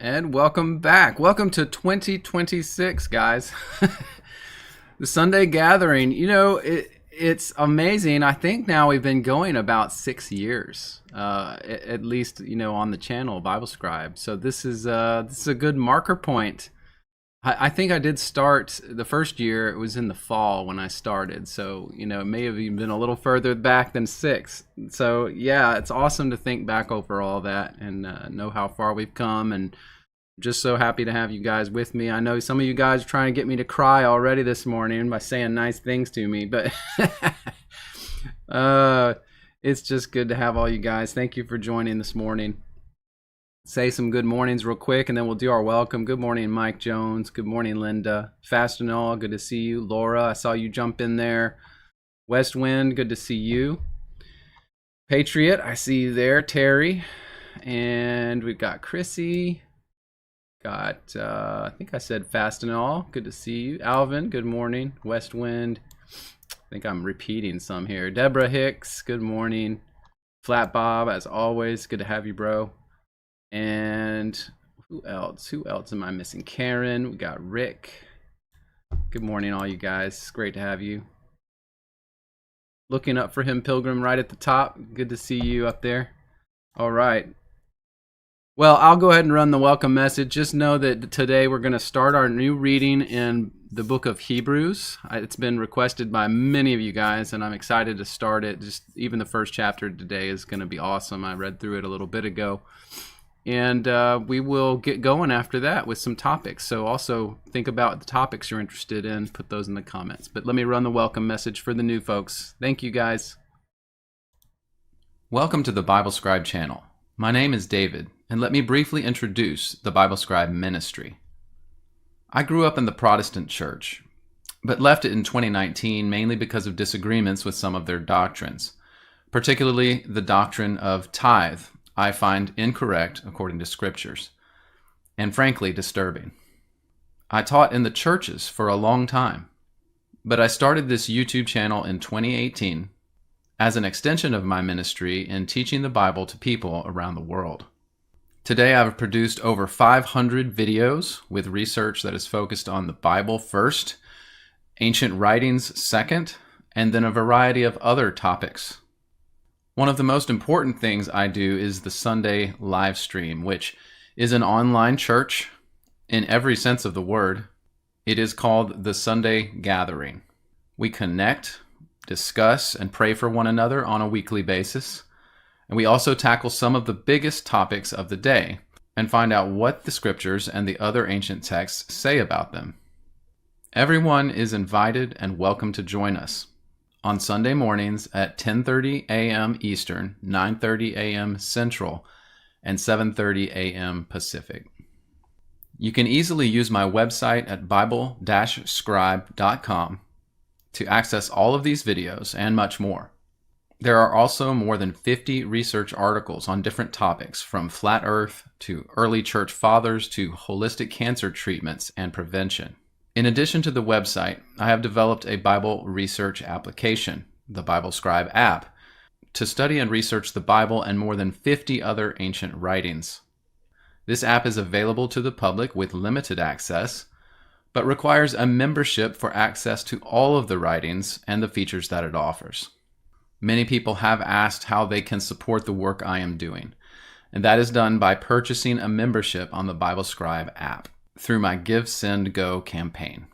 And welcome back. Welcome to 2026, guys. The Sunday gathering. It's amazing. I think now we've been going about 6 years, at least, on the channel Bible Scribe. So this is a good marker point. I think I did start the first year. It was in the fall when I started. So, it may have even been a little further back than six. So, yeah, it's awesome to think back over all that and know how far we've come. And just so happy to have you guys with me. I know some of you guys are trying to get me to cry already this morning by saying nice things to me. But it's just good to have all you guys. Thank you for joining this morning. Say some good mornings real quick, and then we'll do our welcome. Good morning, Mike Jones. Good morning, Linda. Fast and all, good to see you. Laura, I saw you jump in there. West Wind, good to see you. Patriot, I see you there. Terry. And we've got Chrissy. Got, I think I said Fast and all. Good to see you. Alvin, good morning. West Wind. I think I'm repeating some here. Deborah Hicks, good morning. Flat Bob, as always, good to have you, bro. And who else? Who else am I missing? Karen. We got Rick. Good morning, all you guys. It's great to have you. Looking up for him, Pilgrim, right at the top. Good to see you up there. All right. Well, I'll go ahead and run the welcome message. Just know that today we're going to start our new reading in the book of Hebrews. It's been requested by many of you guys, and I'm excited to start it. Just even the first chapter today is going to be awesome. I read through it a little bit ago. And we will get going after that with some topics. So also think about the topics you're interested in. Put those in the comments. But let me run the welcome message for the new folks. Thank you, guys. Welcome to the Bible Scribe channel. My name is David, and let me briefly introduce the Bible Scribe ministry. I grew up in the Protestant church, but left it in 2019 mainly because of disagreements with some of their doctrines, particularly the doctrine of tithe. I find incorrect according to scriptures, and frankly disturbing. I taught in the churches for a long time, but I started this YouTube channel in 2018 as an extension of my ministry in teaching the Bible to people around the world. Today I've produced over 500 videos with research that is focused on the Bible first, ancient writings second, and then a variety of other topics. One of the most important things I do is the Sunday live stream, which is an online church in every sense of the word. It is called the Sunday Gathering. We connect, discuss, and pray for one another on a weekly basis. And we also tackle some of the biggest topics of the day and find out what the scriptures and the other ancient texts say about them. Everyone is invited and welcome to join us on Sunday mornings at 10:30 a.m. Eastern, 9:30 a.m. Central, and 7:30 a.m. Pacific. You can easily use my website at bible-scribe.com to access all of these videos and much more. There are also more than 50 research articles on different topics, from flat earth to early church fathers to holistic cancer treatments and prevention. In addition to the website, I have developed a Bible research application, the Bible Scribe app, to study and research the Bible and more than 50 other ancient writings. This app is available to the public with limited access, but requires a membership for access to all of the writings and the features that it offers. Many people have asked how they can support the work I am doing, and that is done by purchasing a membership on the Bible Scribe app through my Give, Send, Go campaign.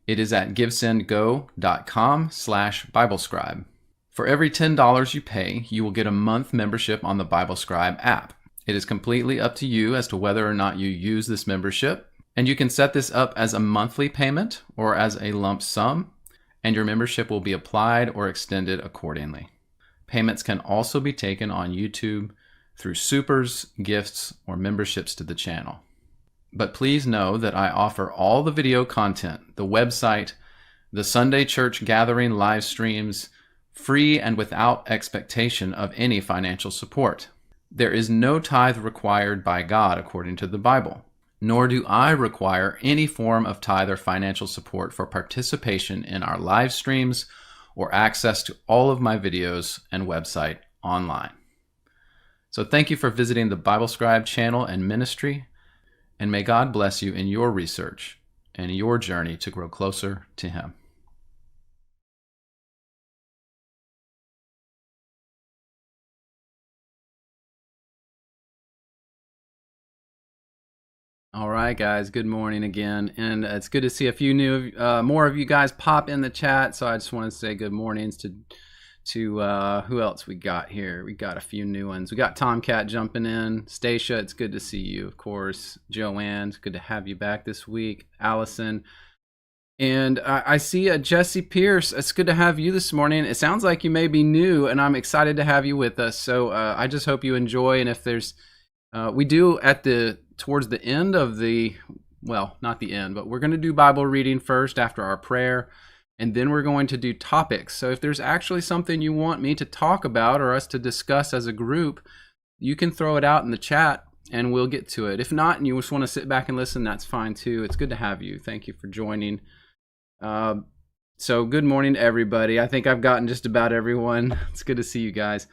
It is at givesendgo.com/BibleScribe. For every $10 you pay, you will get a month membership on the Bible Scribe app. It is completely up to you as to whether or not you use this membership, and you can set this up as a monthly payment or as a lump sum, and your membership will be applied or extended accordingly. Payments can also be taken on YouTube through supers, gifts, or memberships to the channel. But please know that I offer all the video content, the website, the Sunday church gathering live streams, free and without expectation of any financial support. There is no tithe required by God according to the Bible, nor do I require any form of tithe or financial support for participation in our live streams or access to all of my videos and website online. So thank you for visiting the Bible Scribe channel and ministry. And may God bless you in your research and your journey to grow closer to Him. All right, guys, good morning again. And it's good to see a few more of you guys pop in the chat. So I just want to say good mornings to who else we got here. We got a few new ones. We got Tomcat jumping in. Stacia, it's good to see you, of course. Joanne, it's good to have you back this week. Allison. And I see Jesse Pierce. It's good to have you this morning. It sounds like you may be new, and I'm excited to have you with us. So I just hope you enjoy. And if there's, we do towards the end of well, not the end, but we're going to do Bible reading first after our prayer, and then we're going to do topics. So if there's actually something you want me to talk about or us to discuss as a group, you can throw it out in the chat and we'll get to it. If not, and you just want to sit back and listen, that's fine too. It's good to have you. Thank you for joining. So good morning to everybody. I think I've gotten just about everyone. It's good to see you guys.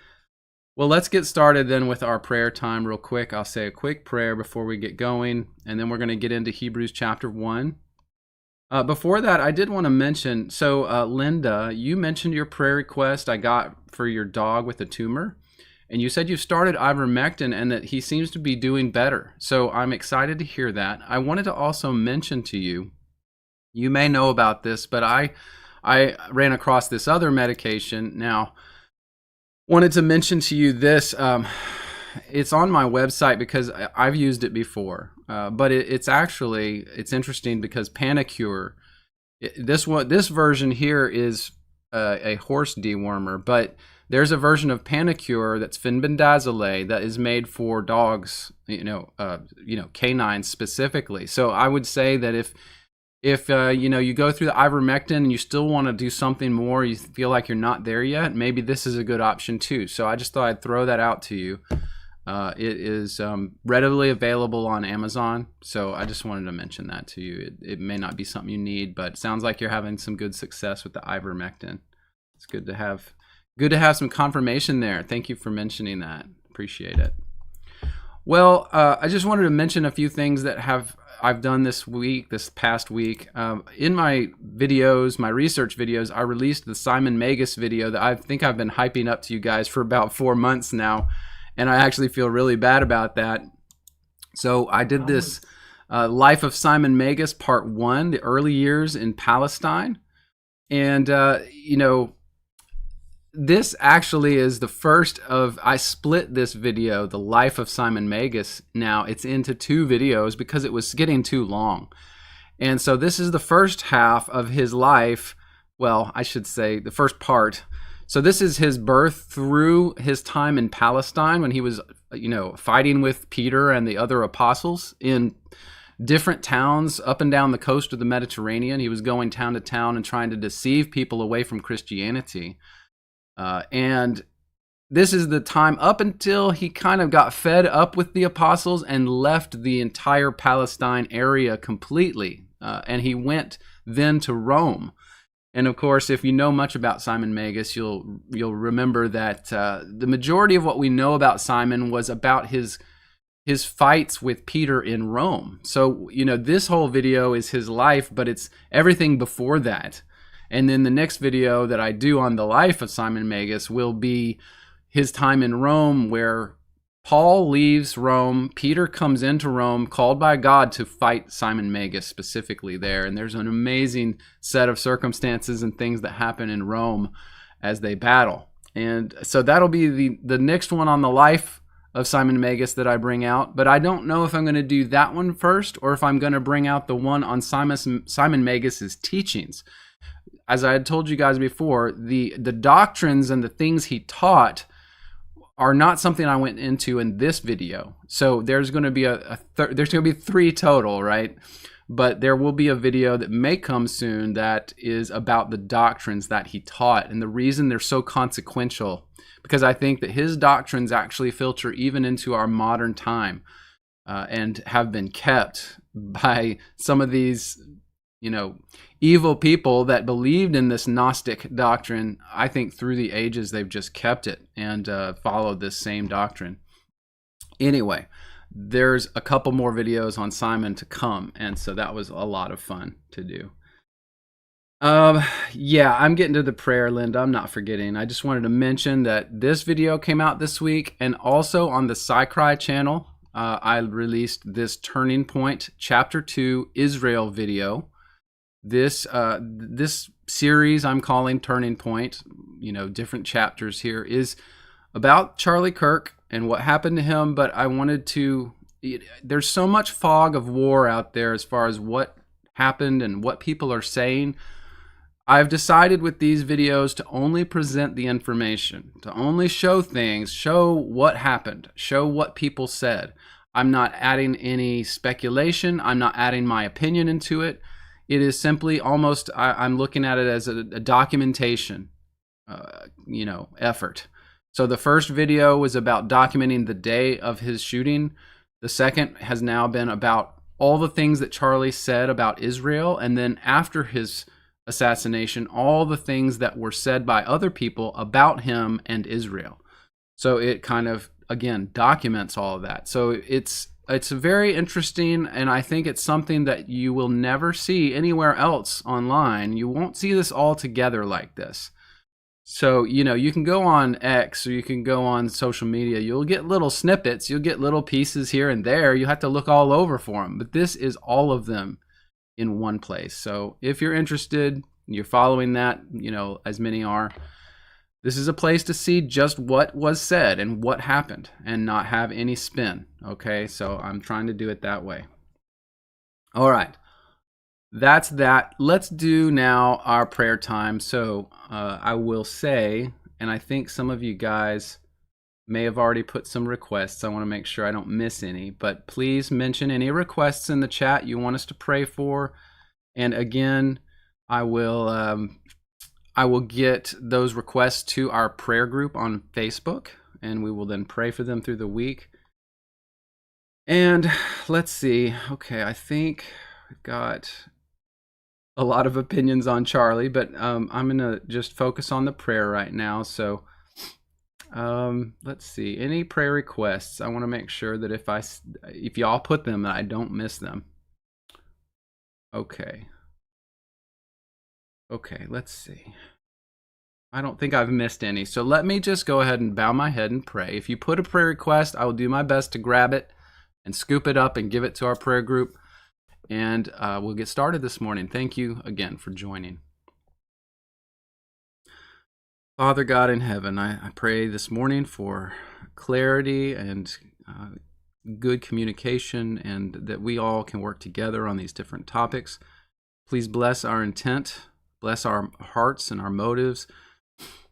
Well, let's get started then with our prayer time real quick. I'll say a quick prayer before we get going, and then we're going to get into Hebrews chapter 1. Before that, I did want to mention, so Linda, you mentioned your prayer request I got for your dog with a tumor, and you said you started ivermectin and that he seems to be doing better. So I'm excited to hear that. I wanted to also mention to you, you may know about this, but I ran across this other medication. Now, wanted to mention to you this. It's on my website because I've used it before, but it's interesting because Panacure, this version here is a horse dewormer, but there's a version of Panacure that's fenbendazole that is made for dogs, canines specifically. So I would say that if you go through the ivermectin and you still want to do something more, you feel like you're not there yet, maybe this is a good option too. So I just thought I'd throw that out to you. It is readily available on Amazon, so I just wanted to mention that to you. It may not be something you need, but it sounds like you're having some good success with the ivermectin. It's good to have some confirmation there. Thank you for mentioning that. Appreciate it. Well, I just wanted to mention a few things that I've done this past week. In my videos, my research videos, I released the Simon Magus video that I think I've been hyping up to you guys for about 4 months now, and I actually feel really bad about that. So I did this Life of Simon Magus Part 1, the early years in Palestine. And, this actually is the first I split this video, the Life of Simon Magus. Now it's into 2 videos because it was getting too long. And so this is the first half of his life. Well, I should say the first part. So this is his birth through his time in Palestine when he was, fighting with Peter and the other apostles in different towns up and down the coast of the Mediterranean. He was going town to town and trying to deceive people away from Christianity. And this is the time up until he kind of got fed up with the apostles and left the entire Palestine area completely. And he went then to Rome. And of course, if you know much about Simon Magus, you'll remember that the majority of what we know about Simon was about his fights with Peter in Rome. So, this whole video is his life, but it's everything before that. And then the next video that I do on the life of Simon Magus will be his time in Rome, where Paul leaves Rome. Peter comes into Rome, called by God to fight Simon Magus specifically there. And there's an amazing set of circumstances and things that happen in Rome as they battle. And so that'll be the next one on the life of Simon Magus that I bring out. But I don't know if I'm going to do that one first or if I'm going to bring out the one on Simon Magus's teachings. As I had told you guys before, the doctrines and the things he taught are not something I went into in this video. So there's going to be there's going to be 3 total, right? But there will be a video that may come soon that is about the doctrines that he taught and the reason they're so consequential, because I think that his doctrines actually filter even into our modern time and have been kept by some of these, evil people that believed in this Gnostic doctrine. I think through the ages, they've just kept it and followed this same doctrine. Anyway, there's a couple more videos on Simon to come, and so that was a lot of fun to do. Yeah, I'm getting to the prayer, Linda. I'm not forgetting. I just wanted to mention that this video came out this week, and also on the Psycry channel, I released this Turning Point Chapter 2 Israel video. This series I'm calling Turning Point, different chapters here, is about Charlie Kirk and what happened to him, but I wanted to, there's so much fog of war out there as far as what happened and what people are saying. I've decided with these videos to only present the information, to only show things, show what happened, show what people said. I'm not adding any speculation. I'm not adding my opinion into it. It is simply almost, I'm looking at it as a documentation, effort. So the first video was about documenting the day of his shooting. The second has now been about all the things that Charlie said about Israel. And then after his assassination, all the things that were said by other people about him and Israel. So it kind of, again, documents all of that. So it's very interesting, and I think it's something that you will never see anywhere else online. You won't see this all together like this. So, you can go on X or you can go on social media. You'll get little snippets. You'll get little pieces here and there. You have to look all over for them. But this is all of them in one place. So if you're interested, you're following that, as many are, this is a place to see just what was said and what happened and not have any spin. Okay, so I'm trying to do it that way. All right, that's that. Let's do now our prayer time. So I will say, and I think some of you guys may have already put some requests. I want to make sure I don't miss any, but please mention any requests in the chat you want us to pray for. And again, I will get those requests to our prayer group on Facebook, and we will then pray for them through the week. And let's see. Okay, I think we've got a lot of opinions on Charlie, but I'm going to just focus on the prayer right now. So let's see. Any prayer requests? I want to make sure that if y'all put them, that I don't miss them. Okay, let's see. I don't think I've missed any. So let me just go ahead and bow my head and pray. If you put a prayer request, I will do my best to grab it and scoop it up and give it to our prayer group. And we'll get started this morning. Thank you again for joining. Father God in heaven, I pray this morning for clarity and good communication, and that we all can work together on these different topics. Please bless our intent, bless our hearts and our motives,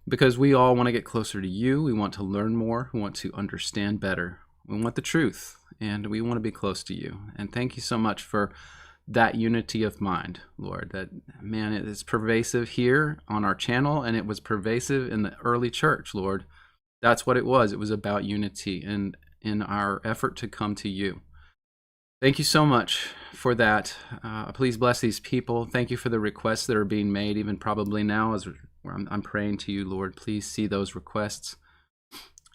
because we all want to get closer to you. We want to learn more. We want to understand better. We want the truth, and we want to be close to you. And thank you so much for that unity of mind, Lord. That, man, it is pervasive here on our channel, and it was pervasive in the early church, Lord. That's what it was. It was about unity and in our effort to come to you. Thank you so much for that. Please bless these people. Thank you for the requests that are being made, even probably now as I'm praying to you, Lord. Please see those requests.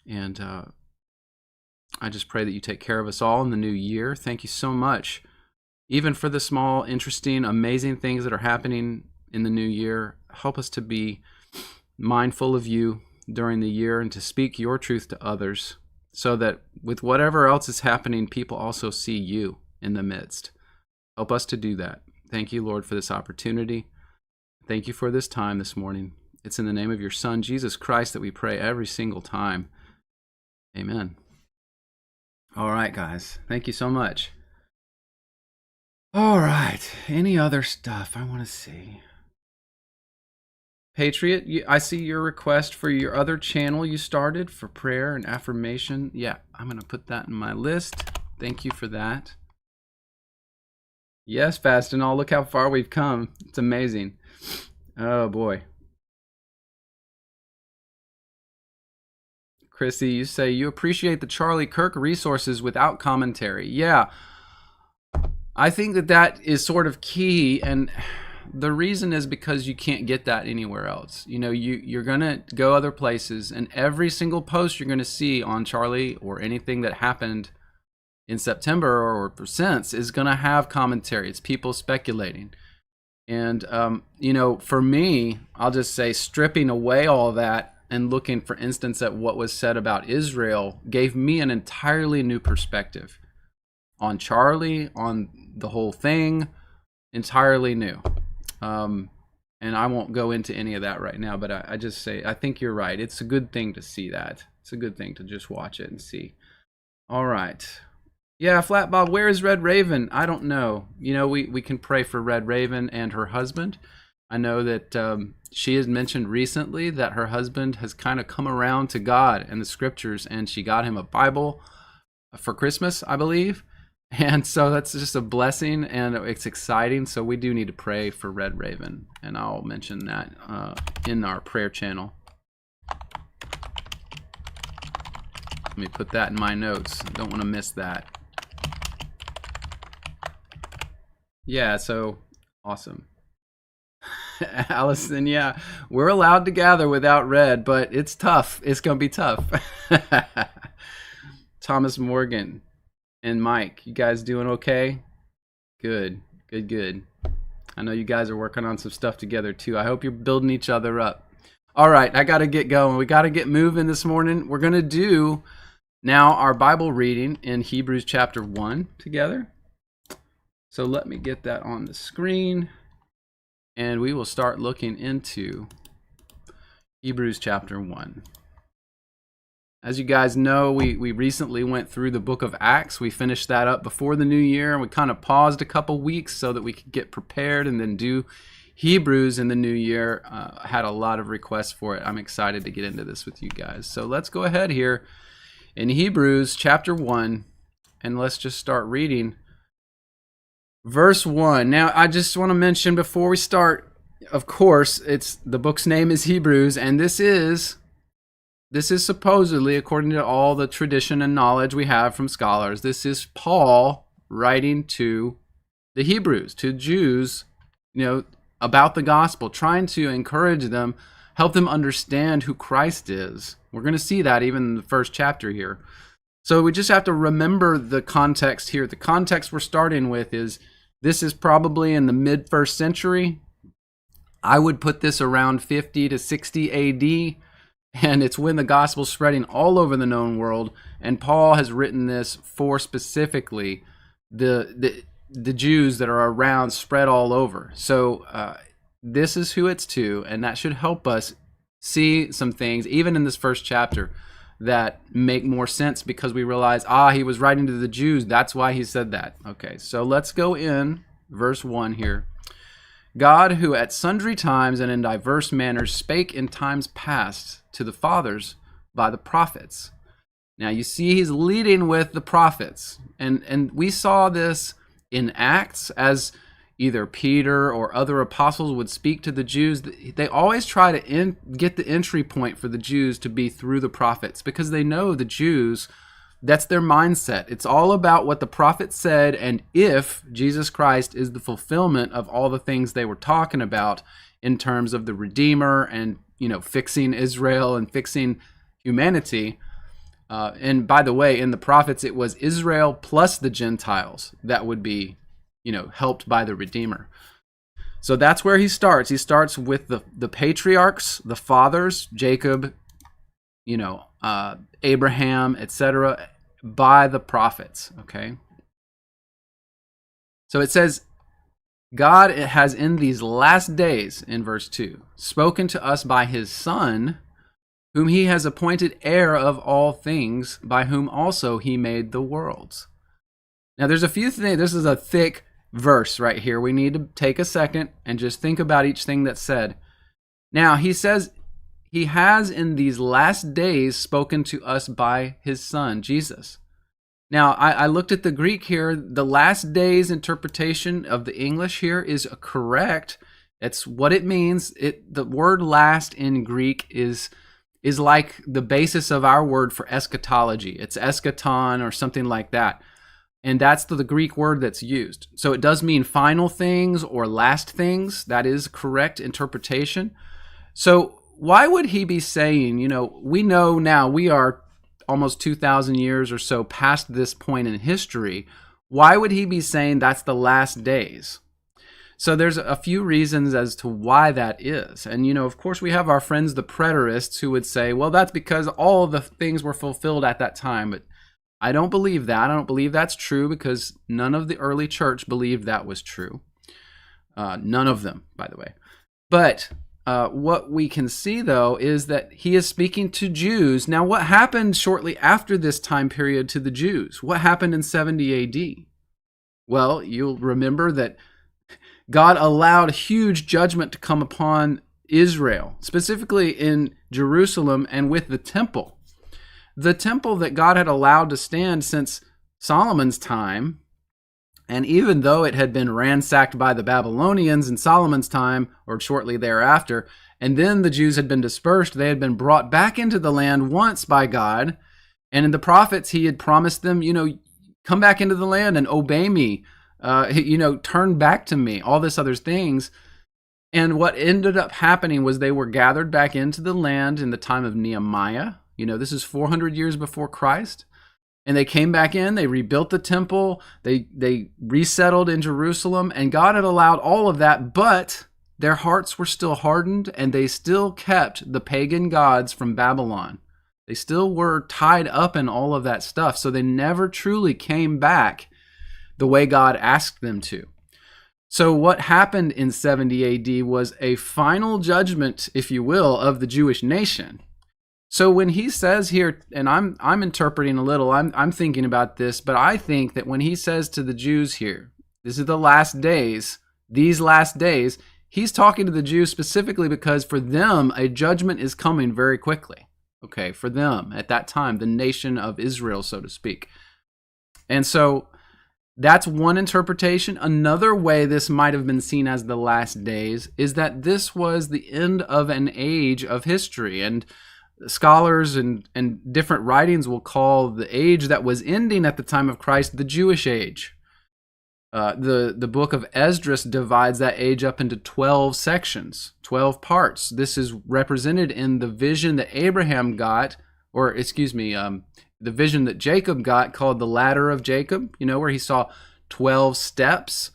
And I just pray that you take care of us all in the new year. Thank you so much, even for the small, interesting, amazing things that are happening in the new year. Help us to be mindful of you during the year and to speak your truth to others, so that with whatever else is happening, people also see you in the midst. Help us to do that. Thank you, Lord, for this opportunity. Thank you for this time this morning. It's in the name of your Son, Jesus Christ, that we pray every single time. Amen. All right, guys. Thank you so much. All right. Any other stuff I want to see? Patriot, I see your request for your other channel you started for prayer and affirmation. Yeah, I'm going to put that in my list. Thank you for that. Yes, Fast and All, look how far we've come. It's amazing. Oh, boy. Chrissy, you say you appreciate the Charlie Kirk resources without commentary. Yeah, I think that is sort of key, and the reason is because you can't get that anywhere else. You're going to go other places, and every single post you're going to see on Charlie or anything that happened in September or since is going to have commentary. It's people speculating. And, for me, I'll just say stripping away all that and looking, for instance, at what was said about Israel gave me an entirely new perspective on Charlie, on the whole thing, entirely new. And I won't go into any of that right now, but I just say, I think you're right. It's a good thing to see that. It's a good thing to just watch it and see. All right. Yeah, Flat Bob, where is Red Raven? I don't know. We can pray for Red Raven and her husband. I know that she has mentioned recently that her husband has kind of come around to God and the scriptures, and she got him a Bible for Christmas, I believe. And so that's just a blessing, and it's exciting. So we do need to pray for Red Raven, and I'll mention that in our prayer channel. Let me put that in my notes. I don't want to miss that. Yeah, so awesome. Allison, yeah, we're allowed to gather without Red, but it's tough. It's going to be tough. Thomas Morgan and Mike, you guys doing okay? Good. I know you guys are working on some stuff together too. I hope you're building each other up. All right, I got to get going. We got to get moving this morning. We're going to do now our Bible reading in Hebrews chapter 1 together. So let me get that on the screen, and we will start looking into Hebrews chapter 1. As you guys know, we recently went through the book of Acts. We finished that up before the new year, and we kind of paused a couple weeks so that we could get prepared and then do Hebrews in the new year. I had a lot of requests for it. I'm excited to get into this with you guys. So let's go ahead here in Hebrews chapter 1, and let's just start reading. Verse 1. Now, I just want to mention before we start, of course, the book's name is Hebrews, and this is supposedly, according to all the tradition and knowledge we have from scholars, this is Paul writing to the Hebrews, to Jews, about the gospel, trying to encourage them, help them understand who Christ is. We're going to see that even in the first chapter here. So we just have to remember the context here. The context we're starting with is, this is probably in the mid-1st century. I would put this around 50 to 60 AD, and it's when the gospel's spreading all over the known world, and Paul has written this for specifically the Jews that are around, spread all over. So this is who it's to, and that should help us see some things, even in this first chapter, that make more sense because we realize, he was writing to the Jews. That's why he said that. Okay, so let's go in verse 1 here. God, who at sundry times and in diverse manners spake in times past to the fathers by the prophets. Now you see he's leading with the prophets. And we saw this in Acts as either Peter or other apostles would speak to the Jews. They always try to get the entry point for the Jews to be through the prophets, because they know the Jews, that's their mindset. It's all about what the prophet said, and if Jesus Christ is the fulfillment of all the things they were talking about in terms of the Redeemer and, fixing Israel and fixing humanity. And by the way, in the prophets, it was Israel plus the Gentiles that would be helped by the Redeemer. So that's where he starts. He starts with the patriarchs, the fathers, Jacob, Abraham, etc., by the prophets, okay? So it says, God has in these last days, in verse 2, spoken to us by his Son, whom he has appointed heir of all things, by whom also he made the worlds. Now there's a few things. This is a thick verse right here. We need to take a second and just think about each thing that's said. Now he says he has in these last days spoken to us by his Son, Jesus. Now I looked at the Greek here. The last days interpretation of the English here is correct. It's what it means. The word last in Greek is like the basis of our word for eschatology. It's eschaton or something like that. And that's the Greek word that's used. So it does mean final things or last things. That is correct interpretation. So why would he be saying, we know now we are almost 2,000 years or so past this point in history, why would he be saying that's the last days? So there's a few reasons as to why that is. And, of course, we have our friends, the preterists, who would say, well, that's because all the things were fulfilled at that time. But I don't believe that. I don't believe that's true because none of the early church believed that was true. None of them, by the way. But what we can see, though, is that he is speaking to Jews. Now, what happened shortly after this time period to the Jews? What happened in 70 AD? Well, you'll remember that God allowed huge judgment to come upon Israel, specifically in Jerusalem and with the temple. The temple that God had allowed to stand since Solomon's time, and even though it had been ransacked by the Babylonians in Solomon's time, or shortly thereafter, and then the Jews had been dispersed, they had been brought back into the land once by God, and in the prophets he had promised them, come back into the land and obey me, turn back to me, all this other things. And what ended up happening was they were gathered back into the land in the time of Nehemiah. This is 400 years before Christ. And they came back in, they rebuilt the temple, they resettled in Jerusalem, and God had allowed all of that, but their hearts were still hardened, and they still kept the pagan gods from Babylon. They still were tied up in all of that stuff, so they never truly came back the way God asked them to. So what happened in 70 AD was a final judgment, if you will, of the Jewish nation. So when he says here, and I'm interpreting a little, I'm thinking about this, but I think that when he says to the Jews here, this is the last days, these last days, he's talking to the Jews specifically because for them, a judgment is coming very quickly. Okay, for them at that time, the nation of Israel, so to speak. And so that's one interpretation. Another way this might have been seen as the last days is that this was the end of an age of history. And scholars and different writings will call the age that was ending at the time of Christ the Jewish age. The book of Esdras divides that age up into 12 sections, 12 parts. This is represented in the vision that Abraham got, the vision that Jacob got called the Ladder of Jacob, where he saw 12 steps,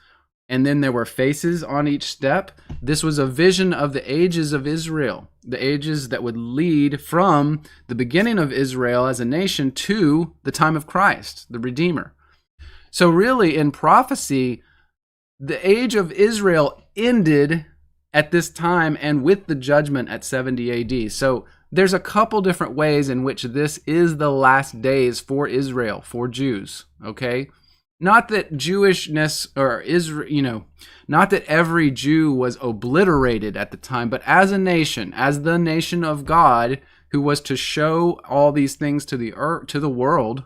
and then there were faces on each step. This was a vision of the ages of Israel, the ages that would lead from the beginning of Israel as a nation to the time of Christ, the Redeemer. So really, in prophecy, the age of Israel ended at this time and with the judgment at 70 AD. So there's a couple different ways in which this is the last days for Israel, for Jews, okay? Not that Jewishness or Israel, not that every Jew was obliterated at the time, but as a nation, as the nation of God, who was to show all these things to the earth, to the world,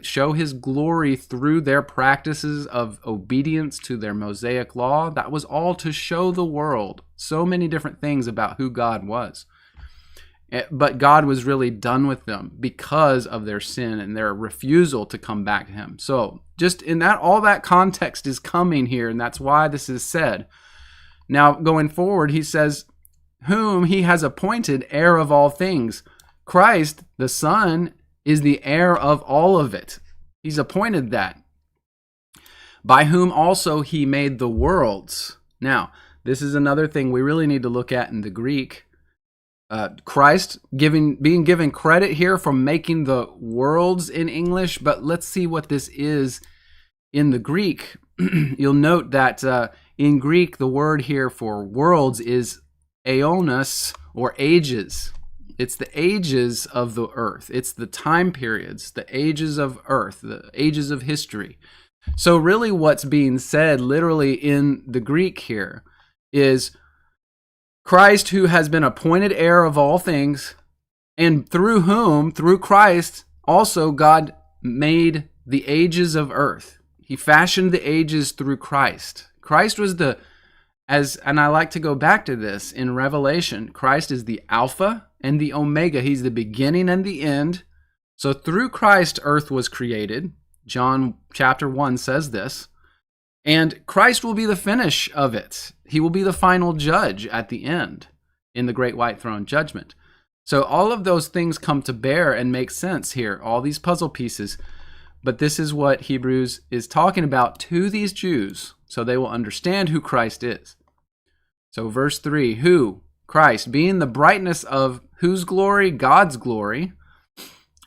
show his glory through their practices of obedience to their Mosaic law. That was all to show the world so many different things about who God was. But God was really done with them because of their sin and their refusal to come back to him. So just in that, all that context is coming here, and that's why this is said. Now, going forward, he says, whom he has appointed heir of all things. Christ, the Son, is the heir of all of it. He's appointed that. By whom also he made the worlds. Now, this is another thing we really need to look at in the Greek. Christ being given credit here for making the worlds in English, but let's see what this is in the Greek. You'll note that in Greek, the word here for worlds is aeonos, or ages. It's the ages of the earth. It's the time periods, the ages of earth, the ages of history. So really what's being said literally in the Greek here is Christ, who has been appointed heir of all things, and through whom, through Christ, also God made the ages of earth. He fashioned the ages through Christ. Christ was and I like to go back to this in Revelation, Christ is the Alpha and the Omega. He's the beginning and the end. So through Christ, earth was created. John chapter 1 says this. And Christ will be the finish of it. He will be the final judge at the end in the great white throne judgment. So all of those things come to bear and make sense here, all these puzzle pieces. But this is what Hebrews is talking about to these Jews, so they will understand who Christ is. So verse 3, who? Christ, being the brightness of whose glory? God's glory,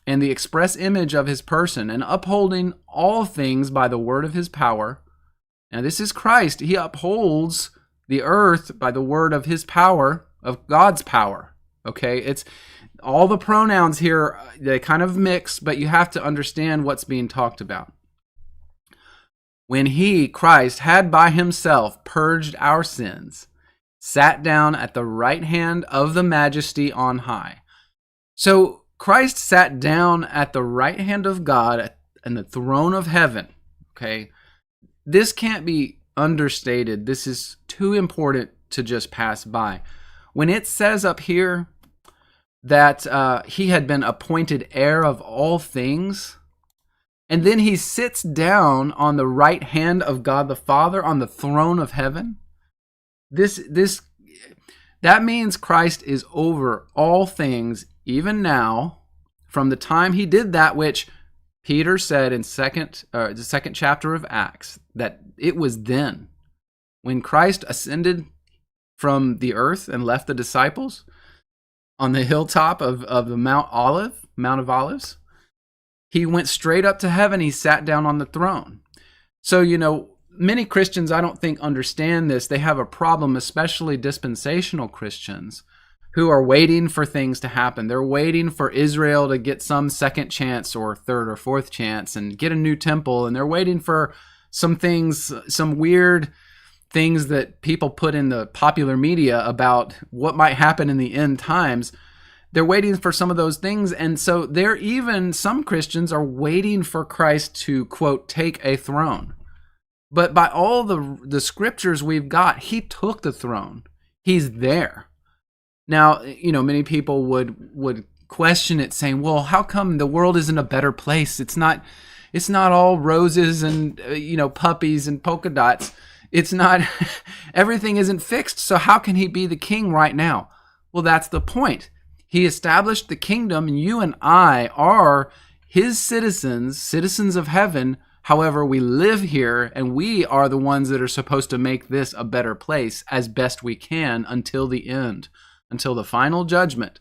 and the express image of his person, and upholding all things by the word of his power. Now this is Christ. He upholds the earth by the word of his power, of God's power. Okay, it's all the pronouns here, they kind of mix, but you have to understand what's being talked about. When he, Christ, had by himself purged our sins, sat down at the right hand of the majesty on high. So Christ sat down at the right hand of God and the throne of heaven. Okay, this can't be understated. This is too important to just pass by. When it says up here that he had been appointed heir of all things, and then he sits down on the right hand of God the Father on the throne of heaven, that means Christ is over all things, even now, from the time he did that which Peter said in the second chapter of Acts, that it was then, when Christ ascended from the earth and left the disciples on the hilltop of the Mount of Olives, he went straight up to heaven. He sat down on the throne. So, many Christians, I don't think, understand this. They have a problem, especially dispensational Christians, who are waiting for things to happen. They're waiting for Israel to get some second chance or third or fourth chance and get a new temple. And they're waiting for some things, some weird things that people put in the popular media about what might happen in the end times. They're waiting for some of those things. And so some Christians are waiting for Christ to, quote, take a throne. But by all the scriptures we've got, he took the throne. He's there. Now, many people would question it, saying, well, how come the world isn't a better place? It's not all roses and, puppies and polka dots. It's not, everything isn't fixed. So how can he be the king right now? Well, that's the point. He established the kingdom, and you and I are his citizens of heaven. However, we live here, and we are the ones that are supposed to make this a better place as best we can until the end, until the final judgment,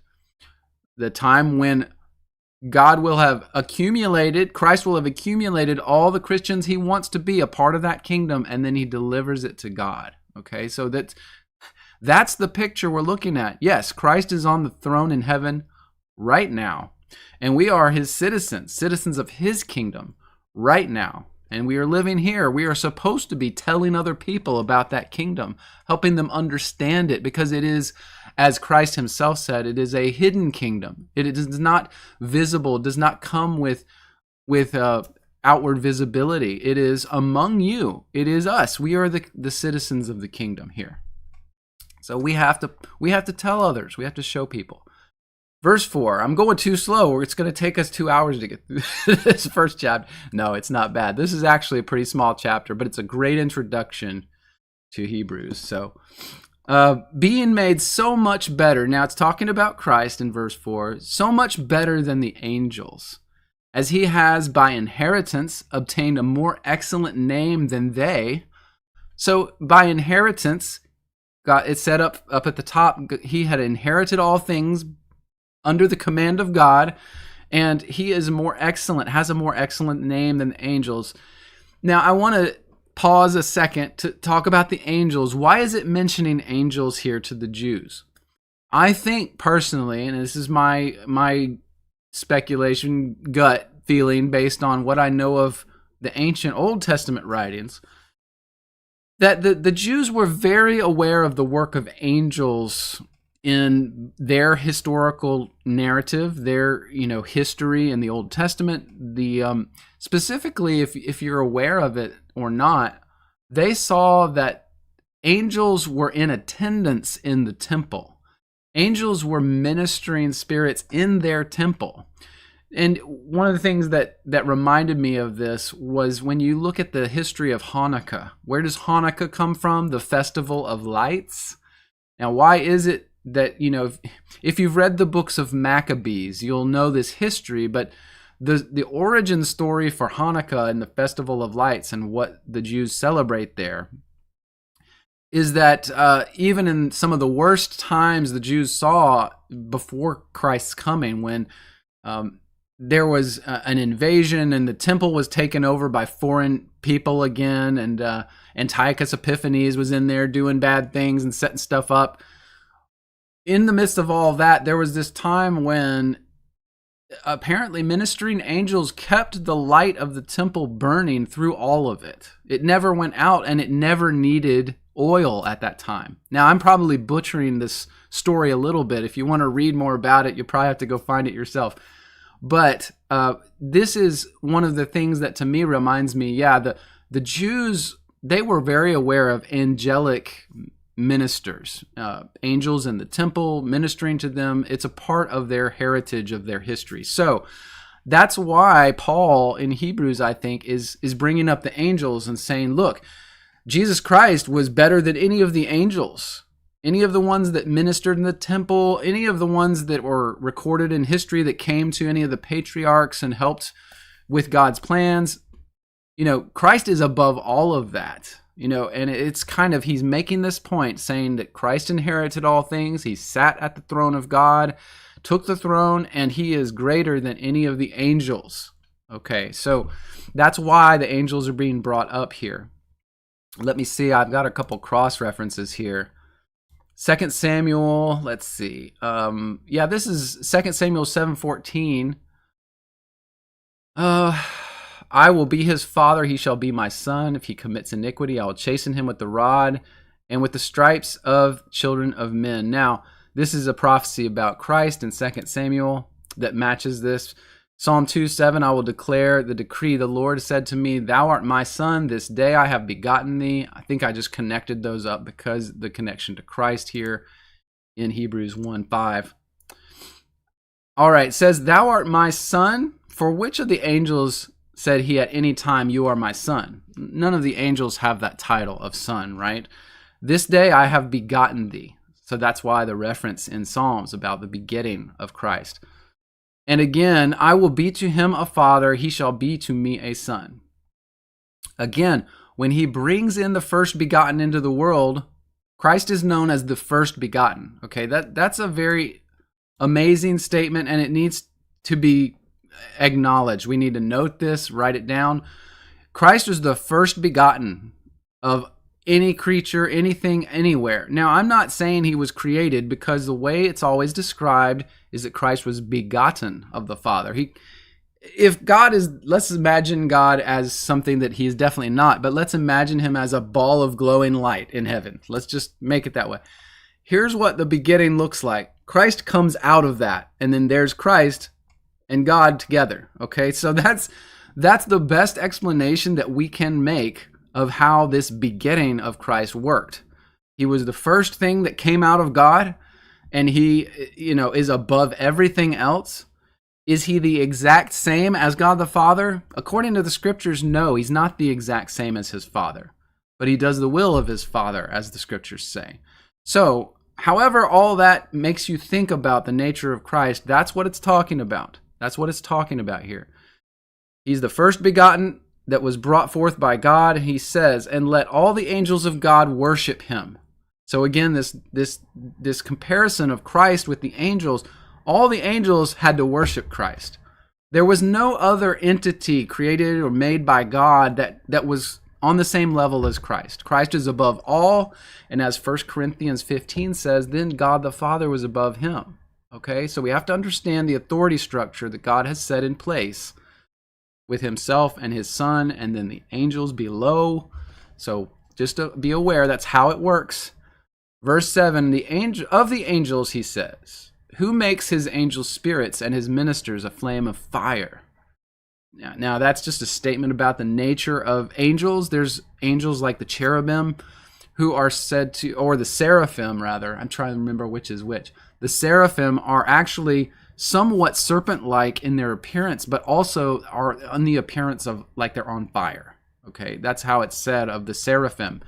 the time when Christ will have accumulated all the Christians he wants to be a part of that kingdom, and then he delivers it to God. Okay, so that's the picture we're looking at. Yes, Christ is on the throne in heaven right now, and we are his citizens of his kingdom right now. And we are living here. We are supposed to be telling other people about that kingdom, helping them understand it, because it is, as Christ himself said, it is a hidden kingdom. It is not visible, does not come with outward visibility. It is among you. It is us. We are the citizens of the kingdom here. So we have to tell others. We have to show people. Verse 4, I'm going too slow. It's going to take us 2 hours to get through this first chapter. No, it's not bad. This is actually a pretty small chapter, but it's a great introduction to Hebrews. So, being made so much better. Now, it's talking about Christ in verse 4. So much better than the angels, as he has by inheritance obtained a more excellent name than they. So, by inheritance, God, it's set up at the top. He had inherited all things under the command of God, and he is more excellent, has a more excellent name than the angels. Now, I want to pause a second to talk about the angels. Why is it mentioning angels here to the Jews? I think personally, and this is my speculation, gut feeling based on what I know of the ancient Old Testament writings, that the Jews were very aware of the work of angels in their historical narrative, their history in the Old Testament. The specifically, if you're aware of it or not, they saw that angels were in attendance in the temple. Angels were ministering spirits in their temple. And one of the things that reminded me of this was when you look at the history of Hanukkah. Where does Hanukkah come from? The festival of lights. Now, why is it that, if you've read the books of Maccabees, you'll know this history, but the origin story for Hanukkah and the Festival of Lights and what the Jews celebrate there is that even in some of the worst times the Jews saw before Christ's coming, when there was an invasion and the temple was taken over by foreign people again, and Antiochus Epiphanes was in there doing bad things and setting stuff up. In the midst of all that, there was this time when apparently ministering angels kept the light of the temple burning through all of it. It never went out, and it never needed oil at that time. Now, I'm probably butchering this story a little bit. If you want to read more about it, you probably have to go find it yourself. But this is one of the things that to me reminds me, the Jews, they were very aware of angelic ministers, angels in the temple ministering to them. It's a part of their heritage, of their history. So that's why Paul in Hebrews, I think, is bringing up the angels and saying, look, Jesus Christ was better than any of the angels, any of the ones that ministered in the temple, any of the ones that were recorded in history that came to any of the patriarchs and helped with God's plans. Christ is above all of that. And it's kind of, he's making this point saying that Christ inherited all things. He sat at the throne of God, took the throne, and he is greater than any of the angels. Okay, so that's why the angels are being brought up here. Let me see, I've got a couple cross references here. 2 Samuel, let's see. This is 2 Samuel 7:14. I will be his father, he shall be my son. If he commits iniquity, I will chasten him with the rod and with the stripes of children of men. Now, this is a prophecy about Christ in 2 Samuel that matches this. Psalm 2:7, I will declare the decree. The Lord said to me, thou art my son, this day I have begotten thee. I think I just connected those up because the connection to Christ here in Hebrews 1:5. All right, it says, thou art my son. For which of the angels said he at any time, you are my son? None of the angels have that title of son, right? This day I have begotten thee. So that's why the reference in Psalms about the begetting of Christ. And again, I will be to him a father, he shall be to me a son. Again, when he brings in the first begotten into the world, Christ is known as the first begotten. Okay, that's a very amazing statement, and it needs to be acknowledged. We need to note this, write it down. Christ was the first begotten of any creature, anything, anywhere. Now, I'm not saying he was created, because the way it's always described is that Christ was begotten of the Father. If God is, let's imagine God as something that he is definitely not, but let's imagine him as a ball of glowing light in heaven. Let's just make it that way. Here's what the begetting looks like. Christ comes out of that, and then there's Christ and God together. Okay, so that's the best explanation that we can make of how this begetting of Christ worked. He was the first thing that came out of God, and he, is above everything else. Is he the exact same as God the Father? According to the scriptures, no, he's not the exact same as his Father, but he does the will of his Father, as the scriptures say. So, however all that makes you think about the nature of Christ, that's what it's talking about. That's what it's talking about here. He's the first begotten that was brought forth by God. He says, and let all the angels of God worship him. So again, this comparison of Christ with the angels, all the angels had to worship Christ. There was no other entity created or made by God that was on the same level as Christ. Christ is above all, and as 1 Corinthians 15 says, then God the Father was above him. Okay, so we have to understand the authority structure that God has set in place with himself and his Son, and then the angels below. So just to be aware, that's how it works. Verse 7, of the angels, he says, who makes his angels spirits and his ministers a flame of fire? Now that's just a statement about the nature of angels. There's angels like the cherubim who are said to, or the seraphim rather, I'm trying to remember which is which. The seraphim are actually somewhat serpent-like in their appearance, but also are on the appearance of like they're on fire. Okay, that's how it's said of the seraphim.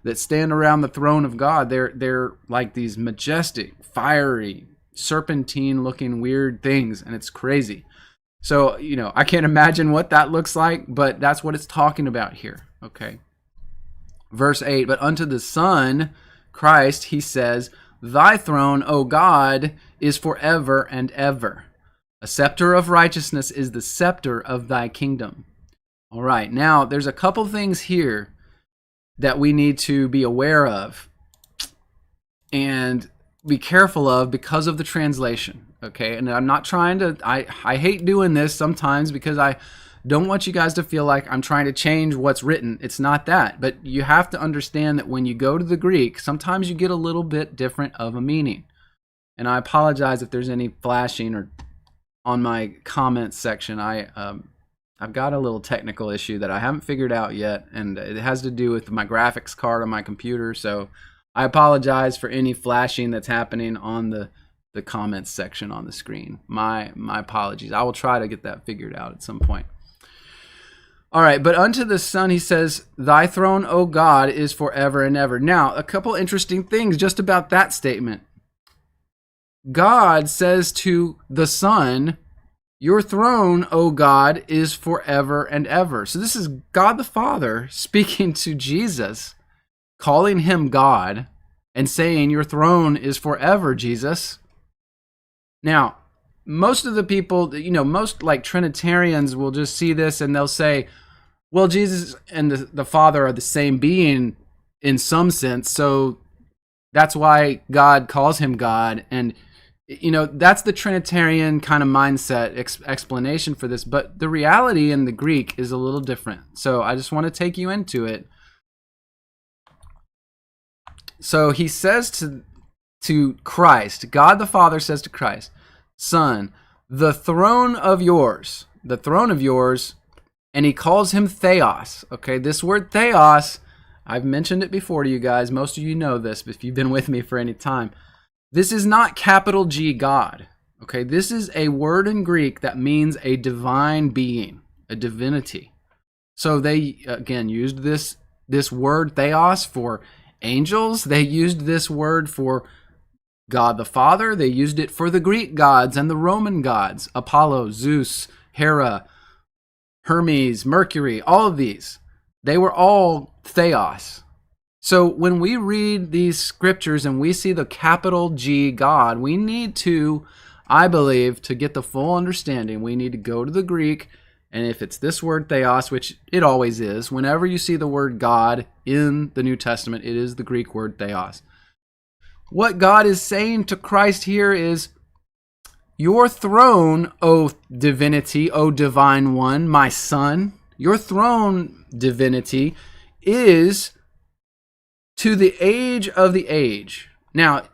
that stand around the throne of God. They're like these majestic, fiery, serpentine-looking weird things, and it's crazy. So, I can't imagine what that looks like, but that's what it's talking about here, okay? Verse 8, but unto the Son, Christ, he says, thy throne, O God, is forever and ever. A scepter of righteousness is the scepter of thy kingdom. All right, now there's a couple things here that we need to be aware of and be careful of because of the translation. Okay, and I'm not trying to, I hate doing this sometimes because I don't want you guys to feel like I'm trying to change what's written. It's not that, but you have to understand that when you go to the Greek, sometimes you get a little bit different of a meaning. And I apologize if there's any flashing or on my comments section. I've got a little technical issue that I haven't figured out yet, and it has to do with my graphics card on my computer, so I apologize for any flashing that's happening on the comments section on the screen. My apologies. I will try to get that figured out at some point. All right, but unto the Son he says, thy throne, O God, is forever and ever. Now, a couple interesting things just about that statement. God says to the Son, your throne, O God, is forever and ever. So this is God the Father speaking to Jesus, calling him God, and saying, your throne is forever, Jesus. Now, most of the people, most like Trinitarians will just see this and they'll say, well, Jesus and the Father are the same being in some sense, so that's why God calls him God. And, that's the Trinitarian kind of mindset explanation for this. But the reality in the Greek is a little different. So I just want to take you into it. So he says to Christ, God the Father says to Christ, Son, the throne of yours, and he calls him Theos. Okay, this word Theos, I've mentioned it before to you guys. Most of you know this, if you've been with me for any time. This is not capital G God. Okay, this is a word in Greek that means a divine being, a divinity. So they, again, used this word Theos for angels. They used this word for God the Father. They used it for the Greek gods and the Roman gods, Apollo, Zeus, Hera, Hermes, Mercury, all of these. They were all Theos. So when we read these scriptures and we see the capital G God, we need to, I believe, to get the full understanding, we need to go to the Greek. And if it's this word Theos, which it always is, whenever you see the word God in the New Testament, it is the Greek word Theos. What God is saying to Christ here is, your throne, O divinity, O divine one, my Son, your throne, divinity, is to the age of the age. Now,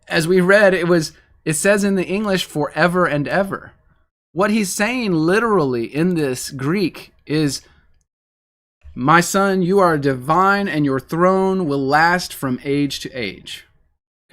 as we read, it says in the English forever and ever. What he's saying literally in this Greek is, my Son, you are divine and your throne will last from age to age.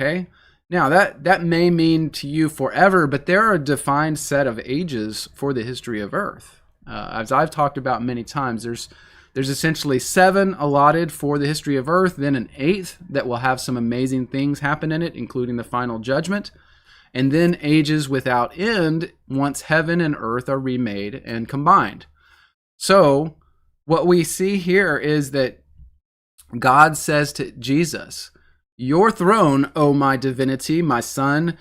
Okay? Now, that may mean to you forever, but there are a defined set of ages for the history of Earth. As I've talked about many times, there's essentially 7 allotted for the history of Earth, then an 8th that will have some amazing things happen in it, including the final judgment, and then ages without end once heaven and earth are remade and combined. So what we see here is that God says to Jesus, your throne, O my divinity, my Son,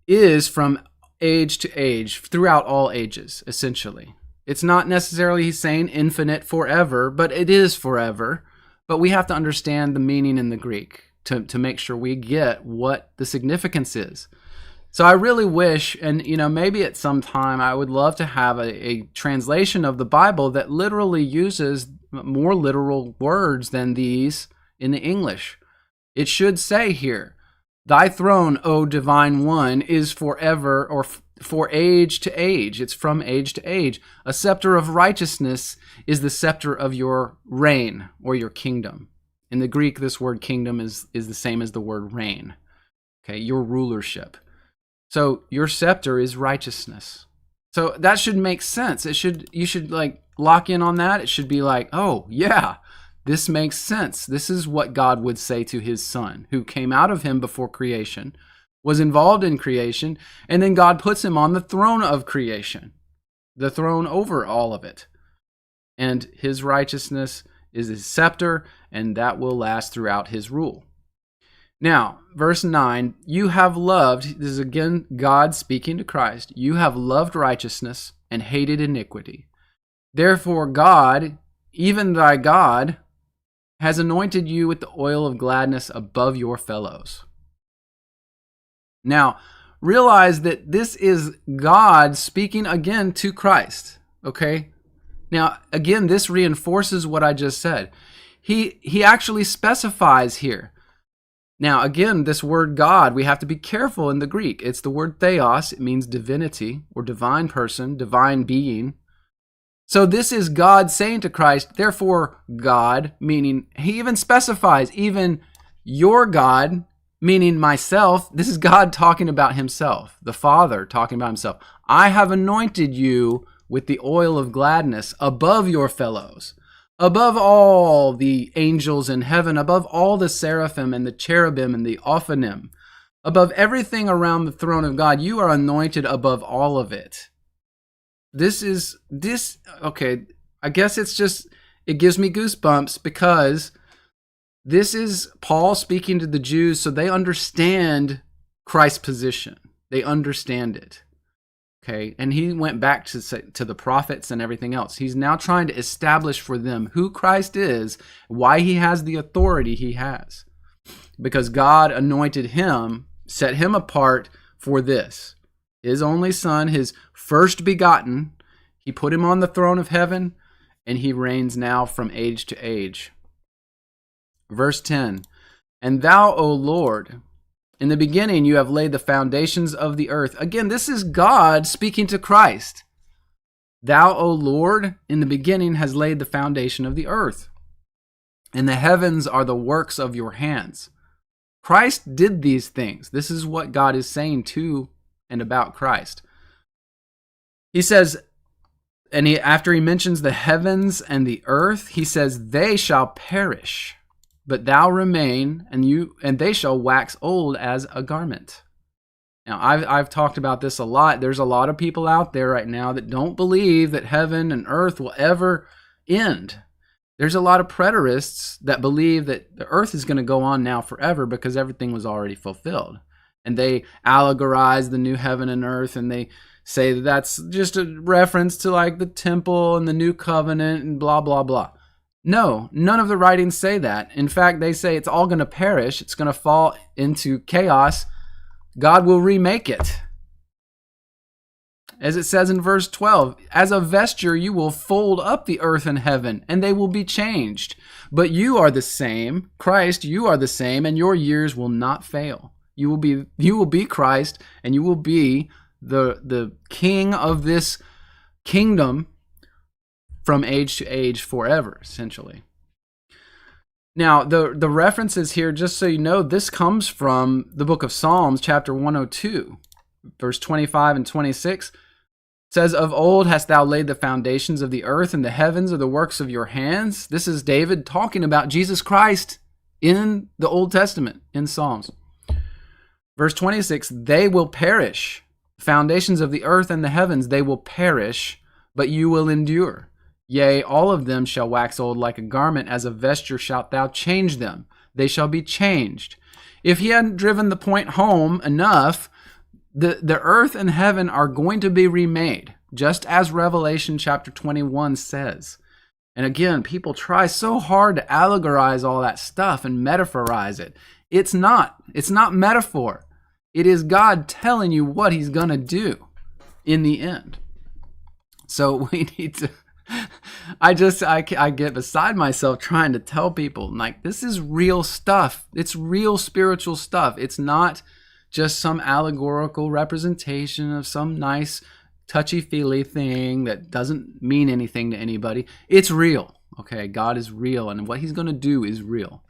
is from age to age, throughout all ages, essentially. It's not necessarily he's saying infinite forever, but it is forever. But we have to understand the meaning in the Greek to make sure we get what the significance is. So I really wish, and maybe at some time I would love to have a translation of the Bible that literally uses more literal words than these in the English. It should say here, thy throne, O divine one, is forever, or for age to age. It's from age to age. A scepter of righteousness is the scepter of your reign or your kingdom. In the Greek, this word kingdom is the same as the word reign. Okay, your rulership. So your scepter is righteousness. So that should make sense. You should like lock in on that. It should be like, oh yeah, This makes sense. This is what God would say to his son, who came out of him before creation, was involved in creation, and then God puts him on the throne of creation, the throne over all of it. And his righteousness is his scepter, and that will last throughout his rule. Now, verse 9, you have loved, this is again God speaking to Christ, you have loved righteousness and hated iniquity. Therefore God, even thy God, has anointed you with the oil of gladness above your fellows. Now, realize that this is God speaking again to Christ, okay? Now, again, this reinforces what I just said. He actually specifies here. Now, again, this word God, we have to be careful in the Greek. It's the word theos. It means divinity or divine person, divine being. So this is God saying to Christ, therefore God, meaning he even specifies, even your God, meaning myself. This is God talking about himself, the Father talking about himself. I have anointed you with the oil of gladness above your fellows, above all the angels in heaven, above all the seraphim and the cherubim and the ophanim, above everything around the throne of God. You are anointed above all of it. Okay, I guess it gives me goosebumps because this is Paul speaking to the Jews so they understand Christ's position. They understand it. Okay, and he went back to the prophets and everything else. He's now trying to establish for them who Christ is, why he has the authority he has. Because God anointed him, set him apart for this. His only son, his first begotten, he put him on the throne of heaven, and he reigns now from age to age. Verse 10, and thou, O Lord, in the beginning you have laid the foundations of the earth. Again, this is God speaking to Christ. Thou, O Lord, in the beginning has laid the foundation of the earth, and the heavens are the works of your hands. Christ did these things. This is what God is saying to and about Christ. He says, and after he mentions the heavens and the earth, he says, they shall perish, but thou remain, and they shall wax old as a garment. Now, I've talked about this a lot. There's a lot of people out there right now that don't believe that heaven and earth will ever end. There's a lot of preterists that believe that the earth is going to go on now forever because everything was already fulfilled. And they allegorize the new heaven and earth, and they say that that's just a reference to like the temple and the new covenant and blah, blah, blah. No, none of the writings say that. In fact, they say it's all going to perish. It's going to fall into chaos. God will remake it. As it says in verse 12, as a vesture you will fold up the earth and heaven, and they will be changed. But you are the same, Christ, you are the same, and your years will not fail. You will be Christ, and you will be the king of this kingdom from age to age forever, essentially. Now, the references here, just so you know, this comes from the book of Psalms, chapter 102, verse 25 and 26. It says, of old hast thou laid the foundations of the earth, and the heavens are the works of your hands. This is David talking about Jesus Christ in the Old Testament, in Psalms. Verse 26, they will perish. Foundations of the earth and the heavens, they will perish, but you will endure. Yea, all of them shall wax old like a garment, as a vesture shalt thou change them. They shall be changed. If he hadn't driven the point home enough, the earth and heaven are going to be remade, just as Revelation chapter 21 says. And again, people try so hard to allegorize all that stuff and metaphorize it. It's not metaphor. It is God telling you what he's going to do in the end. So we need to... I get beside myself trying to tell people, like, this is real stuff. It's real spiritual stuff. It's not just some allegorical representation of some nice touchy-feely thing that doesn't mean anything to anybody. It's real. Okay, God is real, and what he's going to do is real.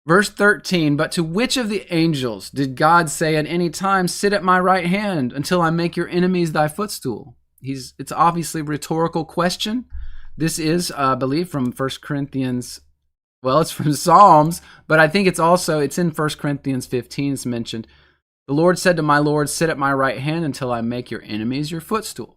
Verse 13, but to which of the angels did God say at any time, sit at my right hand until I make your enemies thy footstool? It's obviously a rhetorical question. This is, I believe, from 1 Corinthians. Well, it's from Psalms, but I think it's in 1 Corinthians 15. It's mentioned. The Lord said to my Lord, sit at my right hand until I make your enemies your footstool.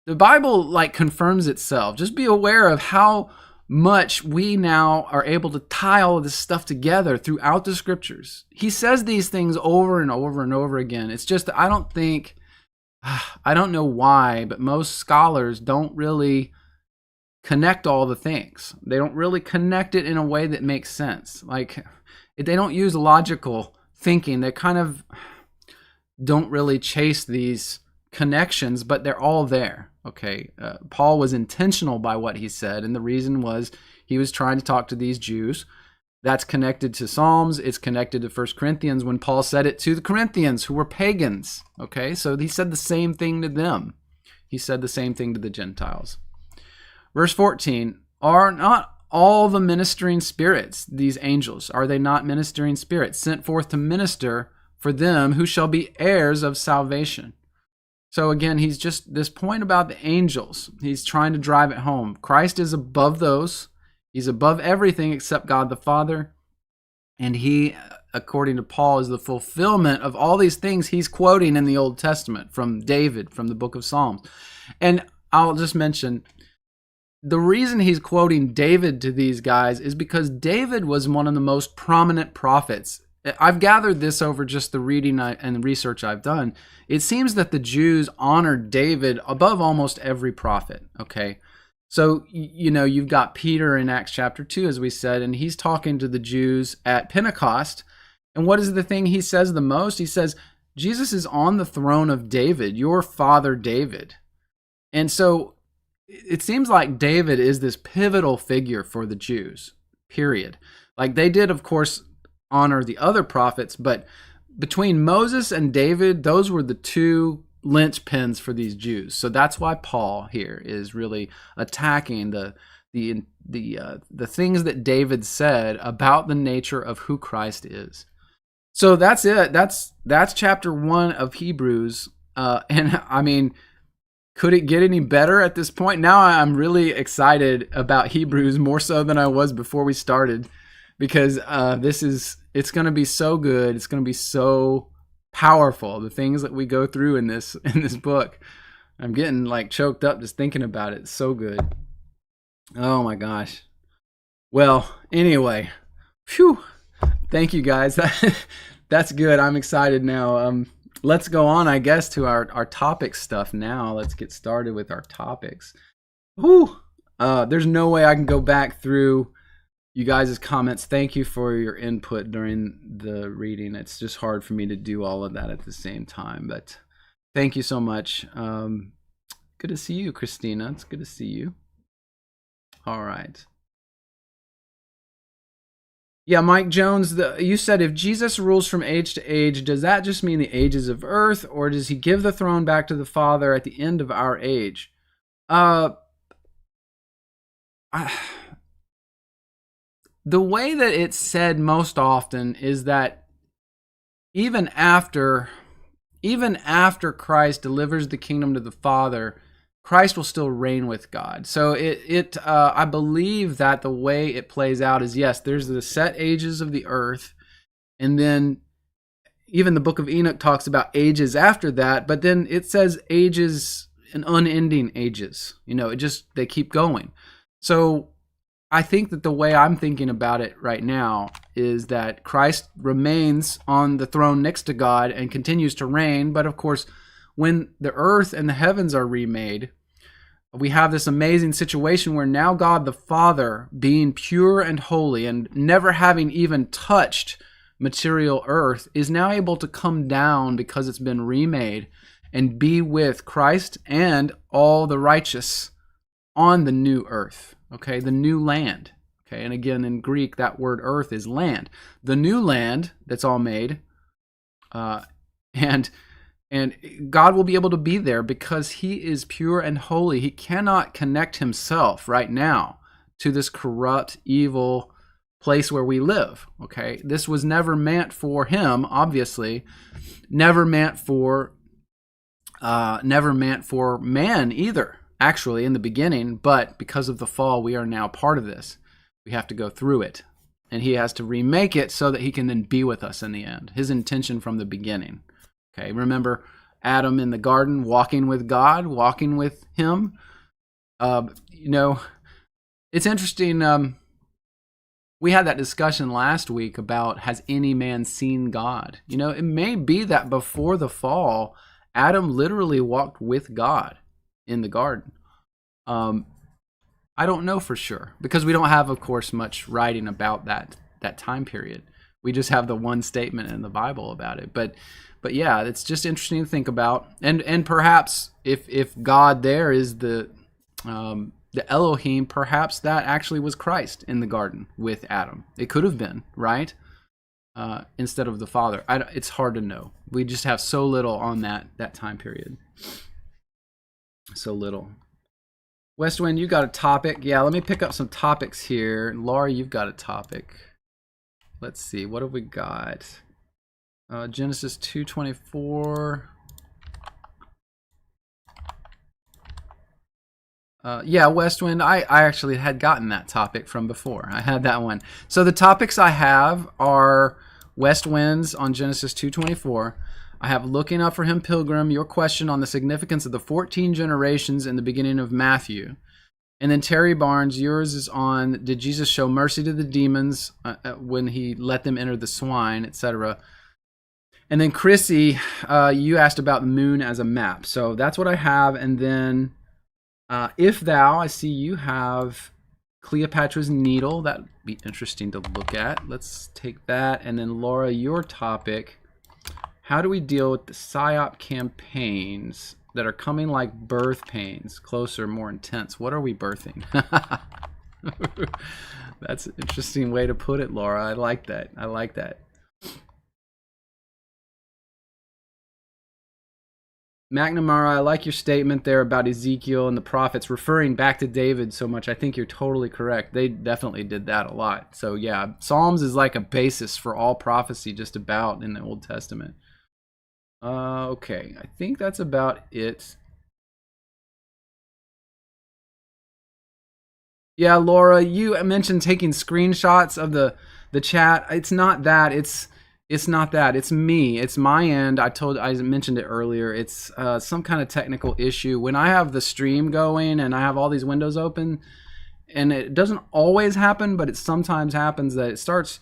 The Bible confirms itself. Just be aware of how much we now are able to tie all of this stuff together throughout the scriptures. He says these things over and over and over again. It's just, I don't know why, but most scholars don't really connect all the things. They don't really connect it in a way that makes sense. They don't use logical thinking. They kind of don't really chase these connections, but they're all there. Okay, Paul was intentional by what he said, and the reason was he was trying to talk to these Jews. That's connected to Psalms. It's connected to 1 Corinthians when Paul said it to the Corinthians who were pagans. Okay, so he said the same thing to them. He said the same thing to the Gentiles. Verse 14, are not all the ministering spirits, these angels, are they not ministering spirits sent forth to minister for them who shall be heirs of salvation? So again, he's just, this point about the angels, he's trying to drive it home. Christ is above those. He's above everything except God the Father. And he, according to Paul, is the fulfillment of all these things he's quoting in the Old Testament from David, from the book of Psalms. And I'll just mention, the reason he's quoting David to these guys is because David was one of the most prominent prophets. I've gathered this over just the reading and the research I've done. It seems that the Jews honored David above almost every prophet, okay? So, you've got Peter in Acts chapter 2, as we said, and he's talking to the Jews at Pentecost. And what is the thing he says the most? He says, Jesus is on the throne of David, your father David. And so it seems like David is this pivotal figure for the Jews, period. They did, of course, honor the other prophets, but between Moses and David, those were the two linchpins for these Jews. So that's why Paul here is really attacking the things that David said about the nature of who Christ is. So that's it. That's chapter 1 of Hebrews. And I mean, could it get any better at this point? Now I'm really excited about Hebrews more so than I was before we started, because it's going to be so good. It's going to be so powerful, the things that we go through in this book. I'm getting choked up just thinking about it. It's so good. Oh my gosh. Well, anyway, phew. Thank you guys. That's good. I'm excited now. Let's go on, I guess, to our topic stuff now. Let's get started with our topics. Whew. There's no way I can go back through you guys' comments. Thank you for your input during the reading. It's just hard for me to do all of that at the same time, but thank you so much. Good to see you, Christina. It's good to see you. All right. Yeah, Mike Jones, you said if Jesus rules from age to age, does that just mean the ages of earth, or does he give the throne back to the Father at the end of our age? The way that it's said most often is that even after Christ delivers the kingdom to the Father, Christ will still reign with God. So I believe that the way it plays out is, yes, there's the set ages of the earth, and then even the book of Enoch talks about ages after that, but then it says ages and unending ages. They keep going. So I think that the way I'm thinking about it right now is that Christ remains on the throne next to God and continues to reign. But of course, when the earth and the heavens are remade, we have this amazing situation where now God the Father, being pure and holy and never having even touched material earth, is now able to come down because it's been remade and be with Christ and all the righteous on the new earth. Okay, the new land. Okay, and again, in Greek, that word earth is land. The new land that's all made, and God will be able to be there because he is pure and holy. He cannot connect himself right now to this corrupt, evil place where we live. Okay, this was never meant for him, obviously, never meant for man either. actually in the beginning, but because of the fall, we are now part of this. We have to go through it. And he has to remake it so that he can then be with us in the end. His intention from the beginning. Okay, remember Adam in the garden, walking with God, walking with him. It's interesting. We had that discussion last week about, has any man seen God? It may be that before the fall, Adam literally walked with God in the garden. I don't know for sure, because we don't have, of course, much writing about that time period. We just have the one statement in the Bible about it. But yeah, it's just interesting to think about. And perhaps if God there is the Elohim, perhaps that actually was Christ in the garden with Adam. It could have been, right? Instead of the Father. It's hard to know. We just have so little on that time period. So little. Westwind, you got a topic? Yeah, let me pick up some topics here. Laura, you've got a topic. Let's see, what have we got? Genesis 2:24. Yeah, Westwind, I actually had gotten that topic from before. I had that one. So the topics I have are Westwinds on Genesis 2:24. I have Looking Up for Him, Pilgrim, your question on the significance of the 14 generations in the beginning of Matthew. And then Terry Barnes, yours is on, did Jesus show mercy to the demons when he let them enter the swine, etc. And then Chrissy, you asked about the moon as a map. So that's what I have. And then If Thou, I see you have Cleopatra's needle. That'd be interesting to look at. Let's take that. And then Laura, your topic. How do we deal with the psyop campaigns that are coming like birth pains, closer, more intense? What are we birthing? That's an interesting way to put it, Laura. I like that. I like that. McNamara, I like your statement there about Ezekiel and the prophets referring back to David so much. I think you're totally correct. They definitely did that a lot. So yeah, Psalms is like a basis for all prophecy just about in the Old Testament. Okay, I think that's about it. Yeah, Laura, you mentioned taking screenshots of the chat. It's not that. It's not that. It's me. It's my end. I mentioned it earlier. It's some kind of technical issue. When I have the stream going and I have all these windows open, and it doesn't always happen, but it sometimes happens that it starts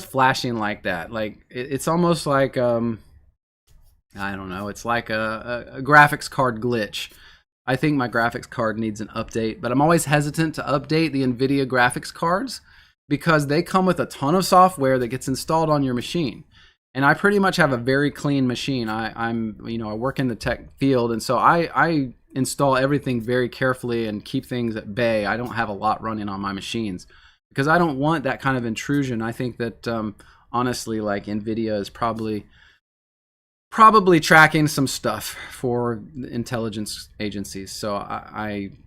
flashing like that. Like it's almost like I don't know. It's like a graphics card glitch. I think my graphics card needs an update, but I'm always hesitant to update the NVIDIA graphics cards because they come with a ton of software that gets installed on your machine. And I pretty much have a very clean machine. I work in the tech field, and so I install everything very carefully and keep things at bay. I don't have a lot running on my machines because I don't want that kind of intrusion. I think that honestly, like NVIDIA is probably tracking some stuff for intelligence agencies. So I'm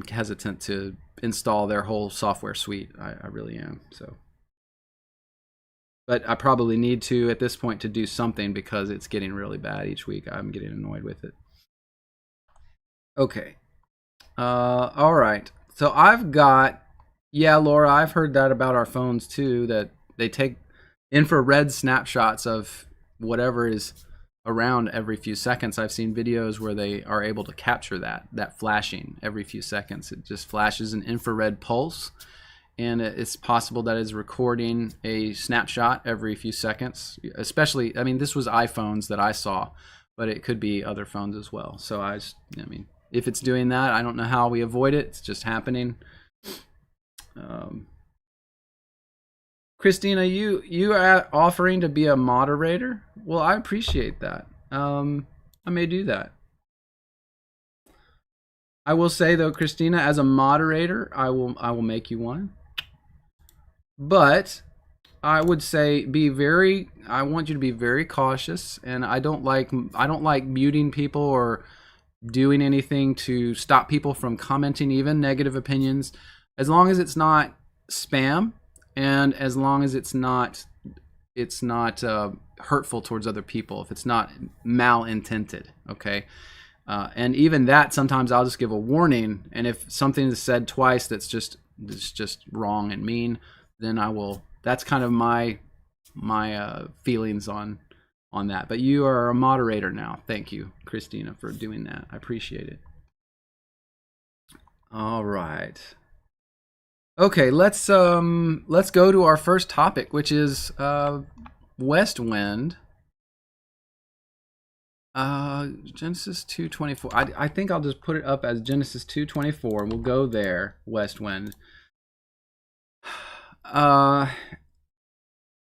hesitant to install their whole software suite. I really am. So, but I probably need to at this point to do something because it's getting really bad each week. I'm getting annoyed with it. Okay. All right. So I've got, yeah, Laura, I've heard that about our phones too, that they take infrared snapshots of whatever is around every few seconds. I've seen videos where they are able to capture that flashing every few seconds. It just flashes an infrared pulse, and it's possible that it's recording a snapshot every few seconds. Especially, I mean, this was iPhones that I saw, but it could be other phones as well. So I mean, if it's doing that, I don't know how we avoid it. It's just happening. Christina, you are offering to be a moderator? Well, I appreciate that. I may do that. I will say though, Christina, as a moderator, I will make you one. But I would say I want you to be very cautious, and I don't like muting people or doing anything to stop people from commenting even negative opinions, as long as it's not spam. And as long as it's not hurtful towards other people, if it's not malintended, okay? And even that, sometimes I'll just give a warning, and if something is said twice that's just wrong and mean, then I will. That's kind of my feelings on that. But you are a moderator now. Thank you, Christina, for doing that. I appreciate it. All right. Okay, let's go to our first topic, which is west wind. Genesis 2:24. I think I'll just put it up as Genesis 2:24. We'll go there. West wind. Let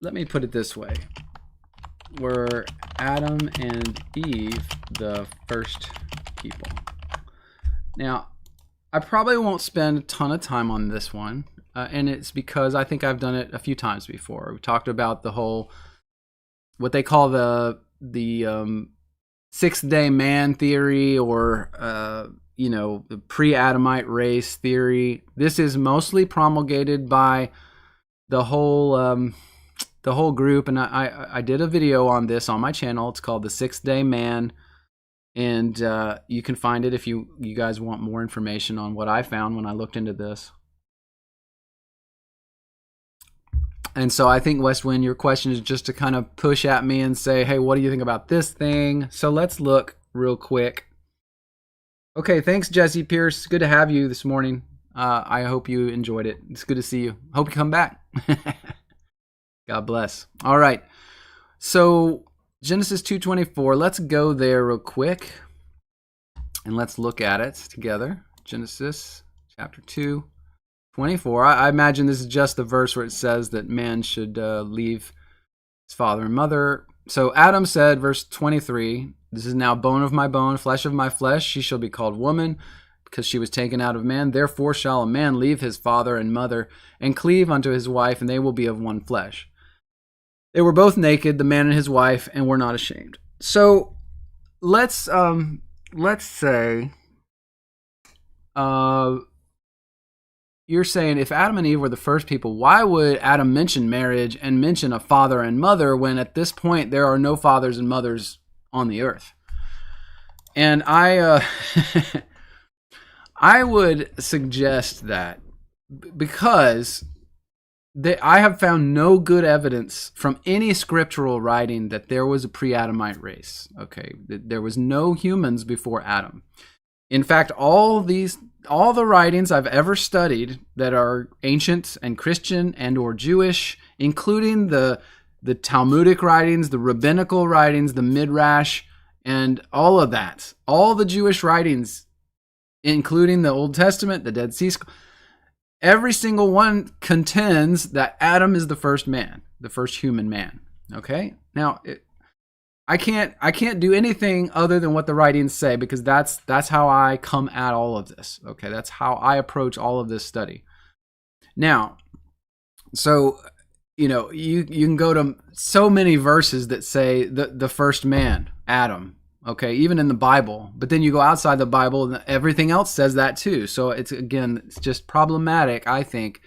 me put it this way: were Adam and Eve the first people? Now, I probably won't spend a ton of time on this one, and it's because I think I've done it a few times before. We talked about the whole, what they call the sixth-day man theory, or the pre-Adamite race theory. This is mostly promulgated by the whole group, and I did a video on this on my channel. It's called The Sixth-Day Man, and you can find it if you guys want more information on what I found when I looked into this. And so I think, Westwind, your question is just to kind of push at me and say, hey, what do you think about this thing? So let's look real quick. Okay, thanks, Jesse Pierce. Good to have you this morning. I hope you enjoyed it. It's good to see you. Hope you come back. God bless. All right. So Genesis 2:24. Let's go there real quick, and let's look at it together. Genesis chapter 2:24. I imagine this is just the verse where it says that man should leave his father and mother. So Adam said, verse 23, this is now bone of my bone, flesh of my flesh. She shall be called woman, because she was taken out of man. Therefore shall a man leave his father and mother and cleave unto his wife, and they will be of one flesh. They were both naked, the man and his wife, and were not ashamed. So let's say you're saying, if Adam and Eve were the first people, why would Adam mention marriage and mention a father and mother when at this point there are no fathers and mothers on the earth? And I would suggest that because I have found no good evidence from any scriptural writing that there was a pre-Adamite race. Okay, there was no humans before Adam. In fact, all the writings I've ever studied that are ancient and Christian and or Jewish, including the Talmudic writings, the rabbinical writings, the Midrash, and all of that, all the Jewish writings, including the Old Testament, the Dead Sea Scrolls, every single one contends that Adam is the first man, the first human man. Okay? Now, I can't do anything other than what the writings say, because that's how I come at all of this. Okay? That's how I approach all of this study. Now, so you can go to so many verses that say the first man, Adam. Okay, even in the Bible, but then you go outside the Bible and everything else says that too. So it's just problematic, I think,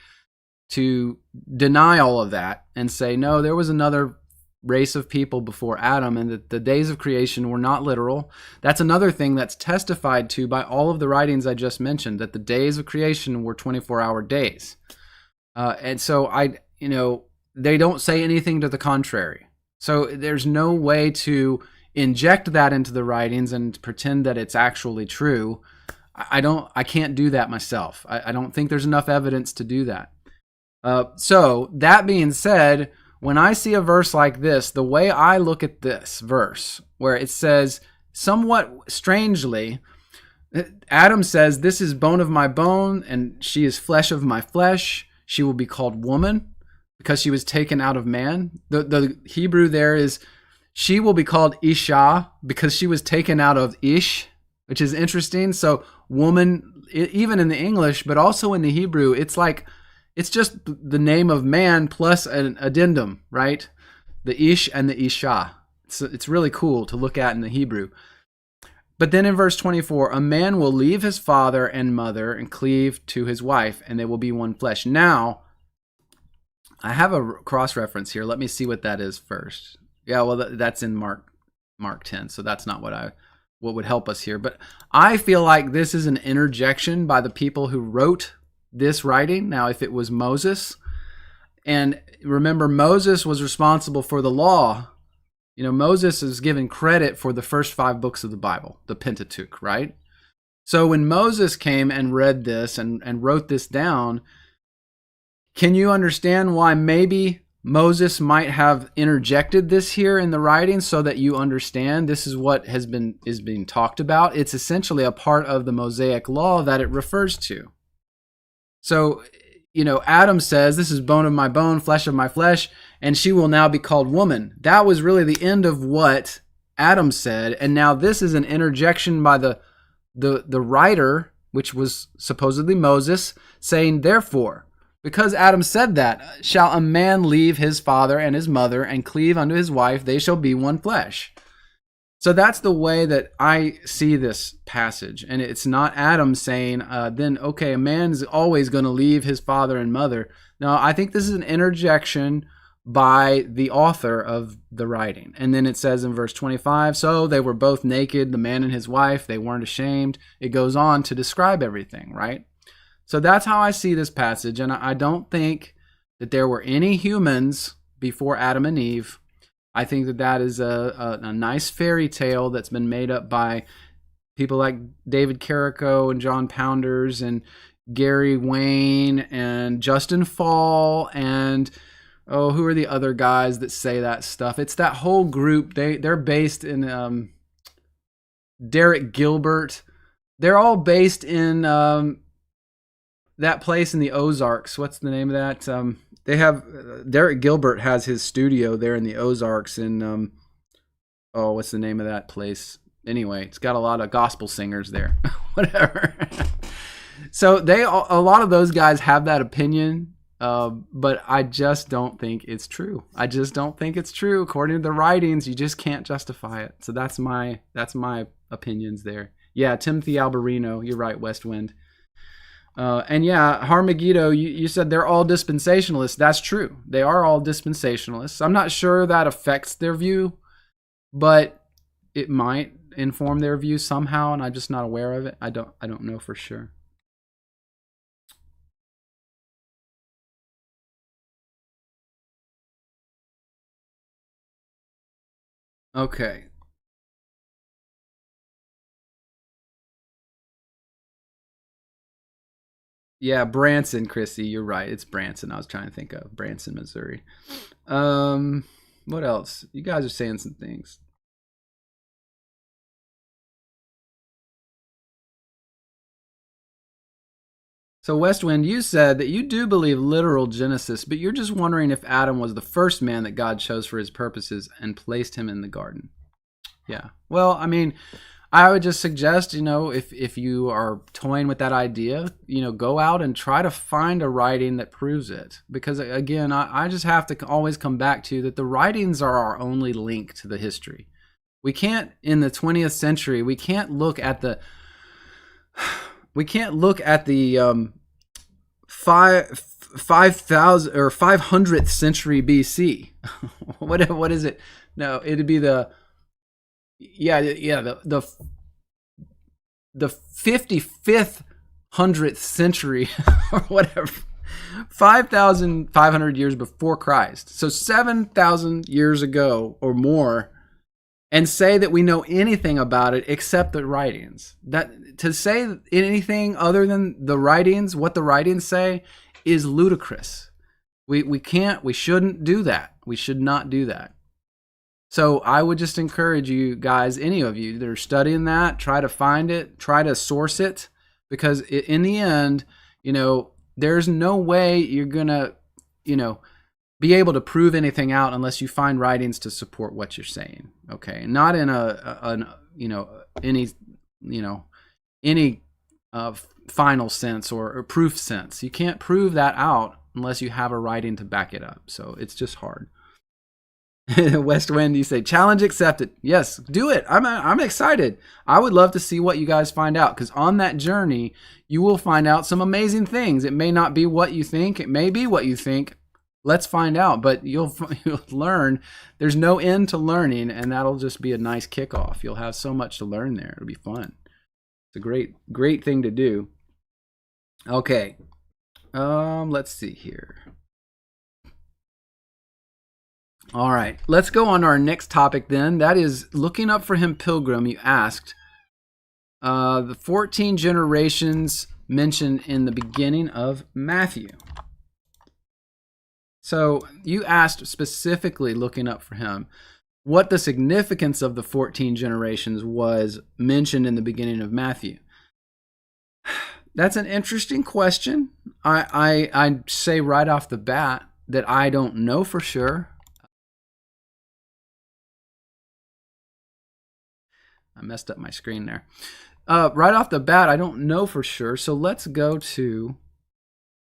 to deny all of that and say, no, there was another race of people before Adam, and that the days of creation were not literal. That's another thing that's testified to by all of the writings I just mentioned, that the days of creation were 24-hour days. And so they don't say anything to the contrary. So there's no way to inject that into the writings and pretend that it's actually true. I can't do that myself. I don't think there's enough evidence to do that. So that being said, when I see a verse like this, the way I look at this verse, where it says somewhat strangely, Adam says, this is bone of my bone, and she is flesh of my flesh. She will be called woman because she was taken out of man. The Hebrew there is, she will be called Isha because she was taken out of Ish, which is interesting. So woman, even in the English, but also in the Hebrew, it's just the name of man plus an addendum, right? The Ish and the Isha. It's really cool to look at in the Hebrew. But then in verse 24, a man will leave his father and mother and cleave to his wife, and they will be one flesh. Now, I have a cross-reference here. Let me see what that is first. Yeah, well, that's in Mark 10, so that's not what I what would help us here. But I feel like this is an interjection by the people who wrote this writing. Now, if it was Moses, and remember, Moses was responsible for the law. Moses is given credit for the first 5 books of the Bible, the Pentateuch, right? So when Moses came and read this and wrote this down, can you understand why maybe Moses might have interjected this here in the writing so that you understand this is what is being talked about? It's essentially a part of the Mosaic law that it refers to. So, Adam says, this is bone of my bone, flesh of my flesh, and she will now be called woman. That was really the end of what Adam said. And now this is an interjection by the writer, which was supposedly Moses, saying, therefore, because Adam said that, shall a man leave his father and his mother and cleave unto his wife, they shall be one flesh. So that's the way that I see this passage. And it's not Adam saying, then, okay, a man's always going to leave his father and mother. No, I think this is an interjection by the author of the writing. And then it says in verse 25, so they were both naked, the man and his wife, they weren't ashamed. It goes on to describe everything, right? So that's how I see this passage. And I don't think that there were any humans before Adam and Eve. I think that is a nice fairy tale that's been made up by people like David Carrico and John Pounders and Gary Wayne and Justin Fall and who are the other guys that say that stuff? It's that whole group. They're based in Derek Gilbert. They're all based in that place in the Ozarks. What's the name of that? They have Derek Gilbert has his studio there in the Ozarks in what's the name of that place? Anyway, it's got a lot of gospel singers there. Whatever. So a lot of those guys have that opinion, but I just don't think it's true. I just don't think it's true. According to the writings, you just can't justify it. So that's my opinions there. Yeah, Timothy Alberino, you're right, West Wind. And yeah, Harmagito, you said they're all dispensationalists. That's true. They are all dispensationalists. I'm not sure that affects their view, but it might inform their view somehow, and I'm just not aware of it. I don't know for sure. Okay. Yeah, Branson, Chrissy, you're right. It's Branson. I was trying to think of Branson, Missouri. What else? You guys are saying some things. So, Westwind, you said that you do believe literal Genesis, but you're just wondering if Adam was the first man that God chose for his purposes and placed him in the garden. Yeah. Well, I mean, I would just suggest, if you are toying with that idea, go out and try to find a writing that proves it. Because again, I just have to always come back to that the writings are our only link to the history. We can't, in the 20th century, we can't look at the 5,000 or 500th century BC. What is it? No, it'd be the 55th 100th century or whatever, 5,500 years before Christ. So 7,000 years ago or more, and say that we know anything about it except the writings. That to say anything other than the writings, what the writings say, is ludicrous. We shouldn't do that. We should not do that. So I would just encourage you guys, any of you that are studying that, try to find it, try to source it, because in the end, there's no way you're going to, be able to prove anything out unless you find writings to support what you're saying. Okay. Not in any final sense or proof sense. You can't prove that out unless you have a writing to back it up. So it's just hard. West Wind, you say, challenge accepted. Yes, do it. I'm excited. I would love to see what you guys find out, because on that journey, you will find out some amazing things. It may not be what you think. It may be what you think. Let's find out. But you'll learn. There's no end to learning, and that'll just be a nice kickoff. You'll have so much to learn there. It'll be fun. It's a great thing to do. Okay. Let's see here. All right. Let's go on to our next topic then. That is looking up for him, pilgrim. You asked. The 14 generations mentioned in the beginning of Matthew. So you asked specifically, looking up for him, what the significance of the 14 generations was mentioned in the beginning of Matthew. That's an interesting question. I say right off the bat that I don't know for sure. I messed up my screen there. Right off the bat, I don't know for sure. So let's go to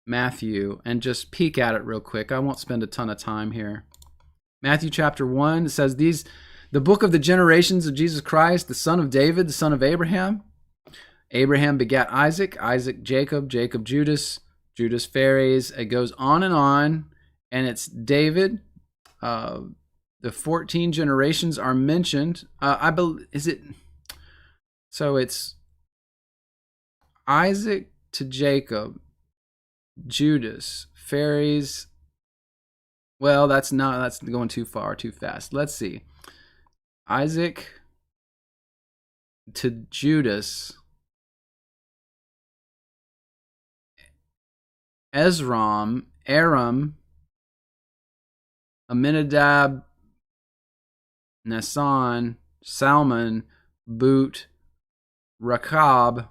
Matthew and just peek at it real quick. I won't spend a ton of time here. Matthew chapter 1 says, the book of the generations of Jesus Christ, the son of David, the son of Abraham. Abraham begat Isaac, Isaac Jacob, Jacob Judas, Judas Phares. It goes on, and it's David. The 14 generations are mentioned. I believe, so it's Isaac to Jacob, Judas, Phares. Well, that's going too far, too fast. Let's see. Isaac to Judas, Ezram, Aram, Aminadab, Nasan, Salmon, Boot, Rechab,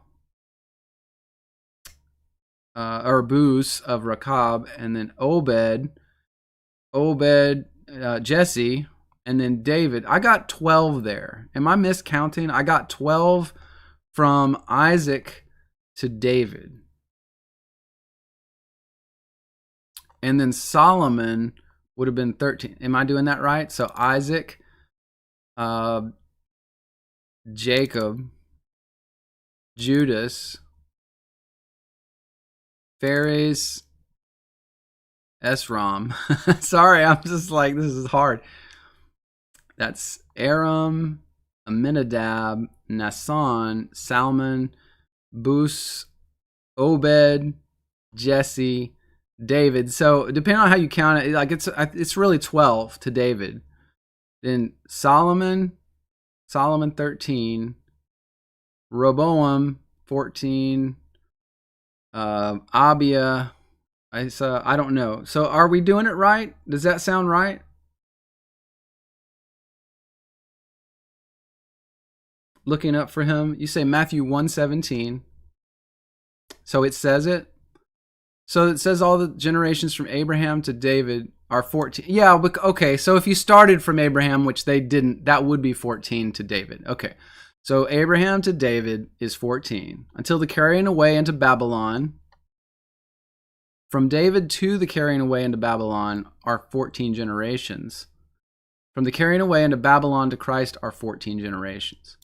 or Booz of Rechab, and then Obed, Jesse, and then David. I got 12 there. Am I miscounting? I got 12 from Isaac to David. And then Solomon would have been 13. Am I doing that right? So Isaac, Jacob, Judas, Phares, Esrom. Sorry, I'm just like, this is hard. That's Aram, Aminadab, Nasan, Salmon, Booz, Obed, Jesse, David. So depending on how you count it, like it's really 12 to David. Then Solomon 13, Rehoboam 14, Abia. I don't know. So are we doing it right? Does that sound right? Looking up for him. You say Matthew 1:17. So it says it. So it says all the generations from Abraham to David are 14. Yeah, okay. So if you started from Abraham, which they didn't, that would be 14 to David. Okay. So Abraham to David is 14 until the carrying away into Babylon. From David to the carrying away into Babylon are 14 generations. From the carrying away into Babylon to Christ are 14 generations.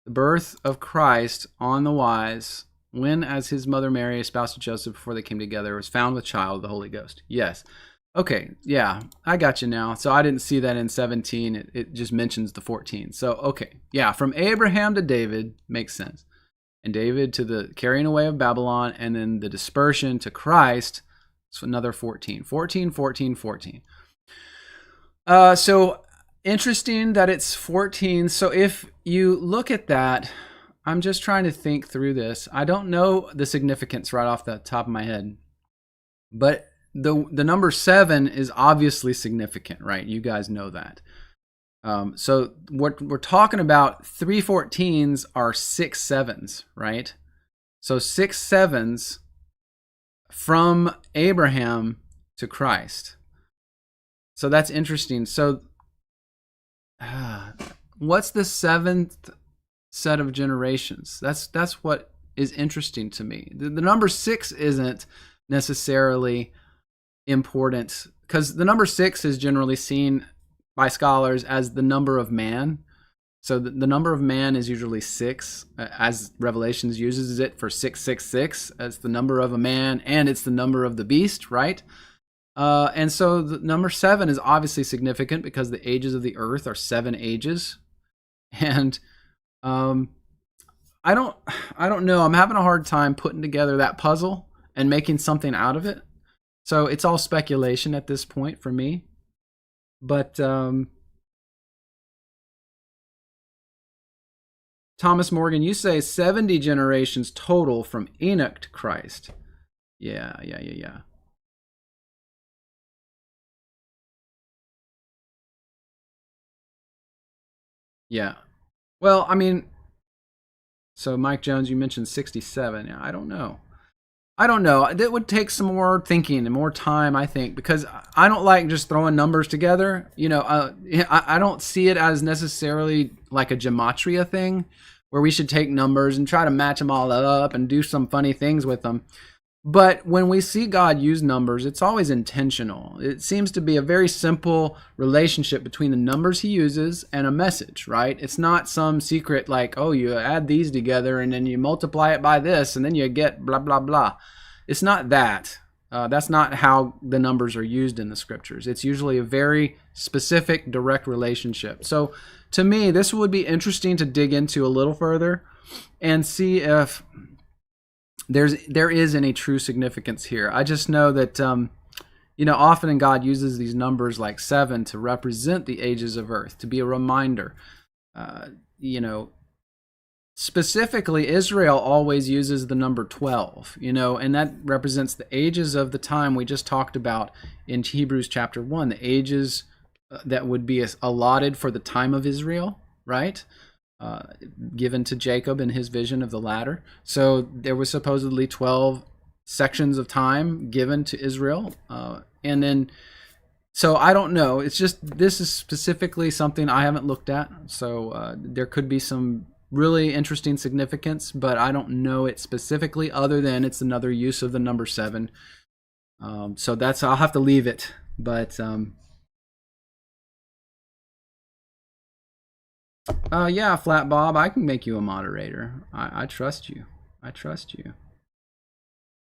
The birth of Christ on the wise, when as his mother Mary espoused to Joseph before they came together, was found with child of the Holy Ghost. Yes. Okay, yeah, I got you now. So I didn't see that in 17. It just mentions the 14. So, okay, yeah, from Abraham to David makes sense. And David to the carrying away of Babylon, and then the dispersion to Christ, so another 14. 14, 14, 14. So interesting that it's 14. So if you look at that, I'm just trying to think through this. I don't know the significance right off the top of my head, but the number 7 is obviously significant, right? You guys know that. So what we're talking about, 3 14s are 6 7s, right? So 6 7s from Abraham to Christ. So that's interesting. So what's the 7th set of generations? That's what is interesting to me. The number 6 isn't necessarily important, because the number 6 is generally seen by scholars as the number of man. So the number of man is usually 6, as Revelations uses it for 666 as the number of a man, and it's the number of the beast, right? And so the number 7 is obviously significant because the ages of the earth are 7 ages. And I don't know. I'm having a hard time putting together that puzzle and making something out of it. So it's all speculation at this point for me. But Thomas Morgan, you say 70 generations total from Enoch to Christ. Yeah. Yeah. Well, I mean, so Mike Jones, you mentioned 67. Yeah, I don't know. That would take some more thinking and more time, I think, because I don't like just throwing numbers together. I don't see it as necessarily like a gematria thing where we should take numbers and try to match them all up and do some funny things with them. But when we see God use numbers, it's always intentional. It seems to be a very simple relationship between the numbers he uses and a message, right? It's not some secret like, oh, you add these together and then you multiply it by this and then you get blah, blah, blah. It's not that. That's not how the numbers are used in the scriptures. It's usually a very specific, direct relationship. So to me, this would be interesting to dig into a little further and see if there is any true significance here. I just know that often God uses these numbers like 7 to represent the ages of earth, to be a reminder. Specifically, Israel always uses the number 12, and that represents the ages of the time we just talked about in Hebrews chapter 1, the ages that would be allotted for the time of Israel, right? Given to Jacob in his vision of the ladder. So there was supposedly 12 sections of time given to Israel. So I don't know. It's just, this is specifically something I haven't looked at. So there could be some really interesting significance, but I don't know it specifically other than it's another use of the number 7. So I'll have to leave it. But yeah, Flat Bob, I can make you a moderator. I trust you.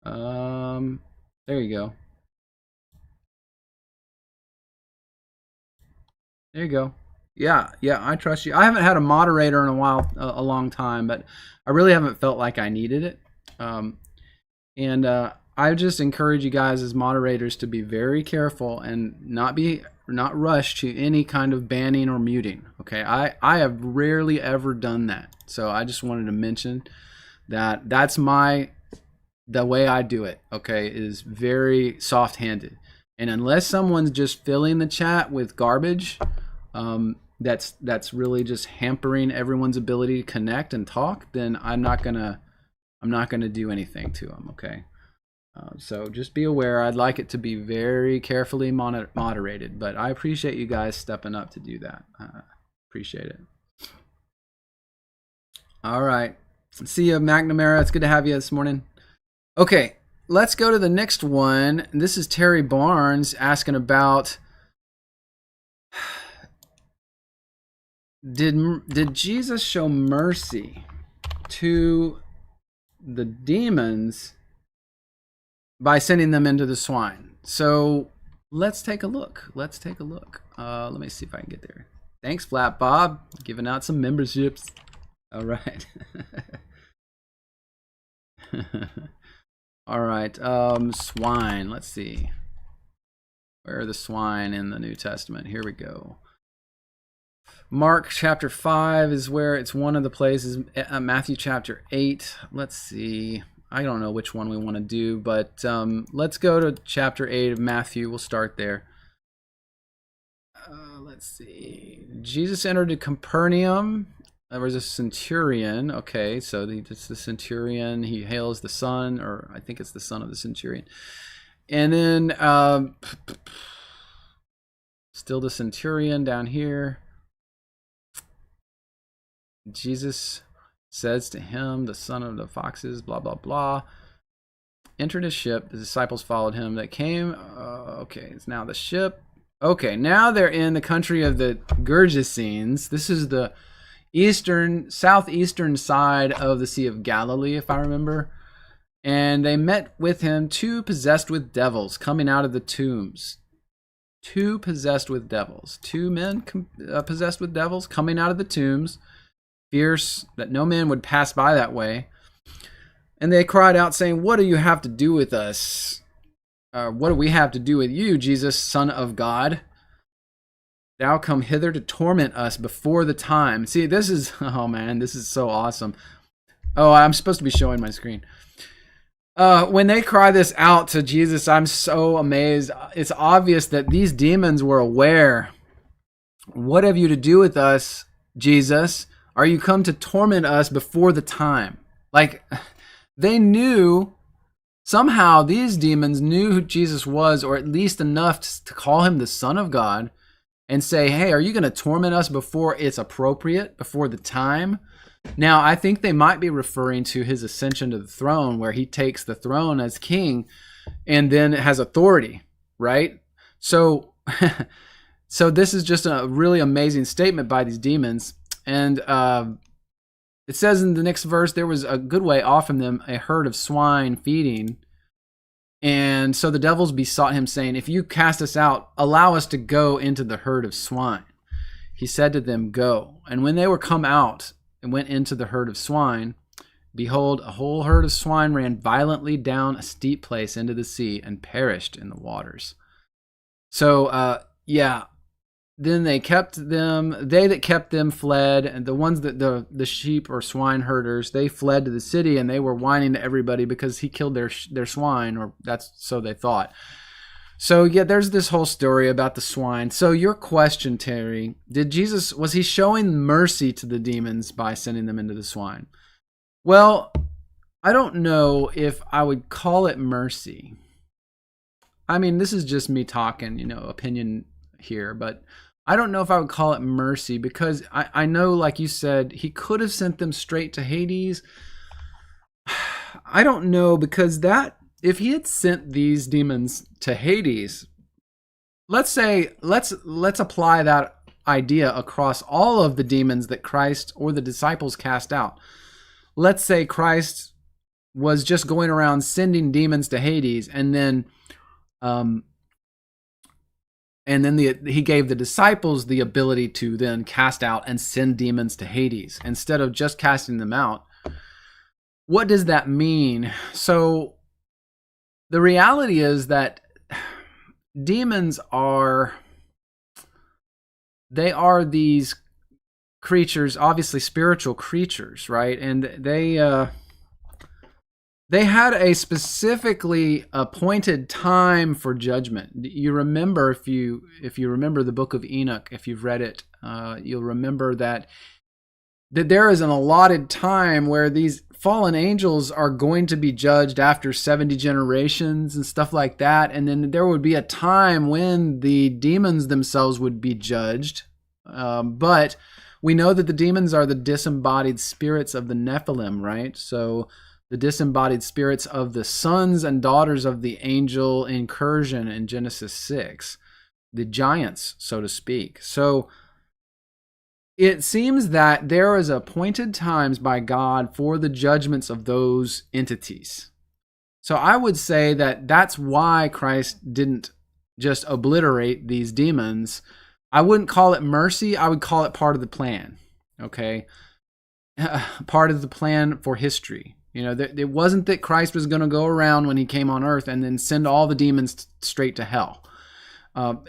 There you go. Yeah, I trust you. I haven't had a moderator in a long time, but I really haven't felt like I needed it. I just encourage you guys as moderators to be very careful and not rush to any kind of banning or muting. Okay, I have rarely ever done that. So I just wanted to mention that that's the way I do it. Okay, is very soft-handed, and unless someone's just filling the chat with garbage, that's really just hampering everyone's ability to connect and talk, then I'm not gonna do anything to them. Okay. So just be aware. I'd like it to be very carefully moderated, but I appreciate you guys stepping up to do that. Appreciate it. All right. See you, McNamara. It's good to have you this morning. Okay, let's go to the next one. This is Terry Barnes asking about, did Jesus show mercy to the demons by sending them into the swine? So let's take a look. Let me see if I can get there. Thanks, Flat Bob, giving out some memberships. All right. All right. Swine. Let's see. Where are the swine in the New Testament? Here we go. Mark chapter 5 is where it's one of the places. Matthew chapter 8. Let's see. I don't know which one we want to do, but let's go to chapter 8 of Matthew. We'll start there. Let's see. Jesus entered to Capernaum. There was a centurion. Okay, so it's the centurion. He hails the son, or I think it's the son of the centurion. And then still the centurion down here. Jesus says to him, the son of the foxes, blah, blah, blah, entered a ship. The disciples followed him. That came. Okay, it's now the ship. Okay, now they're in the country of the Gergesenes. This is the southeastern side of the Sea of Galilee, if I remember. And they met with him 2 possessed with devils coming out of the tombs. 2 possessed with devils. 2 men possessed with devils coming out of the tombs, fierce that no man would pass by that way. And they cried out, saying, "What do you have to do with us? What do we have to do with you, Jesus, Son of God? Thou come hither to torment us before the time." See, this is, oh man, this is so awesome. Oh, I'm supposed to be showing my screen. When they cry this out to Jesus, I'm so amazed. It's obvious that these demons were aware. What have you to do with us, Jesus? Are you come to torment us before the time? Like, they knew, somehow these demons knew who Jesus was, or at least enough to call him the Son of God and say, hey, are you going to torment us before it's appropriate, before the time? Now, I think they might be referring to his ascension to the throne, where he takes the throne as king and then has authority, right? So, so this is just a really amazing statement by these demons. And it says in the next verse, there was a good way off from them a herd of swine feeding. And so the devils besought him, saying, if you cast us out, allow us to go into the herd of swine. He said to them, go. And when they were come out, and went into the herd of swine, behold, a whole herd of swine ran violently down a steep place into the sea and perished in the waters. So, then they kept them, they that kept them fled, and the ones that the sheep or swine herders, they fled to the city, and they were whining to everybody because he killed their swine, or that's so they thought. So yeah, there's this whole story about the swine. So your question, Terry, was he showing mercy to the demons by sending them into the swine? Well, I don't know if I would call it mercy. I mean, this is just me talking, opinion here, but I don't know if I would call it mercy, because I know, like you said, he could have sent them straight to Hades. I don't know, because if he had sent these demons to Hades, let's apply that idea across all of the demons that Christ or the disciples cast out. Let's say Christ was just going around sending demons to Hades, and then he gave the disciples the ability to then cast out and send demons to Hades instead of just casting them out. What does that mean? So the reality is that demons are these creatures, obviously spiritual creatures, right? And they had a specifically appointed time for judgment. You remember, if you remember the book of Enoch, if you've read it, you'll remember that there is an allotted time where these fallen angels are going to be judged after 70 generations and stuff like that. And then there would be a time when the demons themselves would be judged. But we know that the demons are the disembodied spirits of the Nephilim, right? So the disembodied spirits of the sons and daughters of the angel incursion in Genesis 6, the giants, so to speak. So it seems that there is appointed times by God for the judgments of those entities. So I would say that that's why Christ didn't just obliterate these demons. I wouldn't call it mercy. I would call it part of the plan. Okay? Part of the plan for history. It wasn't that Christ was going to go around when he came on earth and then send all the demons straight to hell.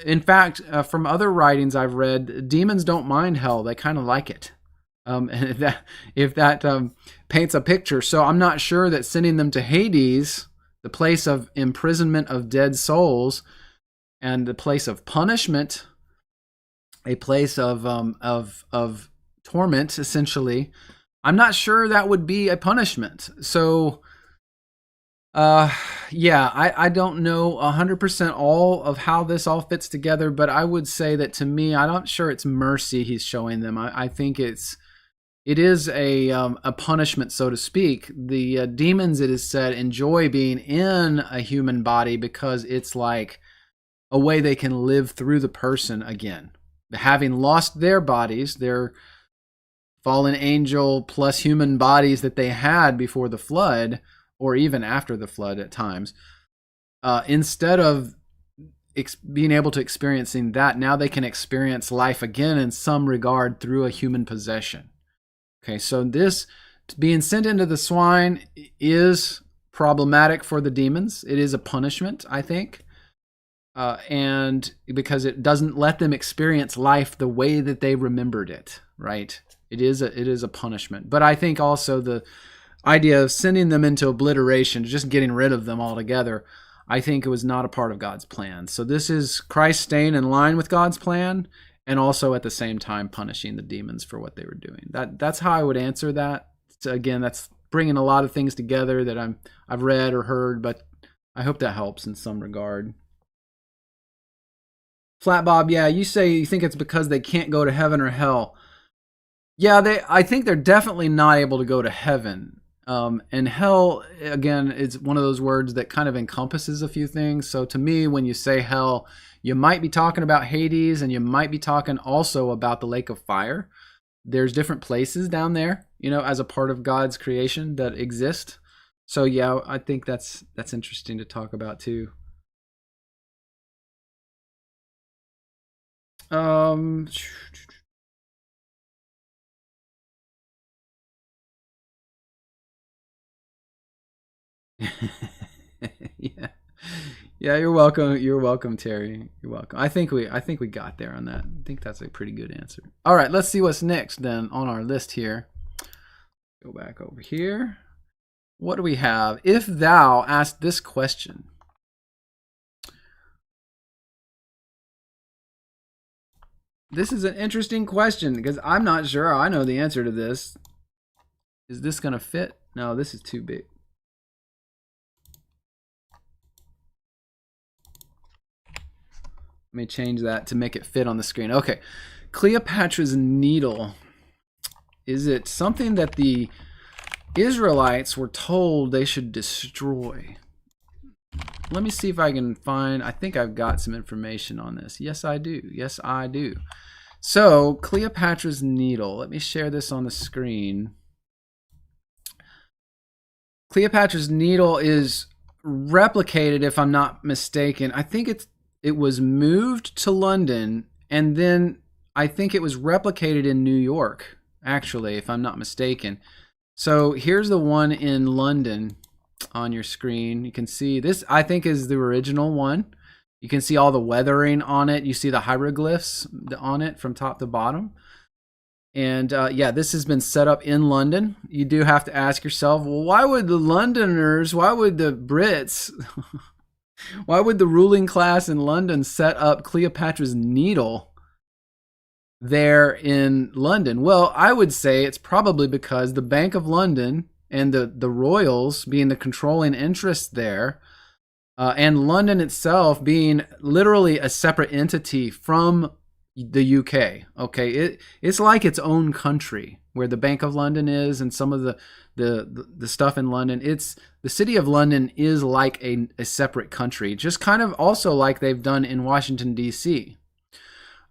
In fact, from other writings I've read, demons don't mind hell. They kind of like it. If that paints a picture. So I'm not sure that sending them to Hades, the place of imprisonment of dead souls, and the place of punishment, a place of torment, essentially, I'm not sure that would be a punishment. So I don't know 100% all of how this all fits together, but I would say that to me, I'm not sure it's mercy he's showing them. I think it is a punishment, so to speak. The demons, it is said, enjoy being in a human body because it's like a way they can live through the person again. Having lost their bodies, their fallen angel plus human bodies that they had before the flood, or even after the flood at times. Instead of being able to experiencing that, now they can experience life again in some regard through a human possession. Okay, so this being sent into the swine is problematic for the demons. It is a punishment, I think. And because it doesn't let them experience life the way that they remembered it, right? It is a punishment. But I think also the idea of sending them into obliteration, just getting rid of them altogether, I think it was not a part of God's plan. So this is Christ staying in line with God's plan and also at the same time punishing the demons for what they were doing. That's how I would answer that. So again, that's bringing a lot of things together that I've read or heard, but I hope that helps in some regard. Flat Bob, yeah, you say you think it's because they can't go to heaven or hell. Yeah, I think they're definitely not able to go to heaven. And hell, again, is one of those words that kind of encompasses a few things. So to me, when you say hell, you might be talking about Hades, and you might be talking also about the lake of fire. There's different places down there, as a part of God's creation that exist. So yeah, I think that's interesting to talk about too. Yeah, you're welcome, Terry. You're welcome. I think we got there on that. I think that's a pretty good answer. All right, let's see what's next then on our list here. Go back over here. What do we have? If thou ask this question. This is an interesting question because I'm not sure I know the answer to this. Is this going to fit? No, this is too big. Let me change that to make it fit on the screen. Okay. Cleopatra's needle. Is it something that the Israelites were told they should destroy? Let me see if I can find, I think I've got some information on this. Yes, I do. Yes, I do. So, Cleopatra's needle. Let me share this on the screen. Cleopatra's needle is replicated, if I'm not mistaken. I think it was moved to London, and then I think it was replicated in New York, actually, if I'm not mistaken. So, here's the one in London. On your screen, you can see this, I think, is the original one. You can see all the weathering on it. You see the hieroglyphs on it from top to bottom. And yeah, this has been set up in London. You do have to ask yourself, well, why would the Londoners, why would the Brits, why would the ruling class in London set up Cleopatra's needle there in London? Well, I would say it's probably because the Bank of London and the royals being the controlling interest there, and London itself being literally a separate entity from the UK. Okay, it's like its own country where the Bank of London is, and some of the stuff in London. It's the city of London is like a separate country, just kind of also like they've done in Washington D.C.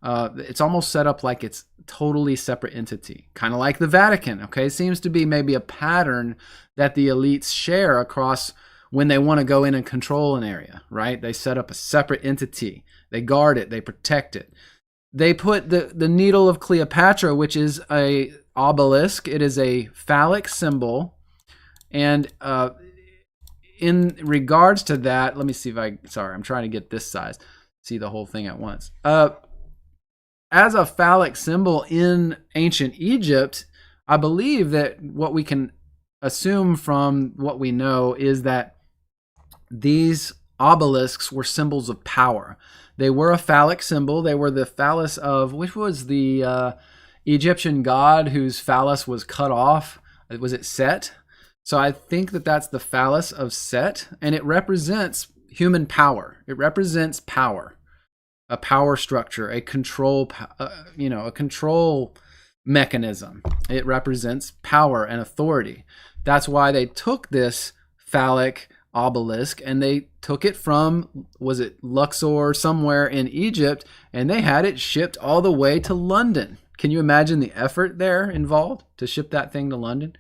It's almost set up like it's totally separate entity, kind of like the Vatican. Okay, it seems to be maybe a pattern that the elites share across when they want to go in and control an area, right? They set up a separate entity. They guard it. They protect it. They put the needle of Cleopatra, which is a obelisk. It is a phallic symbol, and in regards to that, let me see if I'm trying to get this size, see the whole thing at once. As a phallic symbol in ancient Egypt, I believe that what we can assume from what we know is that these obelisks were symbols of power. They were a phallic symbol. They were the phallus of, which was the Egyptian god whose phallus was cut off. Was it Set? So I think that that's the phallus of Set, and it represents human power. It represents power. A power structure, a control, a control mechanism. It represents power and authority. That's why they took this phallic obelisk and they took it from, was it Luxor, somewhere in Egypt, and they had it shipped all the way to London. Can you imagine the effort there involved to ship that thing to London?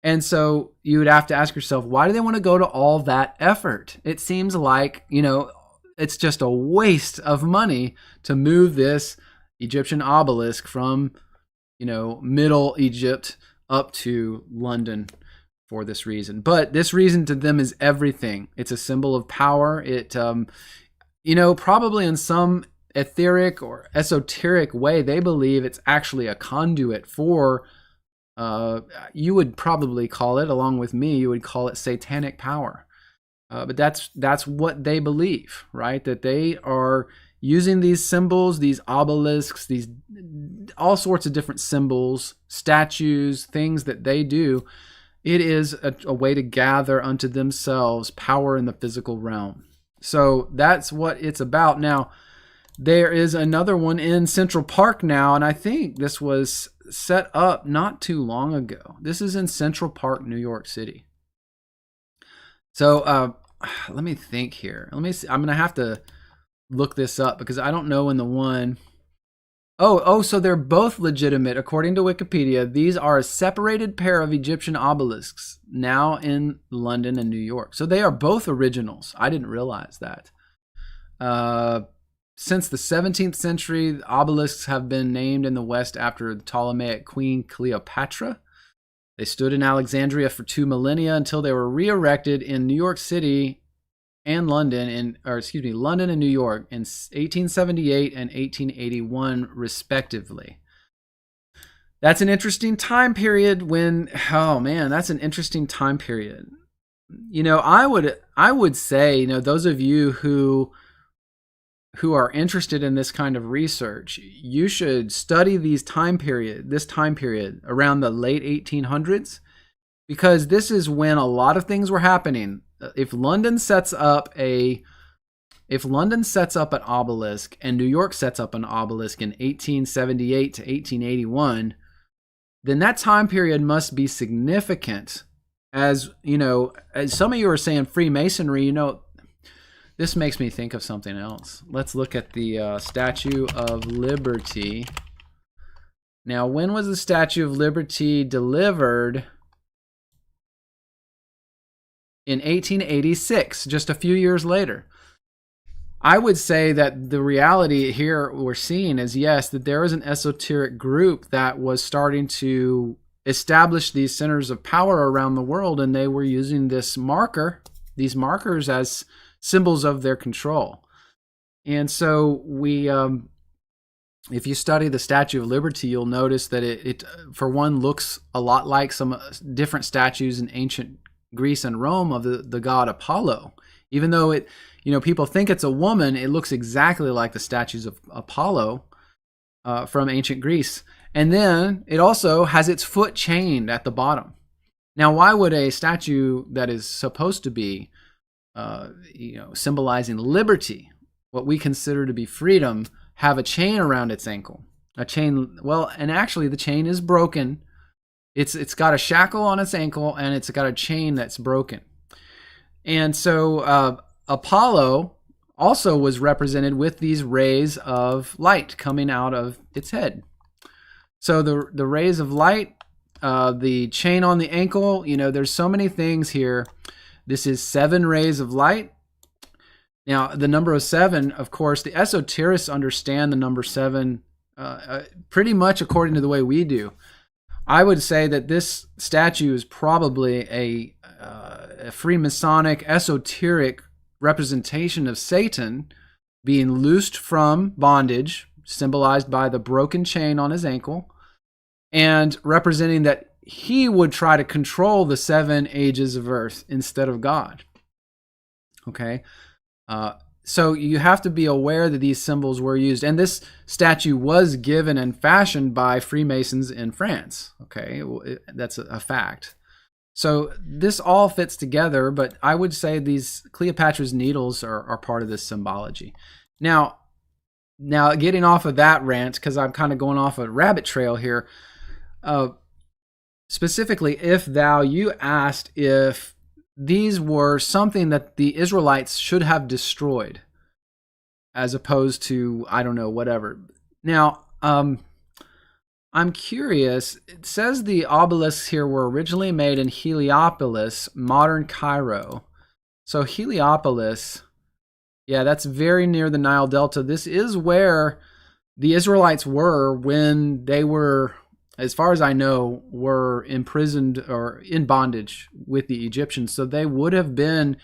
And so you would have to ask yourself, why do they want to go to all that effort? It seems like, it's just a waste of money to move this Egyptian obelisk from, Middle Egypt up to London for this reason. But this reason to them is everything. It's a symbol of power. It, probably in some etheric or esoteric way, they believe it's actually a conduit for, you would probably call it, along with me, you would call it satanic power. But that's what they believe, right? That they are using these symbols, these obelisks, these all sorts of different symbols, statues, things that they do. It is a way to gather unto themselves power in the physical realm. So that's what it's about. Now, there is another one in Central Park now, and I think this was set up not too long ago. This is in Central Park, New York City. So let me think here. Let me see. I'm going to have to look this up because I don't know when the one... so they're both legitimate. According to Wikipedia, these are a separated pair of Egyptian obelisks now in London and New York. So they are both originals. I didn't realize that. Since the 17th century, obelisks have been named in the West after the Ptolemaic Queen Cleopatra. They stood in Alexandria for 2 millennia until they were re-erected in New York City and London, London and New York in 1878 and 1881, respectively. That's an interesting time period that's an interesting time period. I would say, those of you who are interested in this kind of research, you should study this time period around the late 1800s, because this is when a lot of things were happening. If London sets up an obelisk and New York sets up an obelisk in 1878 to 1881, then that time period must be significant. As some of you are saying Freemasonry, this makes me think of something else. Let's look at the Statue of Liberty. Now, when was the Statue of Liberty delivered? In 1886, just a few years later. I would say that the reality here we're seeing is, yes, that there is an esoteric group that was starting to establish these centers of power around the world, and they were using these markers as symbols of their control. And so if you study the Statue of Liberty, you'll notice that it for one, looks a lot like some different statues in ancient Greece and Rome of the god Apollo. Even though people think it's a woman, it looks exactly like the statues of Apollo from ancient Greece. And then it also has its foot chained at the bottom. Now, why would a statue that is supposed to be symbolizing liberty, what we consider to be freedom, have a chain around its ankle? And actually the chain is broken. It's got a shackle on its ankle, and it's got a chain that's broken. And so Apollo also was represented with these rays of light coming out of its head. So the rays of light, the chain on the ankle, there's so many things here. This is 7 rays of light. Now, the number of 7, of course, the esoterists understand the number 7 pretty much according to the way we do. I would say that this statue is probably a Freemasonic, esoteric representation of Satan being loosed from bondage, symbolized by the broken chain on his ankle, and representing that he would try to control the 7 ages of earth instead of God. Okay? So you have to be aware that these symbols were used. And this statue was given and fashioned by Freemasons in France. Okay, that's a fact. So this all fits together, but I would say these Cleopatra's needles are part of this symbology. Now getting off of that rant, because I'm kind of going off a rabbit trail here, specifically, you asked if these were something that the Israelites should have destroyed, as opposed to, I don't know, whatever. Now, I'm I'm curious. It says the obelisks here were originally made in Heliopolis, modern Cairo. So Heliopolis, yeah, that's very near the Nile Delta. This is where the Israelites were when they were, as far as I know, were imprisoned or in bondage with the Egyptians. So they would have been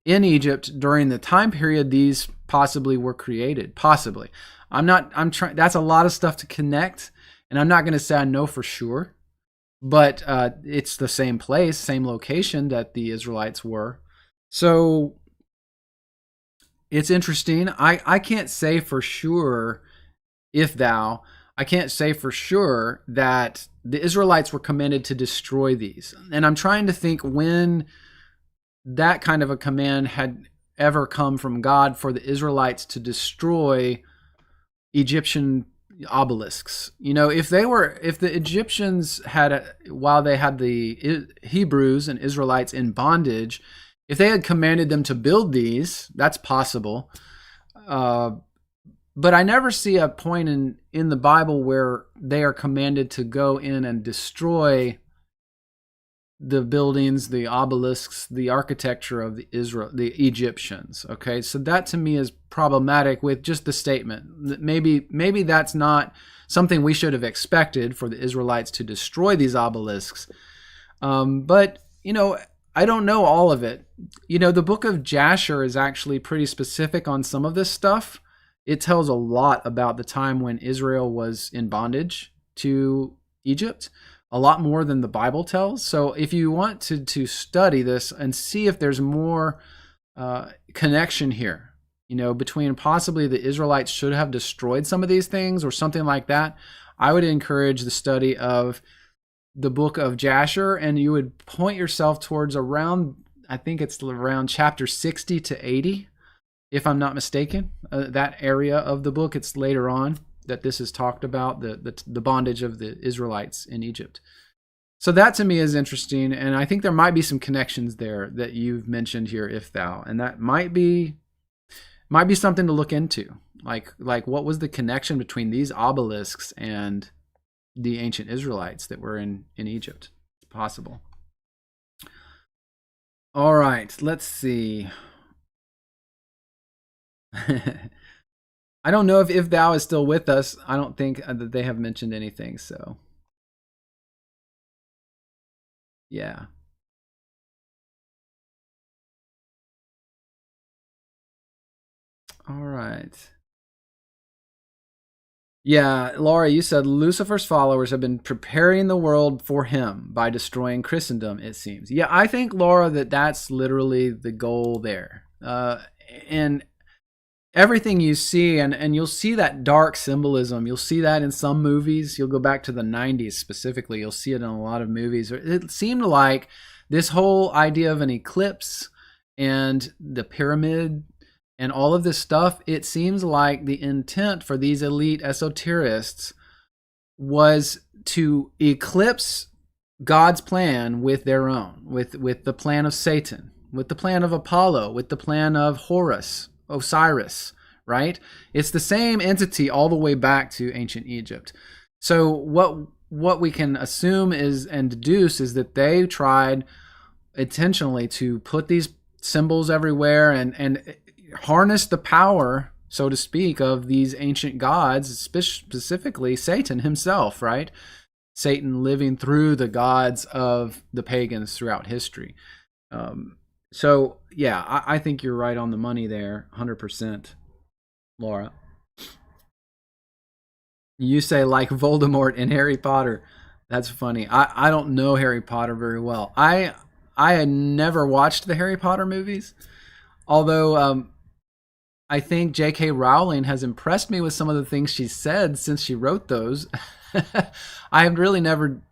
in Egypt during the time period these possibly were created. Possibly. I'm trying, that's a lot of stuff to connect, and I'm not going to say I know for sure, but it's the same place, same location that the Israelites were. So it's interesting. I can't say for sure I can't say for sure that the Israelites were commanded to destroy these. And I'm trying to think when that kind of a command had ever come from God for the Israelites to destroy Egyptian obelisks. You know, if the Egyptians had, while they had the Hebrews and Israelites in bondage, if they had commanded them to build these, that's possible. But I never see a point in the Bible where they are commanded to go in and destroy the buildings, the obelisks, the architecture of the Egyptians. Okay, so that to me is problematic with just the statement. Maybe that's not something we should have expected for the Israelites to destroy these obelisks. But I don't know all of it. The book of Jasher is actually pretty specific on some of this stuff. It tells a lot about the time when Israel was in bondage to Egypt, a lot more than the Bible tells. So if you want to study this and see if there's more connection here, between possibly the Israelites should have destroyed some of these things or something like that, I would encourage the study of the book of Jasher, and you would point yourself towards around, I think it's around chapter 60 to 80, if I'm not mistaken. That area of the book, it's later on that this is talked about, the bondage of the Israelites in Egypt. So that to me is interesting, and I think there might be some connections there that you've mentioned here, if thou, and that might be something to look into. Like what was the connection between these obelisks and the ancient Israelites that were in Egypt? It's possible. All right, let's see. I don't know if thou is still with us. I don't think that they have mentioned anything, so yeah. All right. Yeah, Laura, you said Lucifer's followers have been preparing the world for him by destroying Christendom, it seems. Yeah, I think, Laura, that's literally the goal there. And everything you see, and you'll see that dark symbolism. You'll see that in some movies. You'll go back to the 90s specifically. You'll see it in a lot of movies. It seemed like this whole idea of an eclipse and the pyramid and all of this stuff, it seems like the intent for these elite esoterists was to eclipse God's plan with their own, with the plan of Satan, with the plan of Apollo, with the plan of Horus, Osiris, right? It's the same entity all the way back to ancient Egypt. So what we can assume is and deduce is that they tried intentionally to put these symbols everywhere and harness the power, so to speak, of these ancient gods, specifically Satan himself, right? Satan living through the gods of the pagans throughout history. So, yeah, I think you're right on the money there, 100%, Laura. You say like Voldemort in Harry Potter. That's funny. I don't know Harry Potter very well. I had never watched the Harry Potter movies, although I think J.K. Rowling has impressed me with some of the things she said since she wrote those. I have really never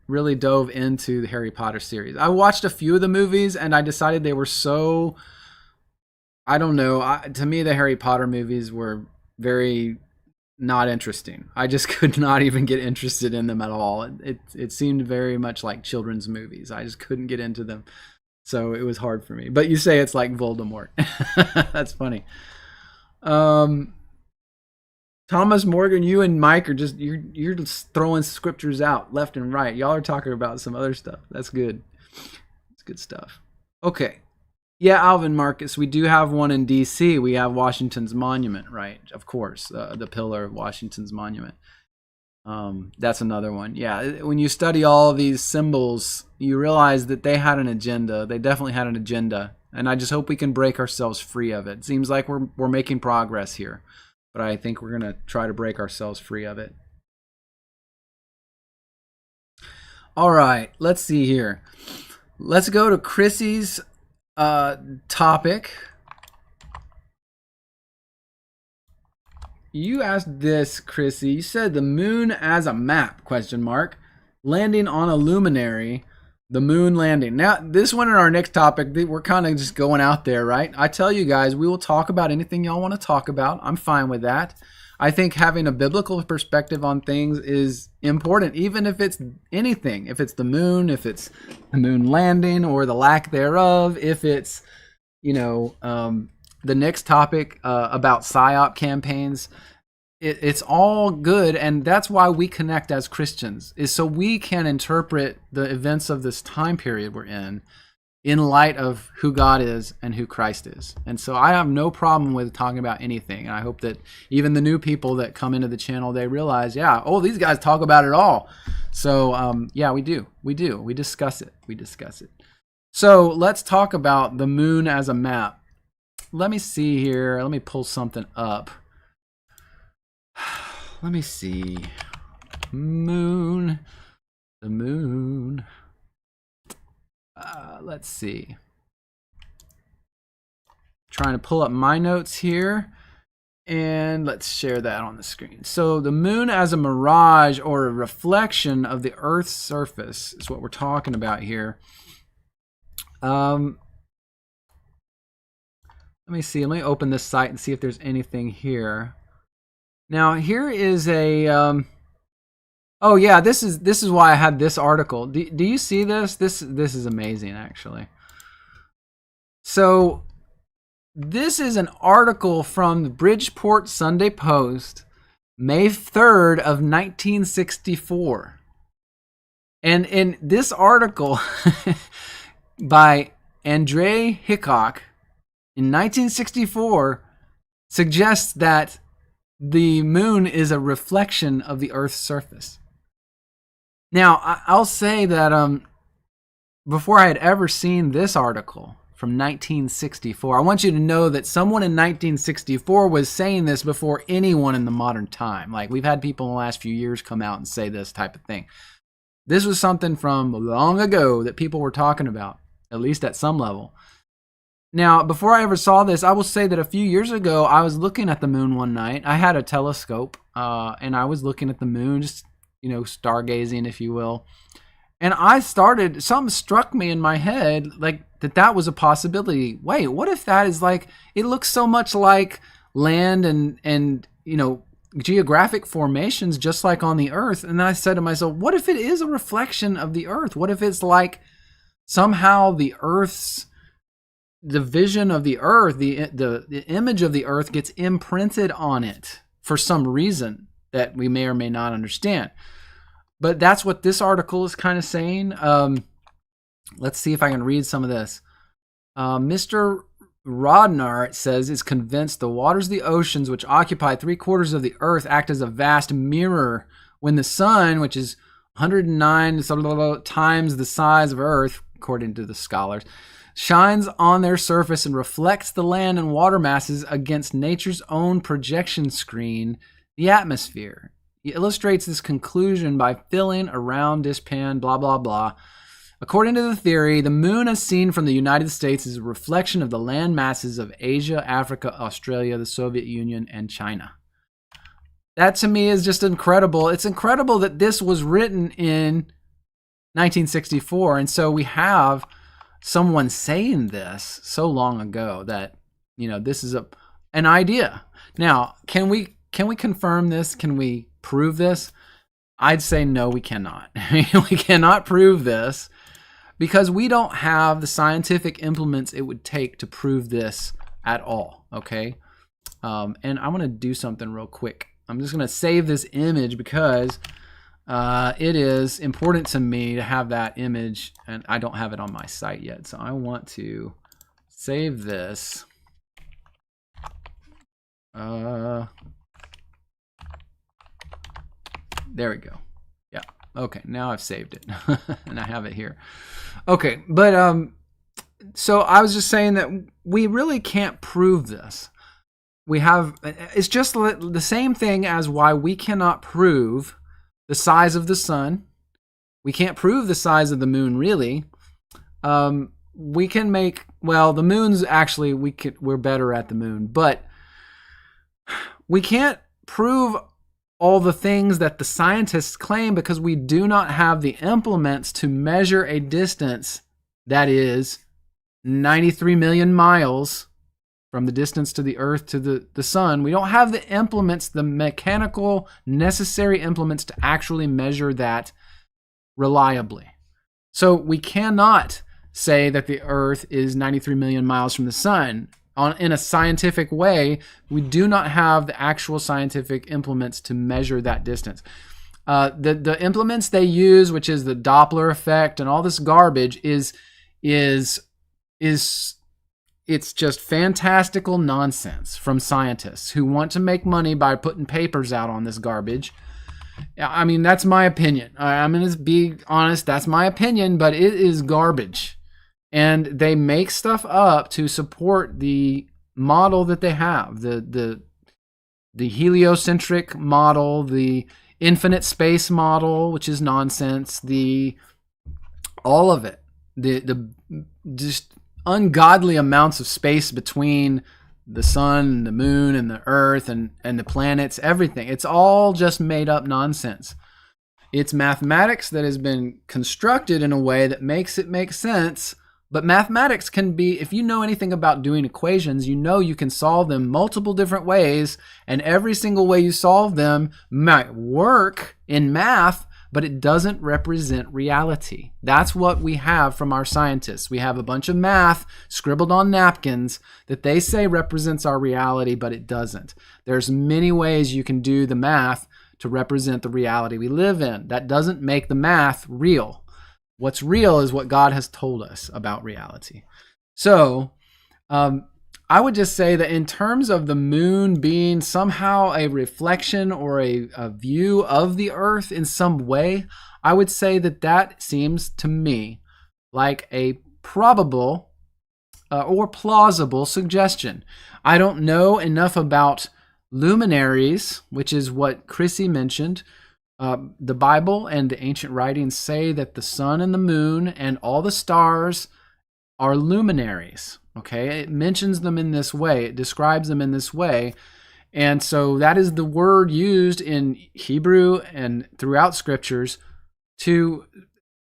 really dove into the Harry Potter series. I watched a few of the movies and I decided they were so, I don't know, to me the Harry Potter movies were very not interesting. I just could not even get interested in them at all. It seemed very much like children's movies. I just couldn't get into them. So it was hard for me. But you say it's like Voldemort. That's funny. Tom Thomas Morgan, you and Mike are just you're just throwing scriptures out left and right. Y'all are talking about some other stuff. That's good. It's good stuff. Okay. Yeah, Alvin Marcus, we do have one in D.C. We have Washington's monument, right? Of course, the pillar of Washington's monument. That's another one. Yeah, when you study all of these symbols, you realize that they had an agenda. They definitely had an agenda, and I just hope we can break ourselves free of it. It seems like we're making progress here, but I think we're going to try to break ourselves free of it. All right, let's see here. Let's go to Chrissy's topic. You asked this, Chrissy. You said the moon as a map, ? Landing on a luminary, the moon landing. Now, this one in our next topic, we're kind of just going out there, right? I tell you guys, we will talk about anything y'all want to talk about. I'm fine with that. I think having a biblical perspective on things is important, even if it's anything. If it's the moon, if it's the moon landing or the lack thereof, if it's, the next topic about psyop campaigns. It's all good, and that's why we connect as Christians, is so we can interpret the events of this time period we're in light of who God is and who Christ is. And so I have no problem with talking about anything. And I hope that even the new people that come into the channel, they realize, these guys talk about it all. So we do. We discuss it. So let's talk about the moon as a map. Let me see here. Let me pull something up. Let me see. The moon. Let's see. Trying to pull up my notes here. And let's share that on the screen. So the moon as a mirage or a reflection of the Earth's surface is what we're talking about here. Let me see. Let me open this site and see if there's anything here. Now here is a. This is why I had this article. Do you see this? This is amazing, actually. So this is an article from the Bridgeport Sunday Post, May 3rd of 1964, and in this article by Andre Hickok in 1964 suggests that the moon is a reflection of the Earth's surface. Now, I'll say that before I had ever seen this article from 1964, I want you to know that someone in 1964 was saying this before anyone in the modern time. Like, we've had people in the last few years come out and say this type of thing. This was something from long ago that people were talking about, at least at some level. Now, before I ever saw this, I will say that a few years ago, I was looking at the moon one night. I had a telescope, and I was looking at the moon, just, stargazing, if you will. And something struck me in my head, like, that was a possibility. Wait, what if that is like, it looks so much like land and geographic formations, just like on the Earth. And then I said to myself, what if it is a reflection of the Earth? What if it's like somehow the vision of the Earth, the image of the Earth gets imprinted on it for some reason that we may or may not understand. But that's what this article is kind of saying. Let's see if I can read some of this. Mr. Rodnar, it says, is convinced the waters of the oceans, which occupy 3/4 of the Earth, act as a vast mirror when the sun, which is 109 times the size of Earth, according to the scholars, shines on their surface and reflects the land and water masses against nature's own projection screen, the atmosphere. He illustrates this conclusion by filling a round dishpan, blah, blah, blah. According to the theory, the moon as seen from the United States is a reflection of the land masses of Asia, Africa, Australia, the Soviet Union, and China. That to me is just incredible. It's incredible that this was written in 1964, and so we have someone saying this so long ago that, this is an idea. Now, can we confirm this? Can we prove this? I'd say no, we cannot. We cannot prove this because we don't have the scientific implements it would take to prove this at all, okay? And I'm going to do something real quick. I'm just going to save this image because it is important to me to have that image, and I don't have it on my site yet. So I want to save this. There we go. Yeah. Okay. Now I've saved it and I have it here. Okay. But, so I was just saying that we really can't prove this. It's just the same thing as why we cannot prove the size of the sun. We can't prove the size of the moon, really. We can make, well, the moon's actually, we're better at the moon, but we can't prove all the things that the scientists claim because we do not have the implements to measure a distance that is 93 million miles from the distance to the Earth to the sun. We don't have the implements, the mechanical necessary implements to actually measure that reliably. So we cannot say that the Earth is 93 million miles from the sun. In a scientific way, we do not have the actual scientific implements to measure that distance. The implements they use, which is the Doppler effect and all this garbage, is it's just fantastical nonsense from scientists who want to make money by putting papers out on this garbage. I mean, that's my opinion. I'm going to be honest, that's my opinion, but it is garbage. And they make stuff up to support the model that they have, the heliocentric model, the infinite space model, which is nonsense, all of it, the just ungodly amounts of space between the sun and the moon and the earth and the planets, everything. It's all just made up nonsense. It's mathematics that has been constructed in a way that makes it make sense. But mathematics can be, if you know anything about doing equations, you know you can solve them multiple different ways, and every single way you solve them might work in math, but it doesn't represent reality. That's what we have from our scientists. We have a bunch of math scribbled on napkins that they say represents our reality, but it doesn't. There's many ways you can do the math to represent the reality we live in. That doesn't make the math real. What's real is what God has told us about reality. So, I would just say that in terms of the moon being somehow a reflection or a view of the earth in some way, I would say that seems to me like a probable or plausible suggestion. I don't know enough about luminaries, which is what Chrissy mentioned. The Bible and the ancient writings say that the sun and the moon and all the stars are luminaries. Okay, it mentions them in this way. It describes them in this way. And so that is the word used in Hebrew and throughout scriptures to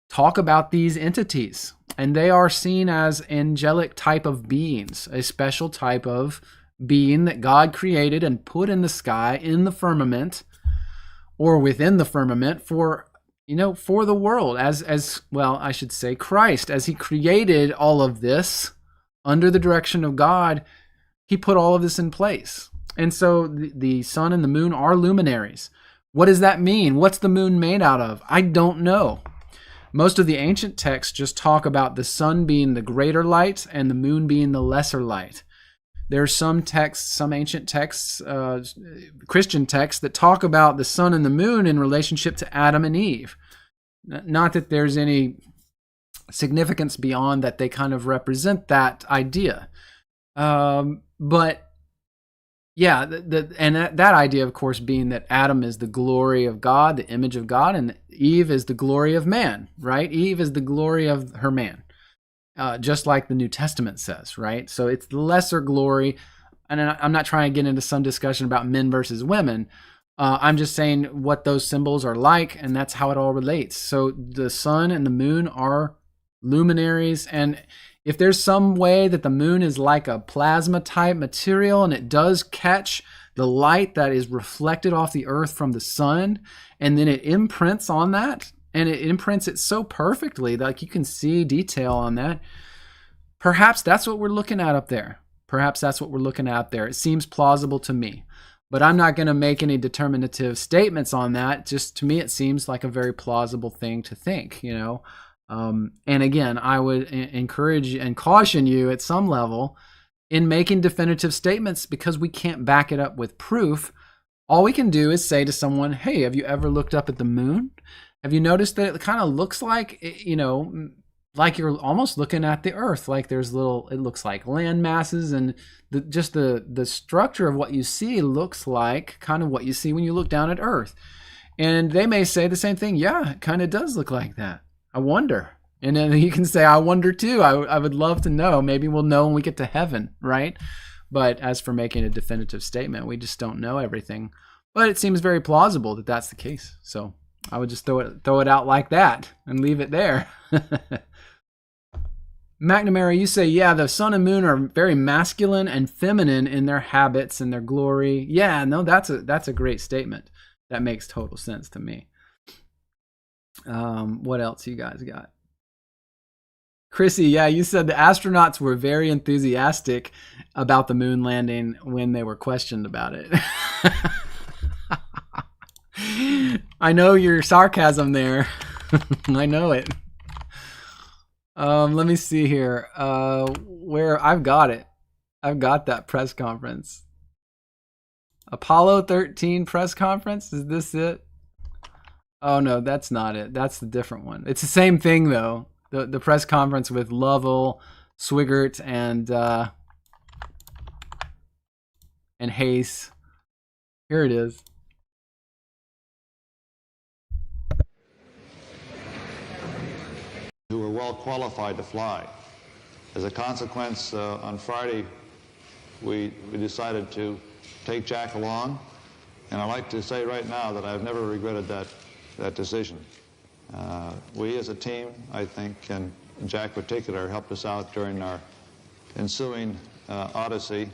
talk about these entities. And they are seen as angelic type of beings, a special type of being that God created and put in the sky, in the firmament, or within the firmament for the world, as well, I should say, Christ, as he created all of this under the direction of God, he put all of this in place. And so the sun and the moon are luminaries. What does that mean? What's the moon made out of? I don't know. Most of the ancient texts just talk about the sun being the greater light and the moon being the lesser light. There are some texts, some ancient texts, Christian texts, that talk about the sun and the moon in relationship to Adam and Eve. Not that there's any significance beyond that they kind of represent that idea. But yeah, that idea, of course, being that Adam is the glory of God, the image of God, and Eve is the glory of man, right? Eve is the glory of her man. Just like the New Testament says, right? So it's the lesser glory. And I'm not trying to get into some discussion about men versus women. I'm just saying what those symbols are like, and that's how it all relates. So the sun and the moon are luminaries. And if there's some way that the moon is like a plasma type material and it does catch the light that is reflected off the earth from the sun, and then it imprints on that, and it imprints it so perfectly that you can see detail on that. Perhaps that's what we're looking at up there. It seems plausible to me. But I'm not going to make any determinative statements on that. Just to me, it seems like a very plausible thing to think, you know. And again, I would encourage and caution you at some level in making definitive statements, because we can't back it up with proof. All we can do is say to someone, hey, have you ever looked up at the moon? Have you noticed that it kind of looks like, you know, like you're almost looking at the earth, like there's little, it looks like land masses, and just the structure of what you see looks like kind of what you see when you look down at earth. And they may say the same thing. Yeah, it kind of does look like that. I wonder. And then you can say, I wonder too. I would love to know. Maybe we'll know when we get to heaven, right? But as for making a definitive statement, we just don't know everything. But it seems very plausible that that's the case. So I would just throw it out like that and leave it there. McNamara, you say, yeah, the sun and moon are very masculine and feminine in their habits and their glory. Yeah, no, that's a great statement. That makes total sense to me. What else you guys got? Chrissy, yeah, you said the astronauts were very enthusiastic about the moon landing when they were questioned about it. I know your sarcasm there. I know it. Let me see here. Where I've got it. I've got that press conference. Apollo 13 press conference. Is this it? Oh no, that's not it. That's the different one. It's the same thing though. The press conference with Lovell, Swigert, and Hayes. Here it is. Who were well qualified to fly. As a consequence, on Friday, we decided to take Jack along, and I'd like to say right now that I've never regretted that decision. We as a team, I think, and Jack in particular, helped us out during our ensuing odyssey.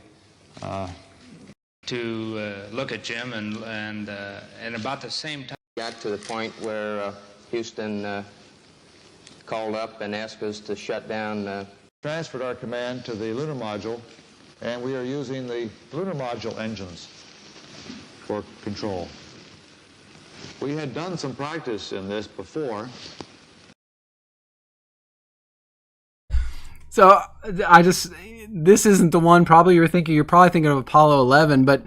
To look at Jim and about the same time. Got to the point where Houston called up and asked us to shut down. Transferred our command to the lunar module, and we are using the lunar module engines for control. We had done some practice in this before. So this isn't the one probably you're probably thinking of Apollo 11, but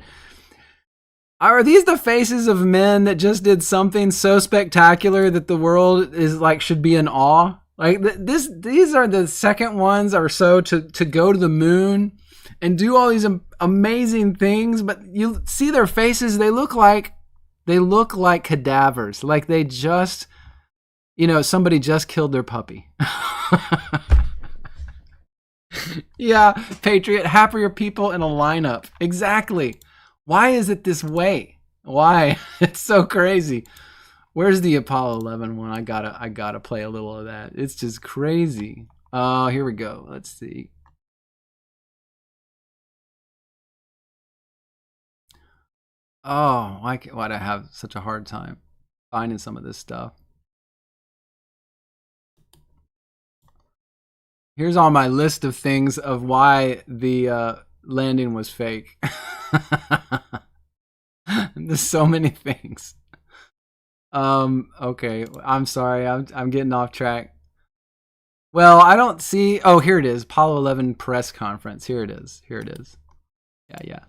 are these the faces of men that just did something so spectacular that the world is like, should be in awe? Like these are the second ones or so to go to the moon and do all these amazing things, but you see their faces, they look like cadavers. Like they just, somebody just killed their puppy. Yeah, Patriot, happier people in a lineup. Exactly. Why is it this way? Why? It's so crazy. Where's the Apollo 11 one? I gotta play a little of that. It's just crazy. Oh, here we go. Let's see. Oh, why do I have such a hard time finding some of this stuff? Here's on my list of things of why the landing was fake. There's so many things. Okay, I'm sorry. I'm getting off track. Well, I don't see. Oh, here it is. Apollo 11 press conference. Here it is. Yeah.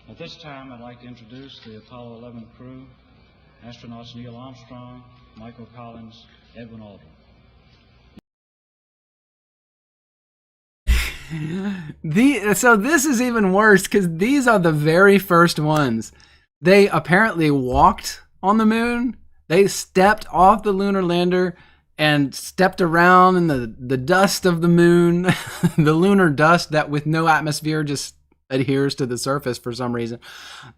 At this time, I'd like to introduce the Apollo 11 crew, astronauts Neil Armstrong, Michael Collins, Edwin Aldrin. So this is even worse because these are the very first ones. They apparently walked on the moon. They stepped off the lunar lander and stepped around in the dust of the moon, the lunar dust that with no atmosphere just adheres to the surface for some reason.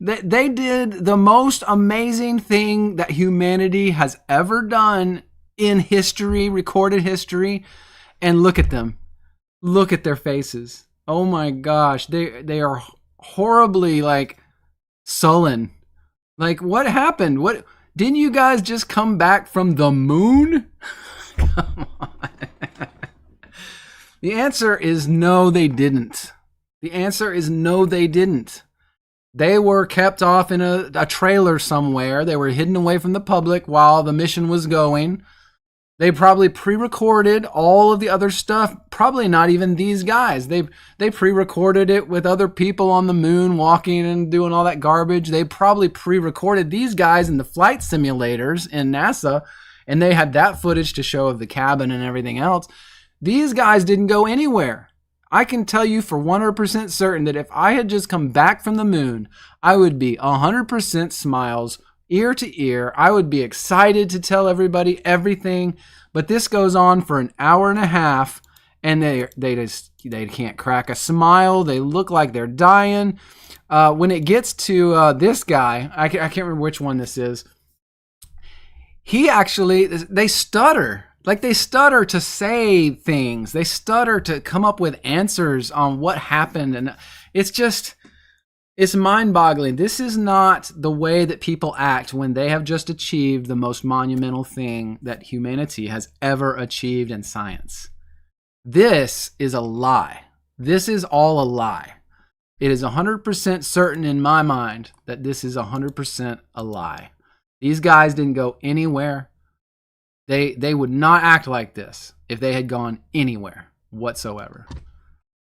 They did the most amazing thing that humanity has ever done in history, recorded history, and look at them. Look at their faces. Oh my gosh, they are horribly like sullen. Like what happened? What Didn't you guys just come back from the moon? Come on. The answer is no, they didn't. The answer is no, they didn't. They were kept off in a trailer somewhere. They were hidden away from the public while the mission was going. They probably pre-recorded all of the other stuff. Probably not even these guys. They pre-recorded it with other people on the moon walking and doing all that garbage. They probably pre-recorded these guys in the flight simulators in NASA, and they had that footage to show of the cabin and everything else. These guys didn't go anywhere. I can tell you for 100% certain that if I had just come back from the moon, I would be 100% smiles, ear to ear. I would be excited to tell everybody everything, but this goes on for an hour and a half, and they can't crack a smile. They look like they're dying. When it gets to this guy, I can't remember which one this is. They stutter. Like, they stutter to say things. They stutter to come up with answers on what happened. And it's mind-boggling. This is not the way that people act when they have just achieved the most monumental thing that humanity has ever achieved in science. This is a lie. This is all a lie. It is 100% certain in my mind that this is 100% a lie. These guys didn't go anywhere. They would not act like this if they had gone anywhere whatsoever.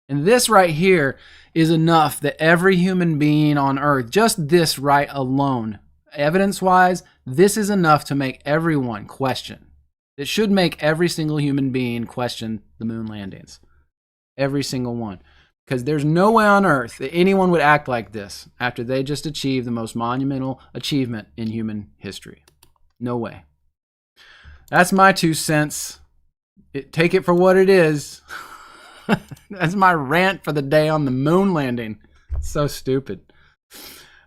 And this right here is enough that every human being on earth, just this right alone, evidence-wise, this is enough to make everyone question. It should make every single human being question the moon landings. Every single one. Because there's no way on earth that anyone would act like this after they just achieved the most monumental achievement in human history. No way. That's my 2 cents. Take it for what it is. That's my rant for the day on the moon landing. It's so stupid.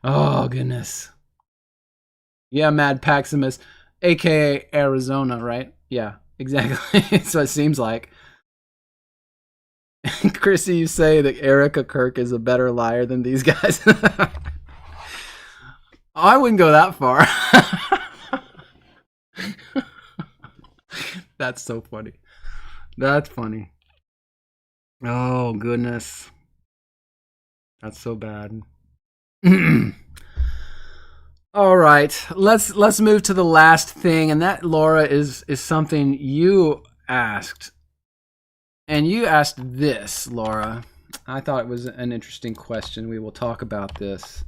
Oh, goodness. Yeah, Mad Paximus, a.k.a. Arizona, right? Yeah, exactly. That's what it seems like. Chrissy, you say that Erica Kirk is a better liar than these guys. I wouldn't go that far. That's so funny. That's funny. Oh, goodness. That's so bad. All right. Let's move to the last thing. And that, Laura, is something you asked. And you asked this, Laura. I thought it was an interesting question. We will talk about this.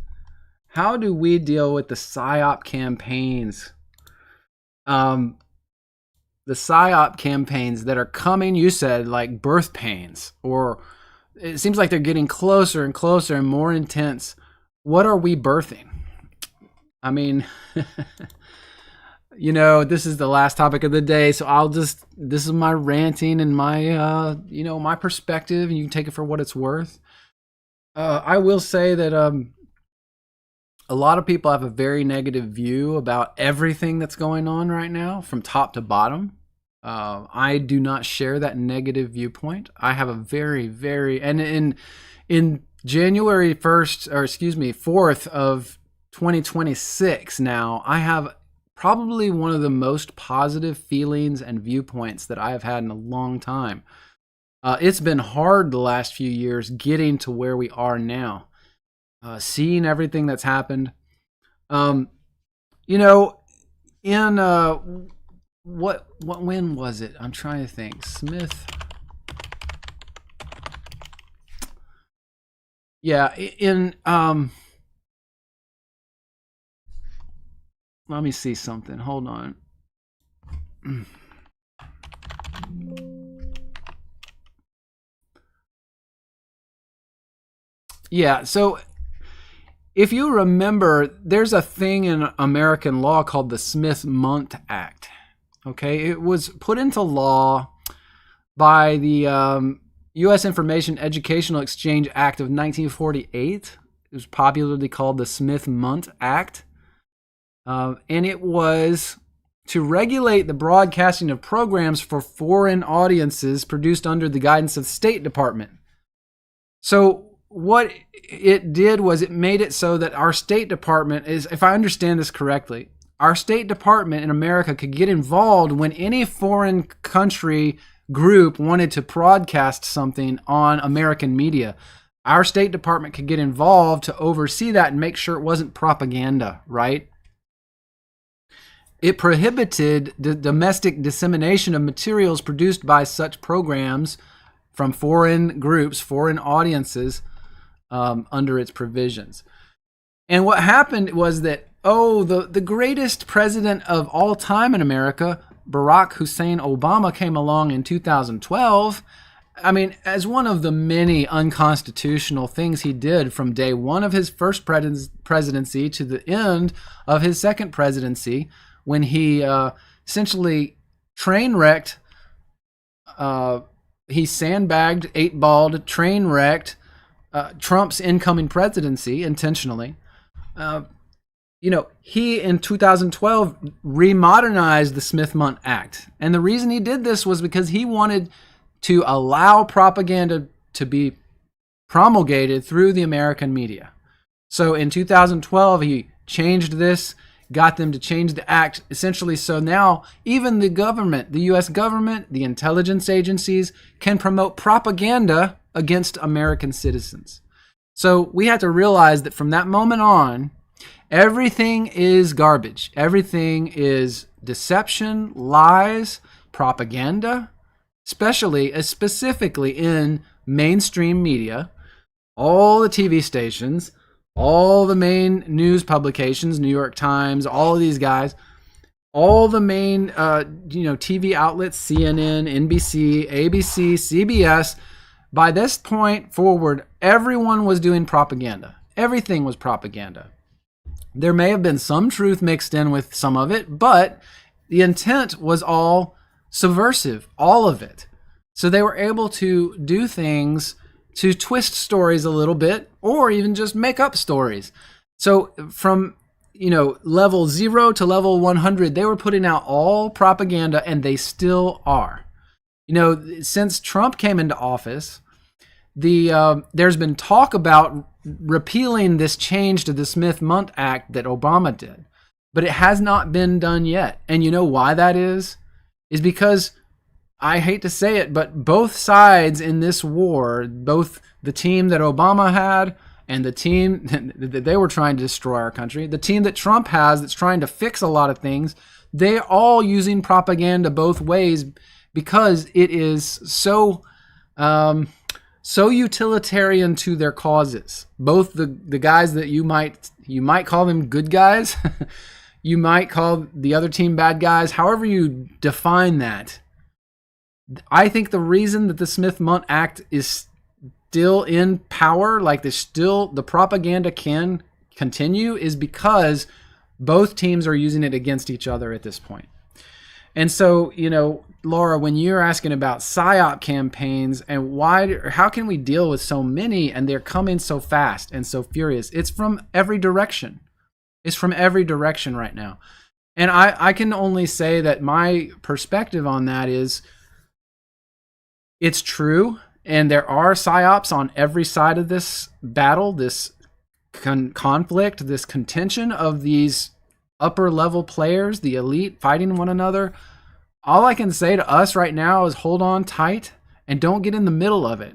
How do we deal with the psyop campaigns? The psyop campaigns that are coming, you said, like birth pains, or it seems like they're getting closer and closer and more intense. What are we birthing? I mean, this is the last topic of the day, so this is my ranting and my, my perspective, and you can take it for what it's worth. I will say that a lot of people have a very negative view about everything that's going on right now, from top to bottom. I do not share that negative viewpoint. I have a very, very, and in January 4th of 2026 now, I have probably one of the most positive feelings and viewpoints that I have had in a long time. It's been hard the last few years getting to where we are now, seeing everything that's happened. When was it? I'm trying to think. Smith. Yeah, let me see something. Hold on. Yeah, so if you remember, there's a thing in American law called the Smith-Mundt Act. Okay, it was put into law by the U.S. Information Educational Exchange Act of 1948. It was popularly called the Smith-Mundt Act. And it was to regulate the broadcasting of programs for foreign audiences produced under the guidance of the State Department. So what it did was it made it so that our State Department is, if I understand this correctly, our State Department in America could get involved when any foreign country group wanted to broadcast something on American media. Our State Department could get involved to oversee that and make sure it wasn't propaganda, right? It prohibited the domestic dissemination of materials produced by such programs from foreign groups, foreign audiences, under its provisions. And what happened was that, the greatest president of all time in America, Barack Hussein Obama, came along in 2012. I mean, as one of the many unconstitutional things he did from day one of his first presidency to the end of his second presidency, when he essentially train wrecked, he sandbagged, eight-balled, train wrecked Trump's incoming presidency intentionally. He in 2012 remodernized the Smith-Mundt Act. And the reason he did this was because he wanted to allow propaganda to be promulgated through the American media. So in 2012, he changed this, got them to change the act, essentially. So now even the government, the U.S. government, the intelligence agencies can promote propaganda against American citizens. So we have to realize that from that moment on, everything is garbage. Everything is deception, lies, propaganda, specifically in mainstream media, all the TV stations, all the main news publications, New York Times, all of these guys, all the main TV outlets, CNN, NBC, ABC, CBS. By this point forward, everyone was doing propaganda. Everything was propaganda. There may have been some truth mixed in with some of it, but the intent was all subversive, all of it. So they were able to do things to twist stories a little bit, or even just make up stories. So from level 0 to level 100, they were putting out all propaganda, and they still are. Since Trump came into office, there's been talk about repealing this change to the Smith-Mundt Act that Obama did, but it has not been done yet. And you know why that is? Is because, I hate to say it, but both sides in this war, both the team that Obama had and the team that they were trying to destroy our country, the team that Trump has that's trying to fix a lot of things, they're all using propaganda both ways because it is so utilitarian to their causes. Both the guys that you might call them good guys, you might call the other team bad guys, however you define that. I think the reason that the Smith-Mundt Act is still in power, like the propaganda can continue, is because both teams are using it against each other at this point. And so, Laura, when you're asking about psyop campaigns and how can we deal with so many and they're coming so fast and so furious? It's from every direction. It's from every direction right now. And I can only say that my perspective on that is it's true. And there are psyops on every side of this battle, this conflict, this contention of these upper level players, the elite fighting one another. All I can say to us right now is hold on tight and don't get in the middle of it.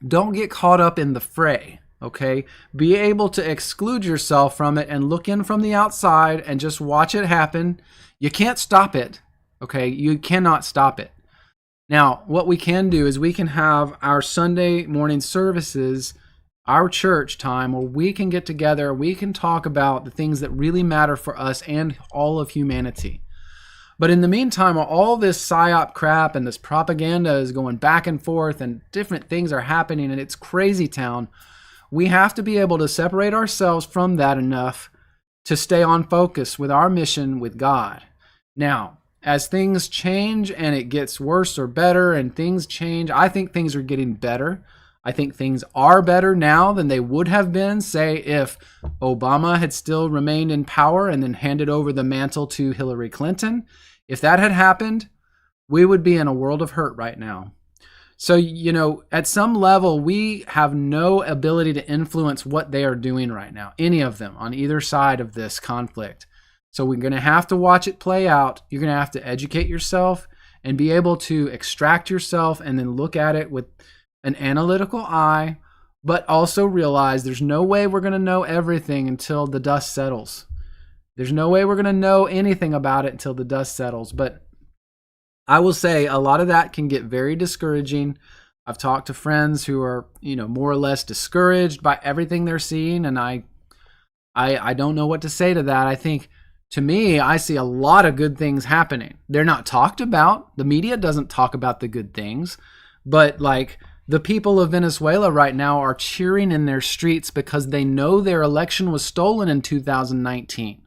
Don't get caught up in the fray, okay? Be able to exclude yourself from it and look in from the outside and just watch it happen. You can't stop it, okay? You cannot stop it. Now, what we can do is we can have our Sunday morning services, our church time, where we can get together, we can talk about the things that really matter for us and all of humanity. But in the meantime, while all this psyop crap and this propaganda is going back and forth and different things are happening and it's crazy town, we have to be able to separate ourselves from that enough to stay on focus with our mission with God. Now, as things change and it gets worse or better and things change, I think things are getting better. I think things are better now than they would have been, say, if Obama had still remained in power and then handed over the mantle to Hillary Clinton. If that had happened, we would be in a world of hurt right now. So, at some level, we have no ability to influence what they are doing right now, any of them on either side of this conflict. So we're going to have to watch it play out. You're going to have to educate yourself and be able to extract yourself and then look at it with an analytical eye, but also realize there's no way we're going to know everything until the dust settles. There's no way we're going to know anything about it until the dust settles. But I will say a lot of that can get very discouraging. I've talked to friends who are, more or less discouraged by everything they're seeing, and I don't know what to say to that. I think, to me, I see a lot of good things happening. They're not talked about. The media doesn't talk about the good things, but like the people of Venezuela right now are cheering in their streets because they know their election was stolen in 2019.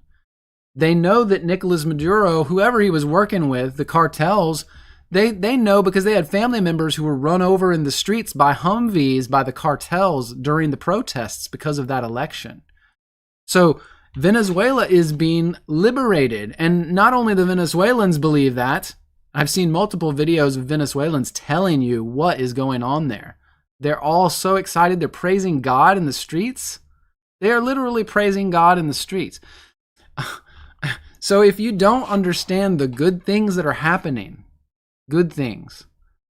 They know that Nicolas Maduro, whoever he was working with, the cartels, they know because they had family members who were run over in the streets by Humvees by the cartels during the protests because of that election. So Venezuela is being liberated. And not only the Venezuelans believe that, I've seen multiple videos of Venezuelans telling you what is going on there. They're all so excited. They're praising God in the streets. They are literally praising God in the streets. So if you don't understand the good things that are happening, good things,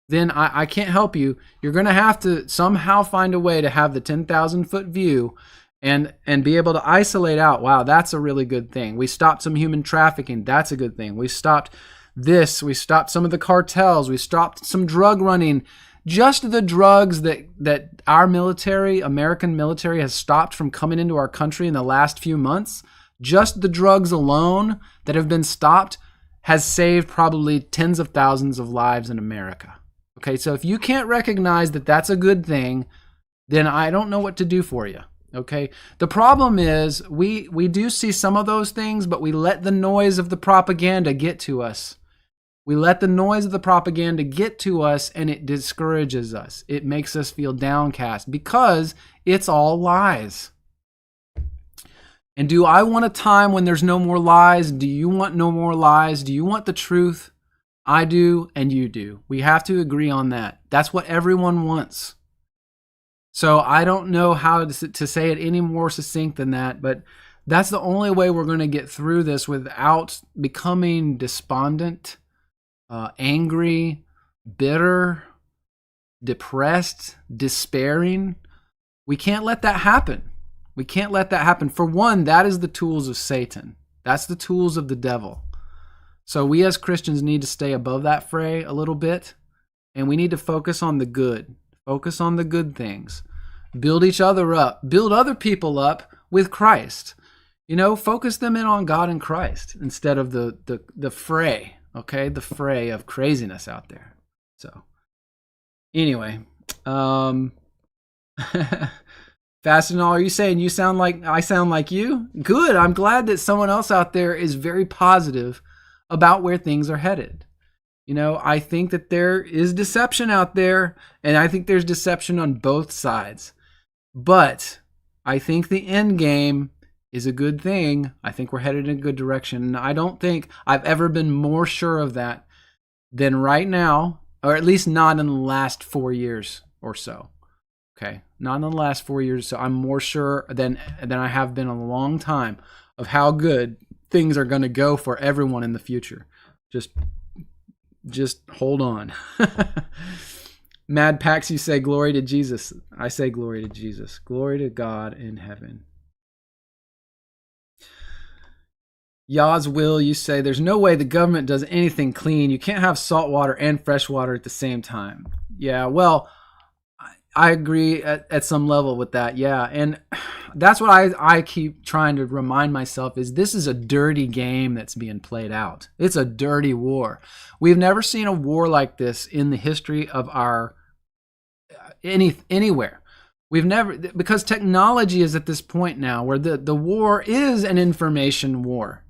then I can't help you. You're going to have to somehow find a way to have the 10,000-foot view and be able to isolate out, wow, that's a really good thing. We stopped some human trafficking. That's a good thing. We stopped this. We stopped some of the cartels. We stopped some drug running. Just the drugs that our military, American military, has stopped from coming into our country in the last few months, just the drugs alone that have been stopped has saved probably tens of thousands of lives in America. Okay, so if you can't recognize that that's a good thing, then I don't know what to do for you. Okay, the problem is we do see some of those things, but we let the noise of the propaganda get to us. We let the noise of the propaganda get to us, and it discourages us. It makes us feel downcast because it's all lies. And do I want a time when there's no more lies? Do you want no more lies? Do you want the truth? I do, and you do. We have to agree on that. That's what everyone wants. So I don't know how to say it any more succinct than that, but that's the only way we're going to get through this without becoming despondent, angry, bitter, depressed, despairing. We can't let that happen. We can't let that happen. For one, that is the tools of Satan. That's the tools of the devil. So we as Christians need to stay above that fray a little bit, and we need to focus on the good. Focus on the good things. Build each other up. Build other people up with Christ. Focus them in on God and Christ instead of the fray, okay? The fray of craziness out there. So, anyway, Fastenal, are you saying you sound like I sound like you? Good. I'm glad that someone else out there is very positive about where things are headed. I think that there is deception out there, and I think there's deception on both sides. But I think the end game is a good thing. I think we're headed in a good direction. And I don't think I've ever been more sure of that than right now, or at least not in the last 4 years or so. Okay, not in the last 4 years. So I'm more sure than I have been in a long time of how good things are going to go for everyone in the future. Just hold on. Mad Pax, you say glory to Jesus. I say glory to Jesus. Glory to God in heaven. Yah's will, you say there's no way the government does anything clean. You can't have salt water and fresh water at the same time. Yeah, well, I agree at some level with that. Yeah, and that's what I keep trying to remind myself is this is a dirty game that's being played out. It's a dirty war. We've never seen a war like this in the history of our anywhere. We've never, because technology is at this point now where the war is an information war.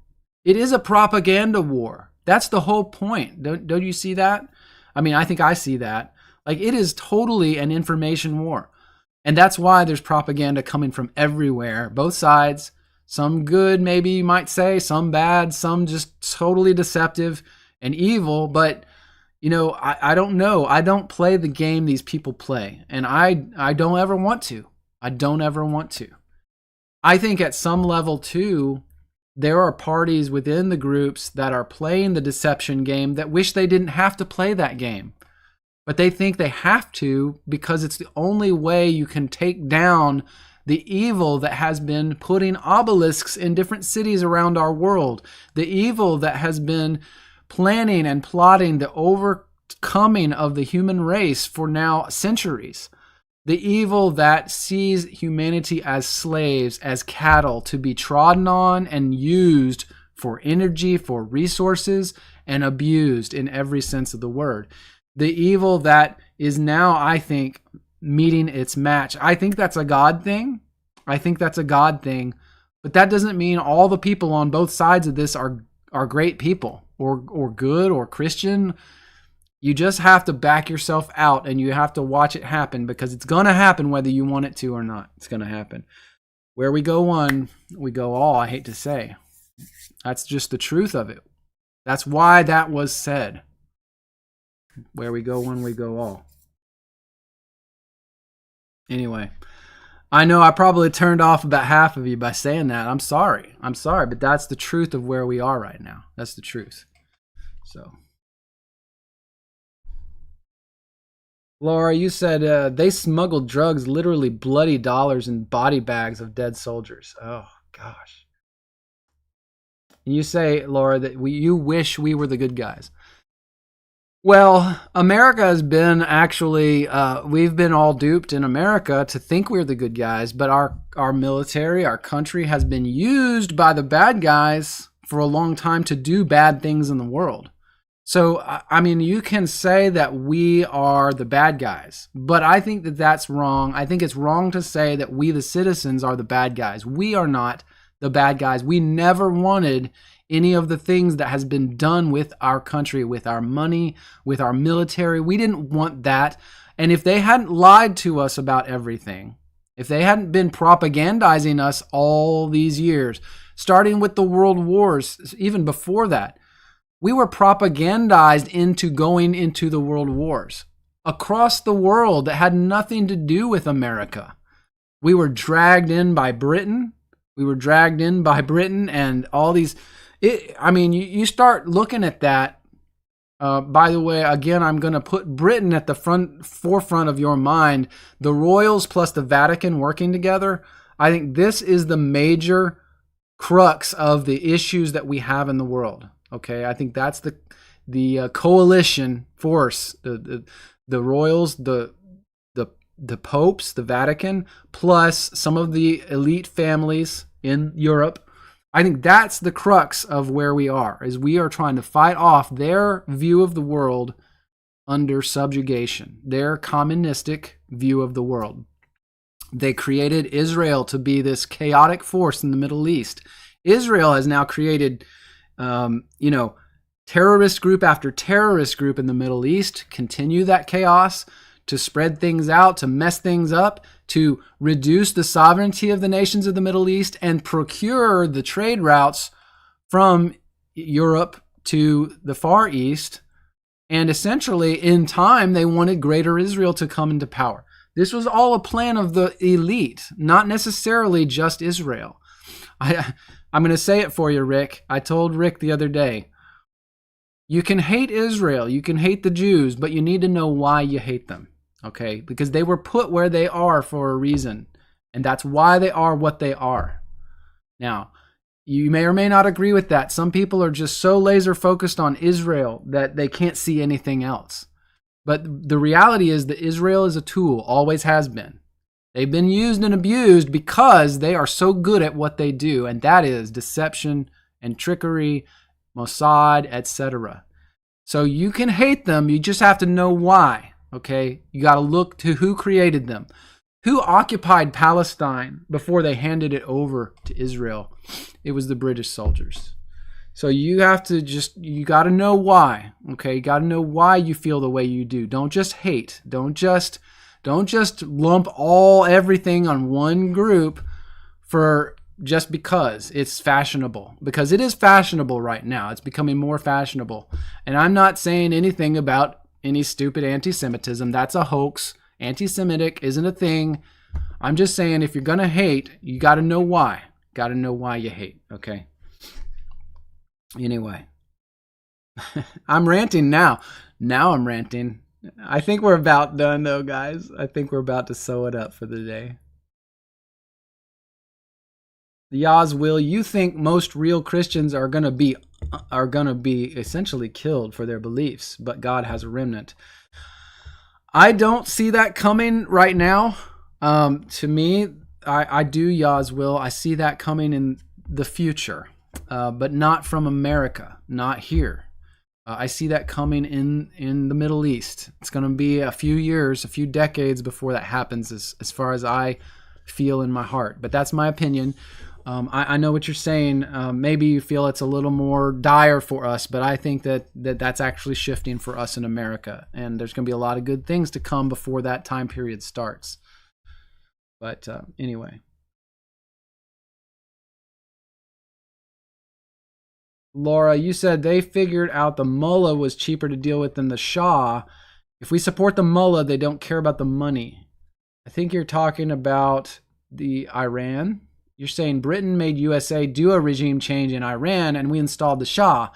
It is a propaganda war. That's the whole point. Don't you see that? I mean, I think I see that. Like, it is totally an information war. And that's why there's propaganda coming from everywhere, both sides. Some good, maybe you might say, some bad, some just totally deceptive and evil. But, I don't know. I don't play the game these people play. And I don't ever want to. I don't ever want to. I think at some level, too, there are parties within the groups that are playing the deception game that wish they didn't have to play that game. But they think they have to because it's the only way you can take down the evil that has been putting obelisks in different cities around our world. The evil that has been planning and plotting the overcoming of the human race for now centuries. The evil that sees humanity as slaves, as cattle, to be trodden on and used for energy, for resources, and abused in every sense of the word. The evil that is now, I think, meeting its match. I think that's a God thing. I think that's a God thing. But that doesn't mean all the people on both sides of this are great people or good or Christian. You just have to back yourself out and you have to watch it happen, because it's going to happen whether you want it to or not. It's going to happen. Where we go one, we go all, I hate to say. That's just the truth of it. That's why that was said. Where we go one, we go all. Anyway, I know I probably turned off about half of you by saying that. I'm sorry, but that's the truth of where we are right now. That's the truth. So, Laura, you said they smuggled drugs, literally bloody dollars in body bags of dead soldiers. Oh, gosh. And you say, Laura, that you wish we were the good guys. Well, America has been actually, we've been all duped in America to think we're the good guys, but our military, our country has been used by the bad guys for a long time to do bad things in the world. So, I mean, you can say that we are the bad guys, but I think that that's wrong. I think it's wrong to say that we, the citizens, are the bad guys. We are not the bad guys. We never wanted any of the things that has been done with our country, with our money, with our military. We didn't want that. And if they hadn't lied to us about everything, if they hadn't been propagandizing us all these years, starting with the world wars, even before that, we were propagandized into going into the world wars across the world that had nothing to do with America. We were dragged in by Britain. And all these... you start looking at that. By the way, again, I'm going to put Britain at the forefront of your mind. The royals plus the Vatican working together. I think this is the major crux of the issues that we have in the world. Okay, I think that's the coalition force. The royals, the popes, the Vatican, plus some of the elite families in Europe. I think that's the crux of where we are, is we are trying to fight off their view of the world under subjugation, their communistic view of the world. They created Israel to be this chaotic force in the Middle East. Israel has now created, terrorist group after terrorist group in the Middle East, continue that chaos, to spread things out, to mess things up, to reduce the sovereignty of the nations of the Middle East and procure the trade routes from Europe to the Far East. And essentially, in time, they wanted Greater Israel to come into power. This was all a plan of the elite, not necessarily just Israel. I'm going to say it for you, Rick. I told Rick the other day, you can hate Israel, you can hate the Jews, but you need to know why you hate them. Okay, because they were put where they are for a reason, and that's why they are what they are. Now, you may or may not agree with that. Some people are just so laser focused on Israel that they can't see anything else. But the reality is that Israel is a tool, always has been. They've been used and abused because they are so good at what they do, and that is deception and trickery, Mossad, etc. So you can hate them, you just have to know why. Okay, you got to look to who created them. Who occupied Palestine before they handed it over to Israel? It was the British soldiers. So you got to know why. Okay, you got to know why you feel the way you do. Don't just hate. Don't just lump everything on one group for just because it's fashionable. Because it is fashionable right now. It's becoming more fashionable. And I'm not saying anything about any stupid anti-Semitism. That's a hoax. Anti-Semitic isn't a thing. I'm just saying if you're going to hate, you got to know why. Got to know why you hate, okay? Anyway, I'm ranting now. Now I'm ranting. I think we're about done though, guys. I think we're about to sew it up for the day. Yaz, will you think most real Christians are gonna be essentially killed for their beliefs, but God has a remnant? I don't see that coming right now. To me, I do, Yaz, will. I see that coming in the future, but not from America, not here. I see that coming in the Middle East. It's going to be a few years, a few decades before that happens, as far as I feel in my heart. But that's my opinion. I know what you're saying. Maybe you feel it's a little more dire for us, but I think that's actually shifting for us in America. And there's going to be a lot of good things to come before that time period starts. But anyway. Laura, you said they figured out the mullah was cheaper to deal with than the Shah. If we support the mullah, they don't care about the money. I think you're talking about the Iran. You're saying Britain made USA do a regime change in Iran and we installed the Shah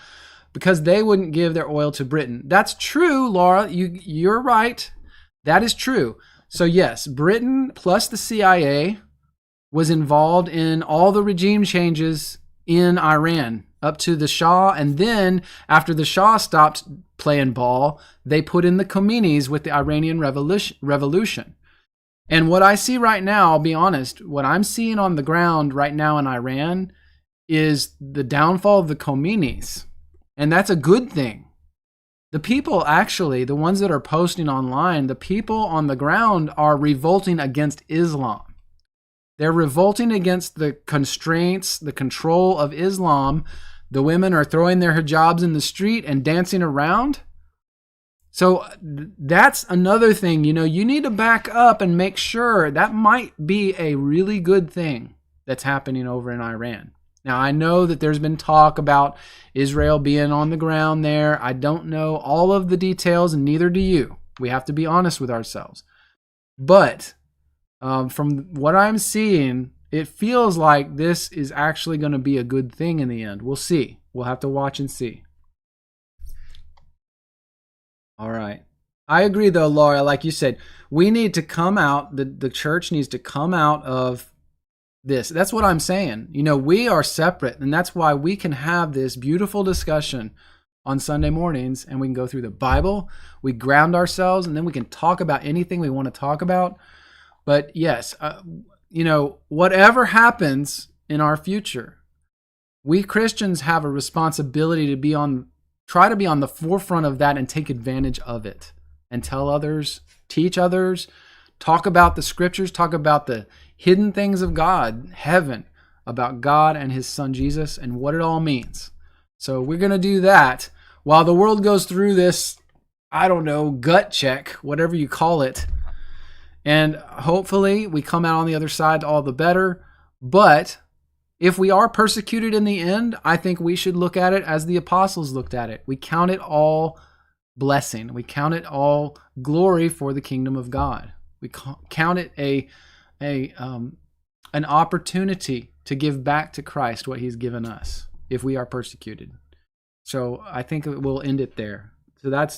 because they wouldn't give their oil to Britain. That's true, Laura. You're right. That is true. So yes, Britain plus the CIA was involved in all the regime changes in Iran up to the Shah, and then after the Shah stopped playing ball, they put in the Khomeinis with the Iranian revolution. And what I see right now, I'll be honest, what I'm seeing on the ground right now in Iran is the downfall of the Khomeinis, and that's a good thing. The people actually, the ones that are posting online, the people on the ground are revolting against Islam. They're revolting against the constraints, the control of Islam. The women are throwing their hijabs in the street and dancing around. So that's another thing, you need to back up and make sure that might be a really good thing that's happening over in Iran. Now, I know that there's been talk about Israel being on the ground there. I don't know all of the details, and neither do you. We have to be honest with ourselves. But from what I'm seeing, it feels like this is actually going to be a good thing in the end. We'll see. We'll have to watch and see. All right. I agree, though, Laura. Like you said, we need to come out. The church needs to come out of this. That's what I'm saying. We are separate, and that's why we can have this beautiful discussion on Sunday mornings, and we can go through the Bible. We ground ourselves, and then we can talk about anything we want to talk about. But yes, whatever happens in our future, we Christians have a responsibility to try to be on the forefront of that and take advantage of it and tell others, teach others, talk about the scriptures, talk about the hidden things of God, heaven, about God and his son Jesus and what it all means. So we're going to do that while the world goes through this, gut check, whatever you call it. And hopefully we come out on the other side all the better. But if we are persecuted in the end, I think we should look at it as the apostles looked at it. We count it all blessing. We count it all glory for the kingdom of God. We count it an opportunity to give back to Christ what he's given us if we are persecuted. So I think we'll end it there. So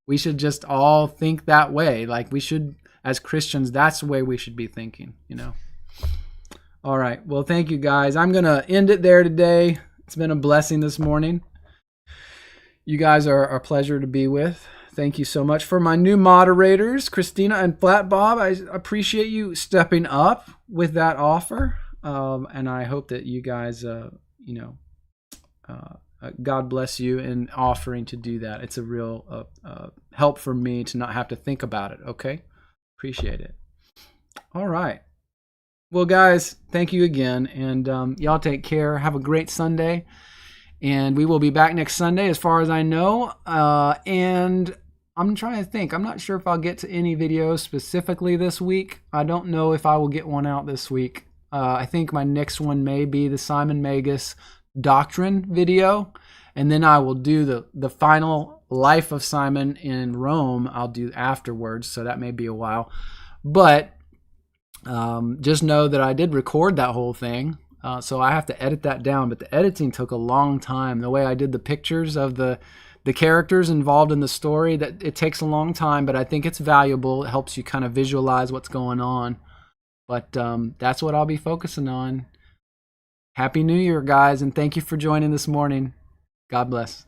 we should just all think that way. Like we should, as Christians, that's the way we should be thinking, All right. Well, thank you guys. I'm going to end it there today. It's been a blessing this morning. You guys are a pleasure to be with. Thank you so much. For my new moderators, Christina and Flat Bob, I appreciate you stepping up with that offer. And I hope that you guys, God bless you in offering to do that. It's a real help for me to not have to think about it. Okay? Appreciate it. All right. Well, guys, thank you again. And y'all take care. Have a great Sunday. And we will be back next Sunday as far as I know. And I'm trying to think. I'm not sure if I'll get to any videos specifically this week. I don't know if I will get one out this week. I think my next one may be the Simon Magus doctrine video. And then I will do the final life of Simon in Rome. I'll do afterwards. So that may be a while. But just know that I did record that whole thing. So I have to edit that down, but the editing took a long time. The way I did the pictures of the characters involved in the story, that it takes a long time, but I think it's valuable. It helps you kind of visualize what's going on. But that's what I'll be focusing on. Happy New Year, guys, and thank you for joining this morning. God bless.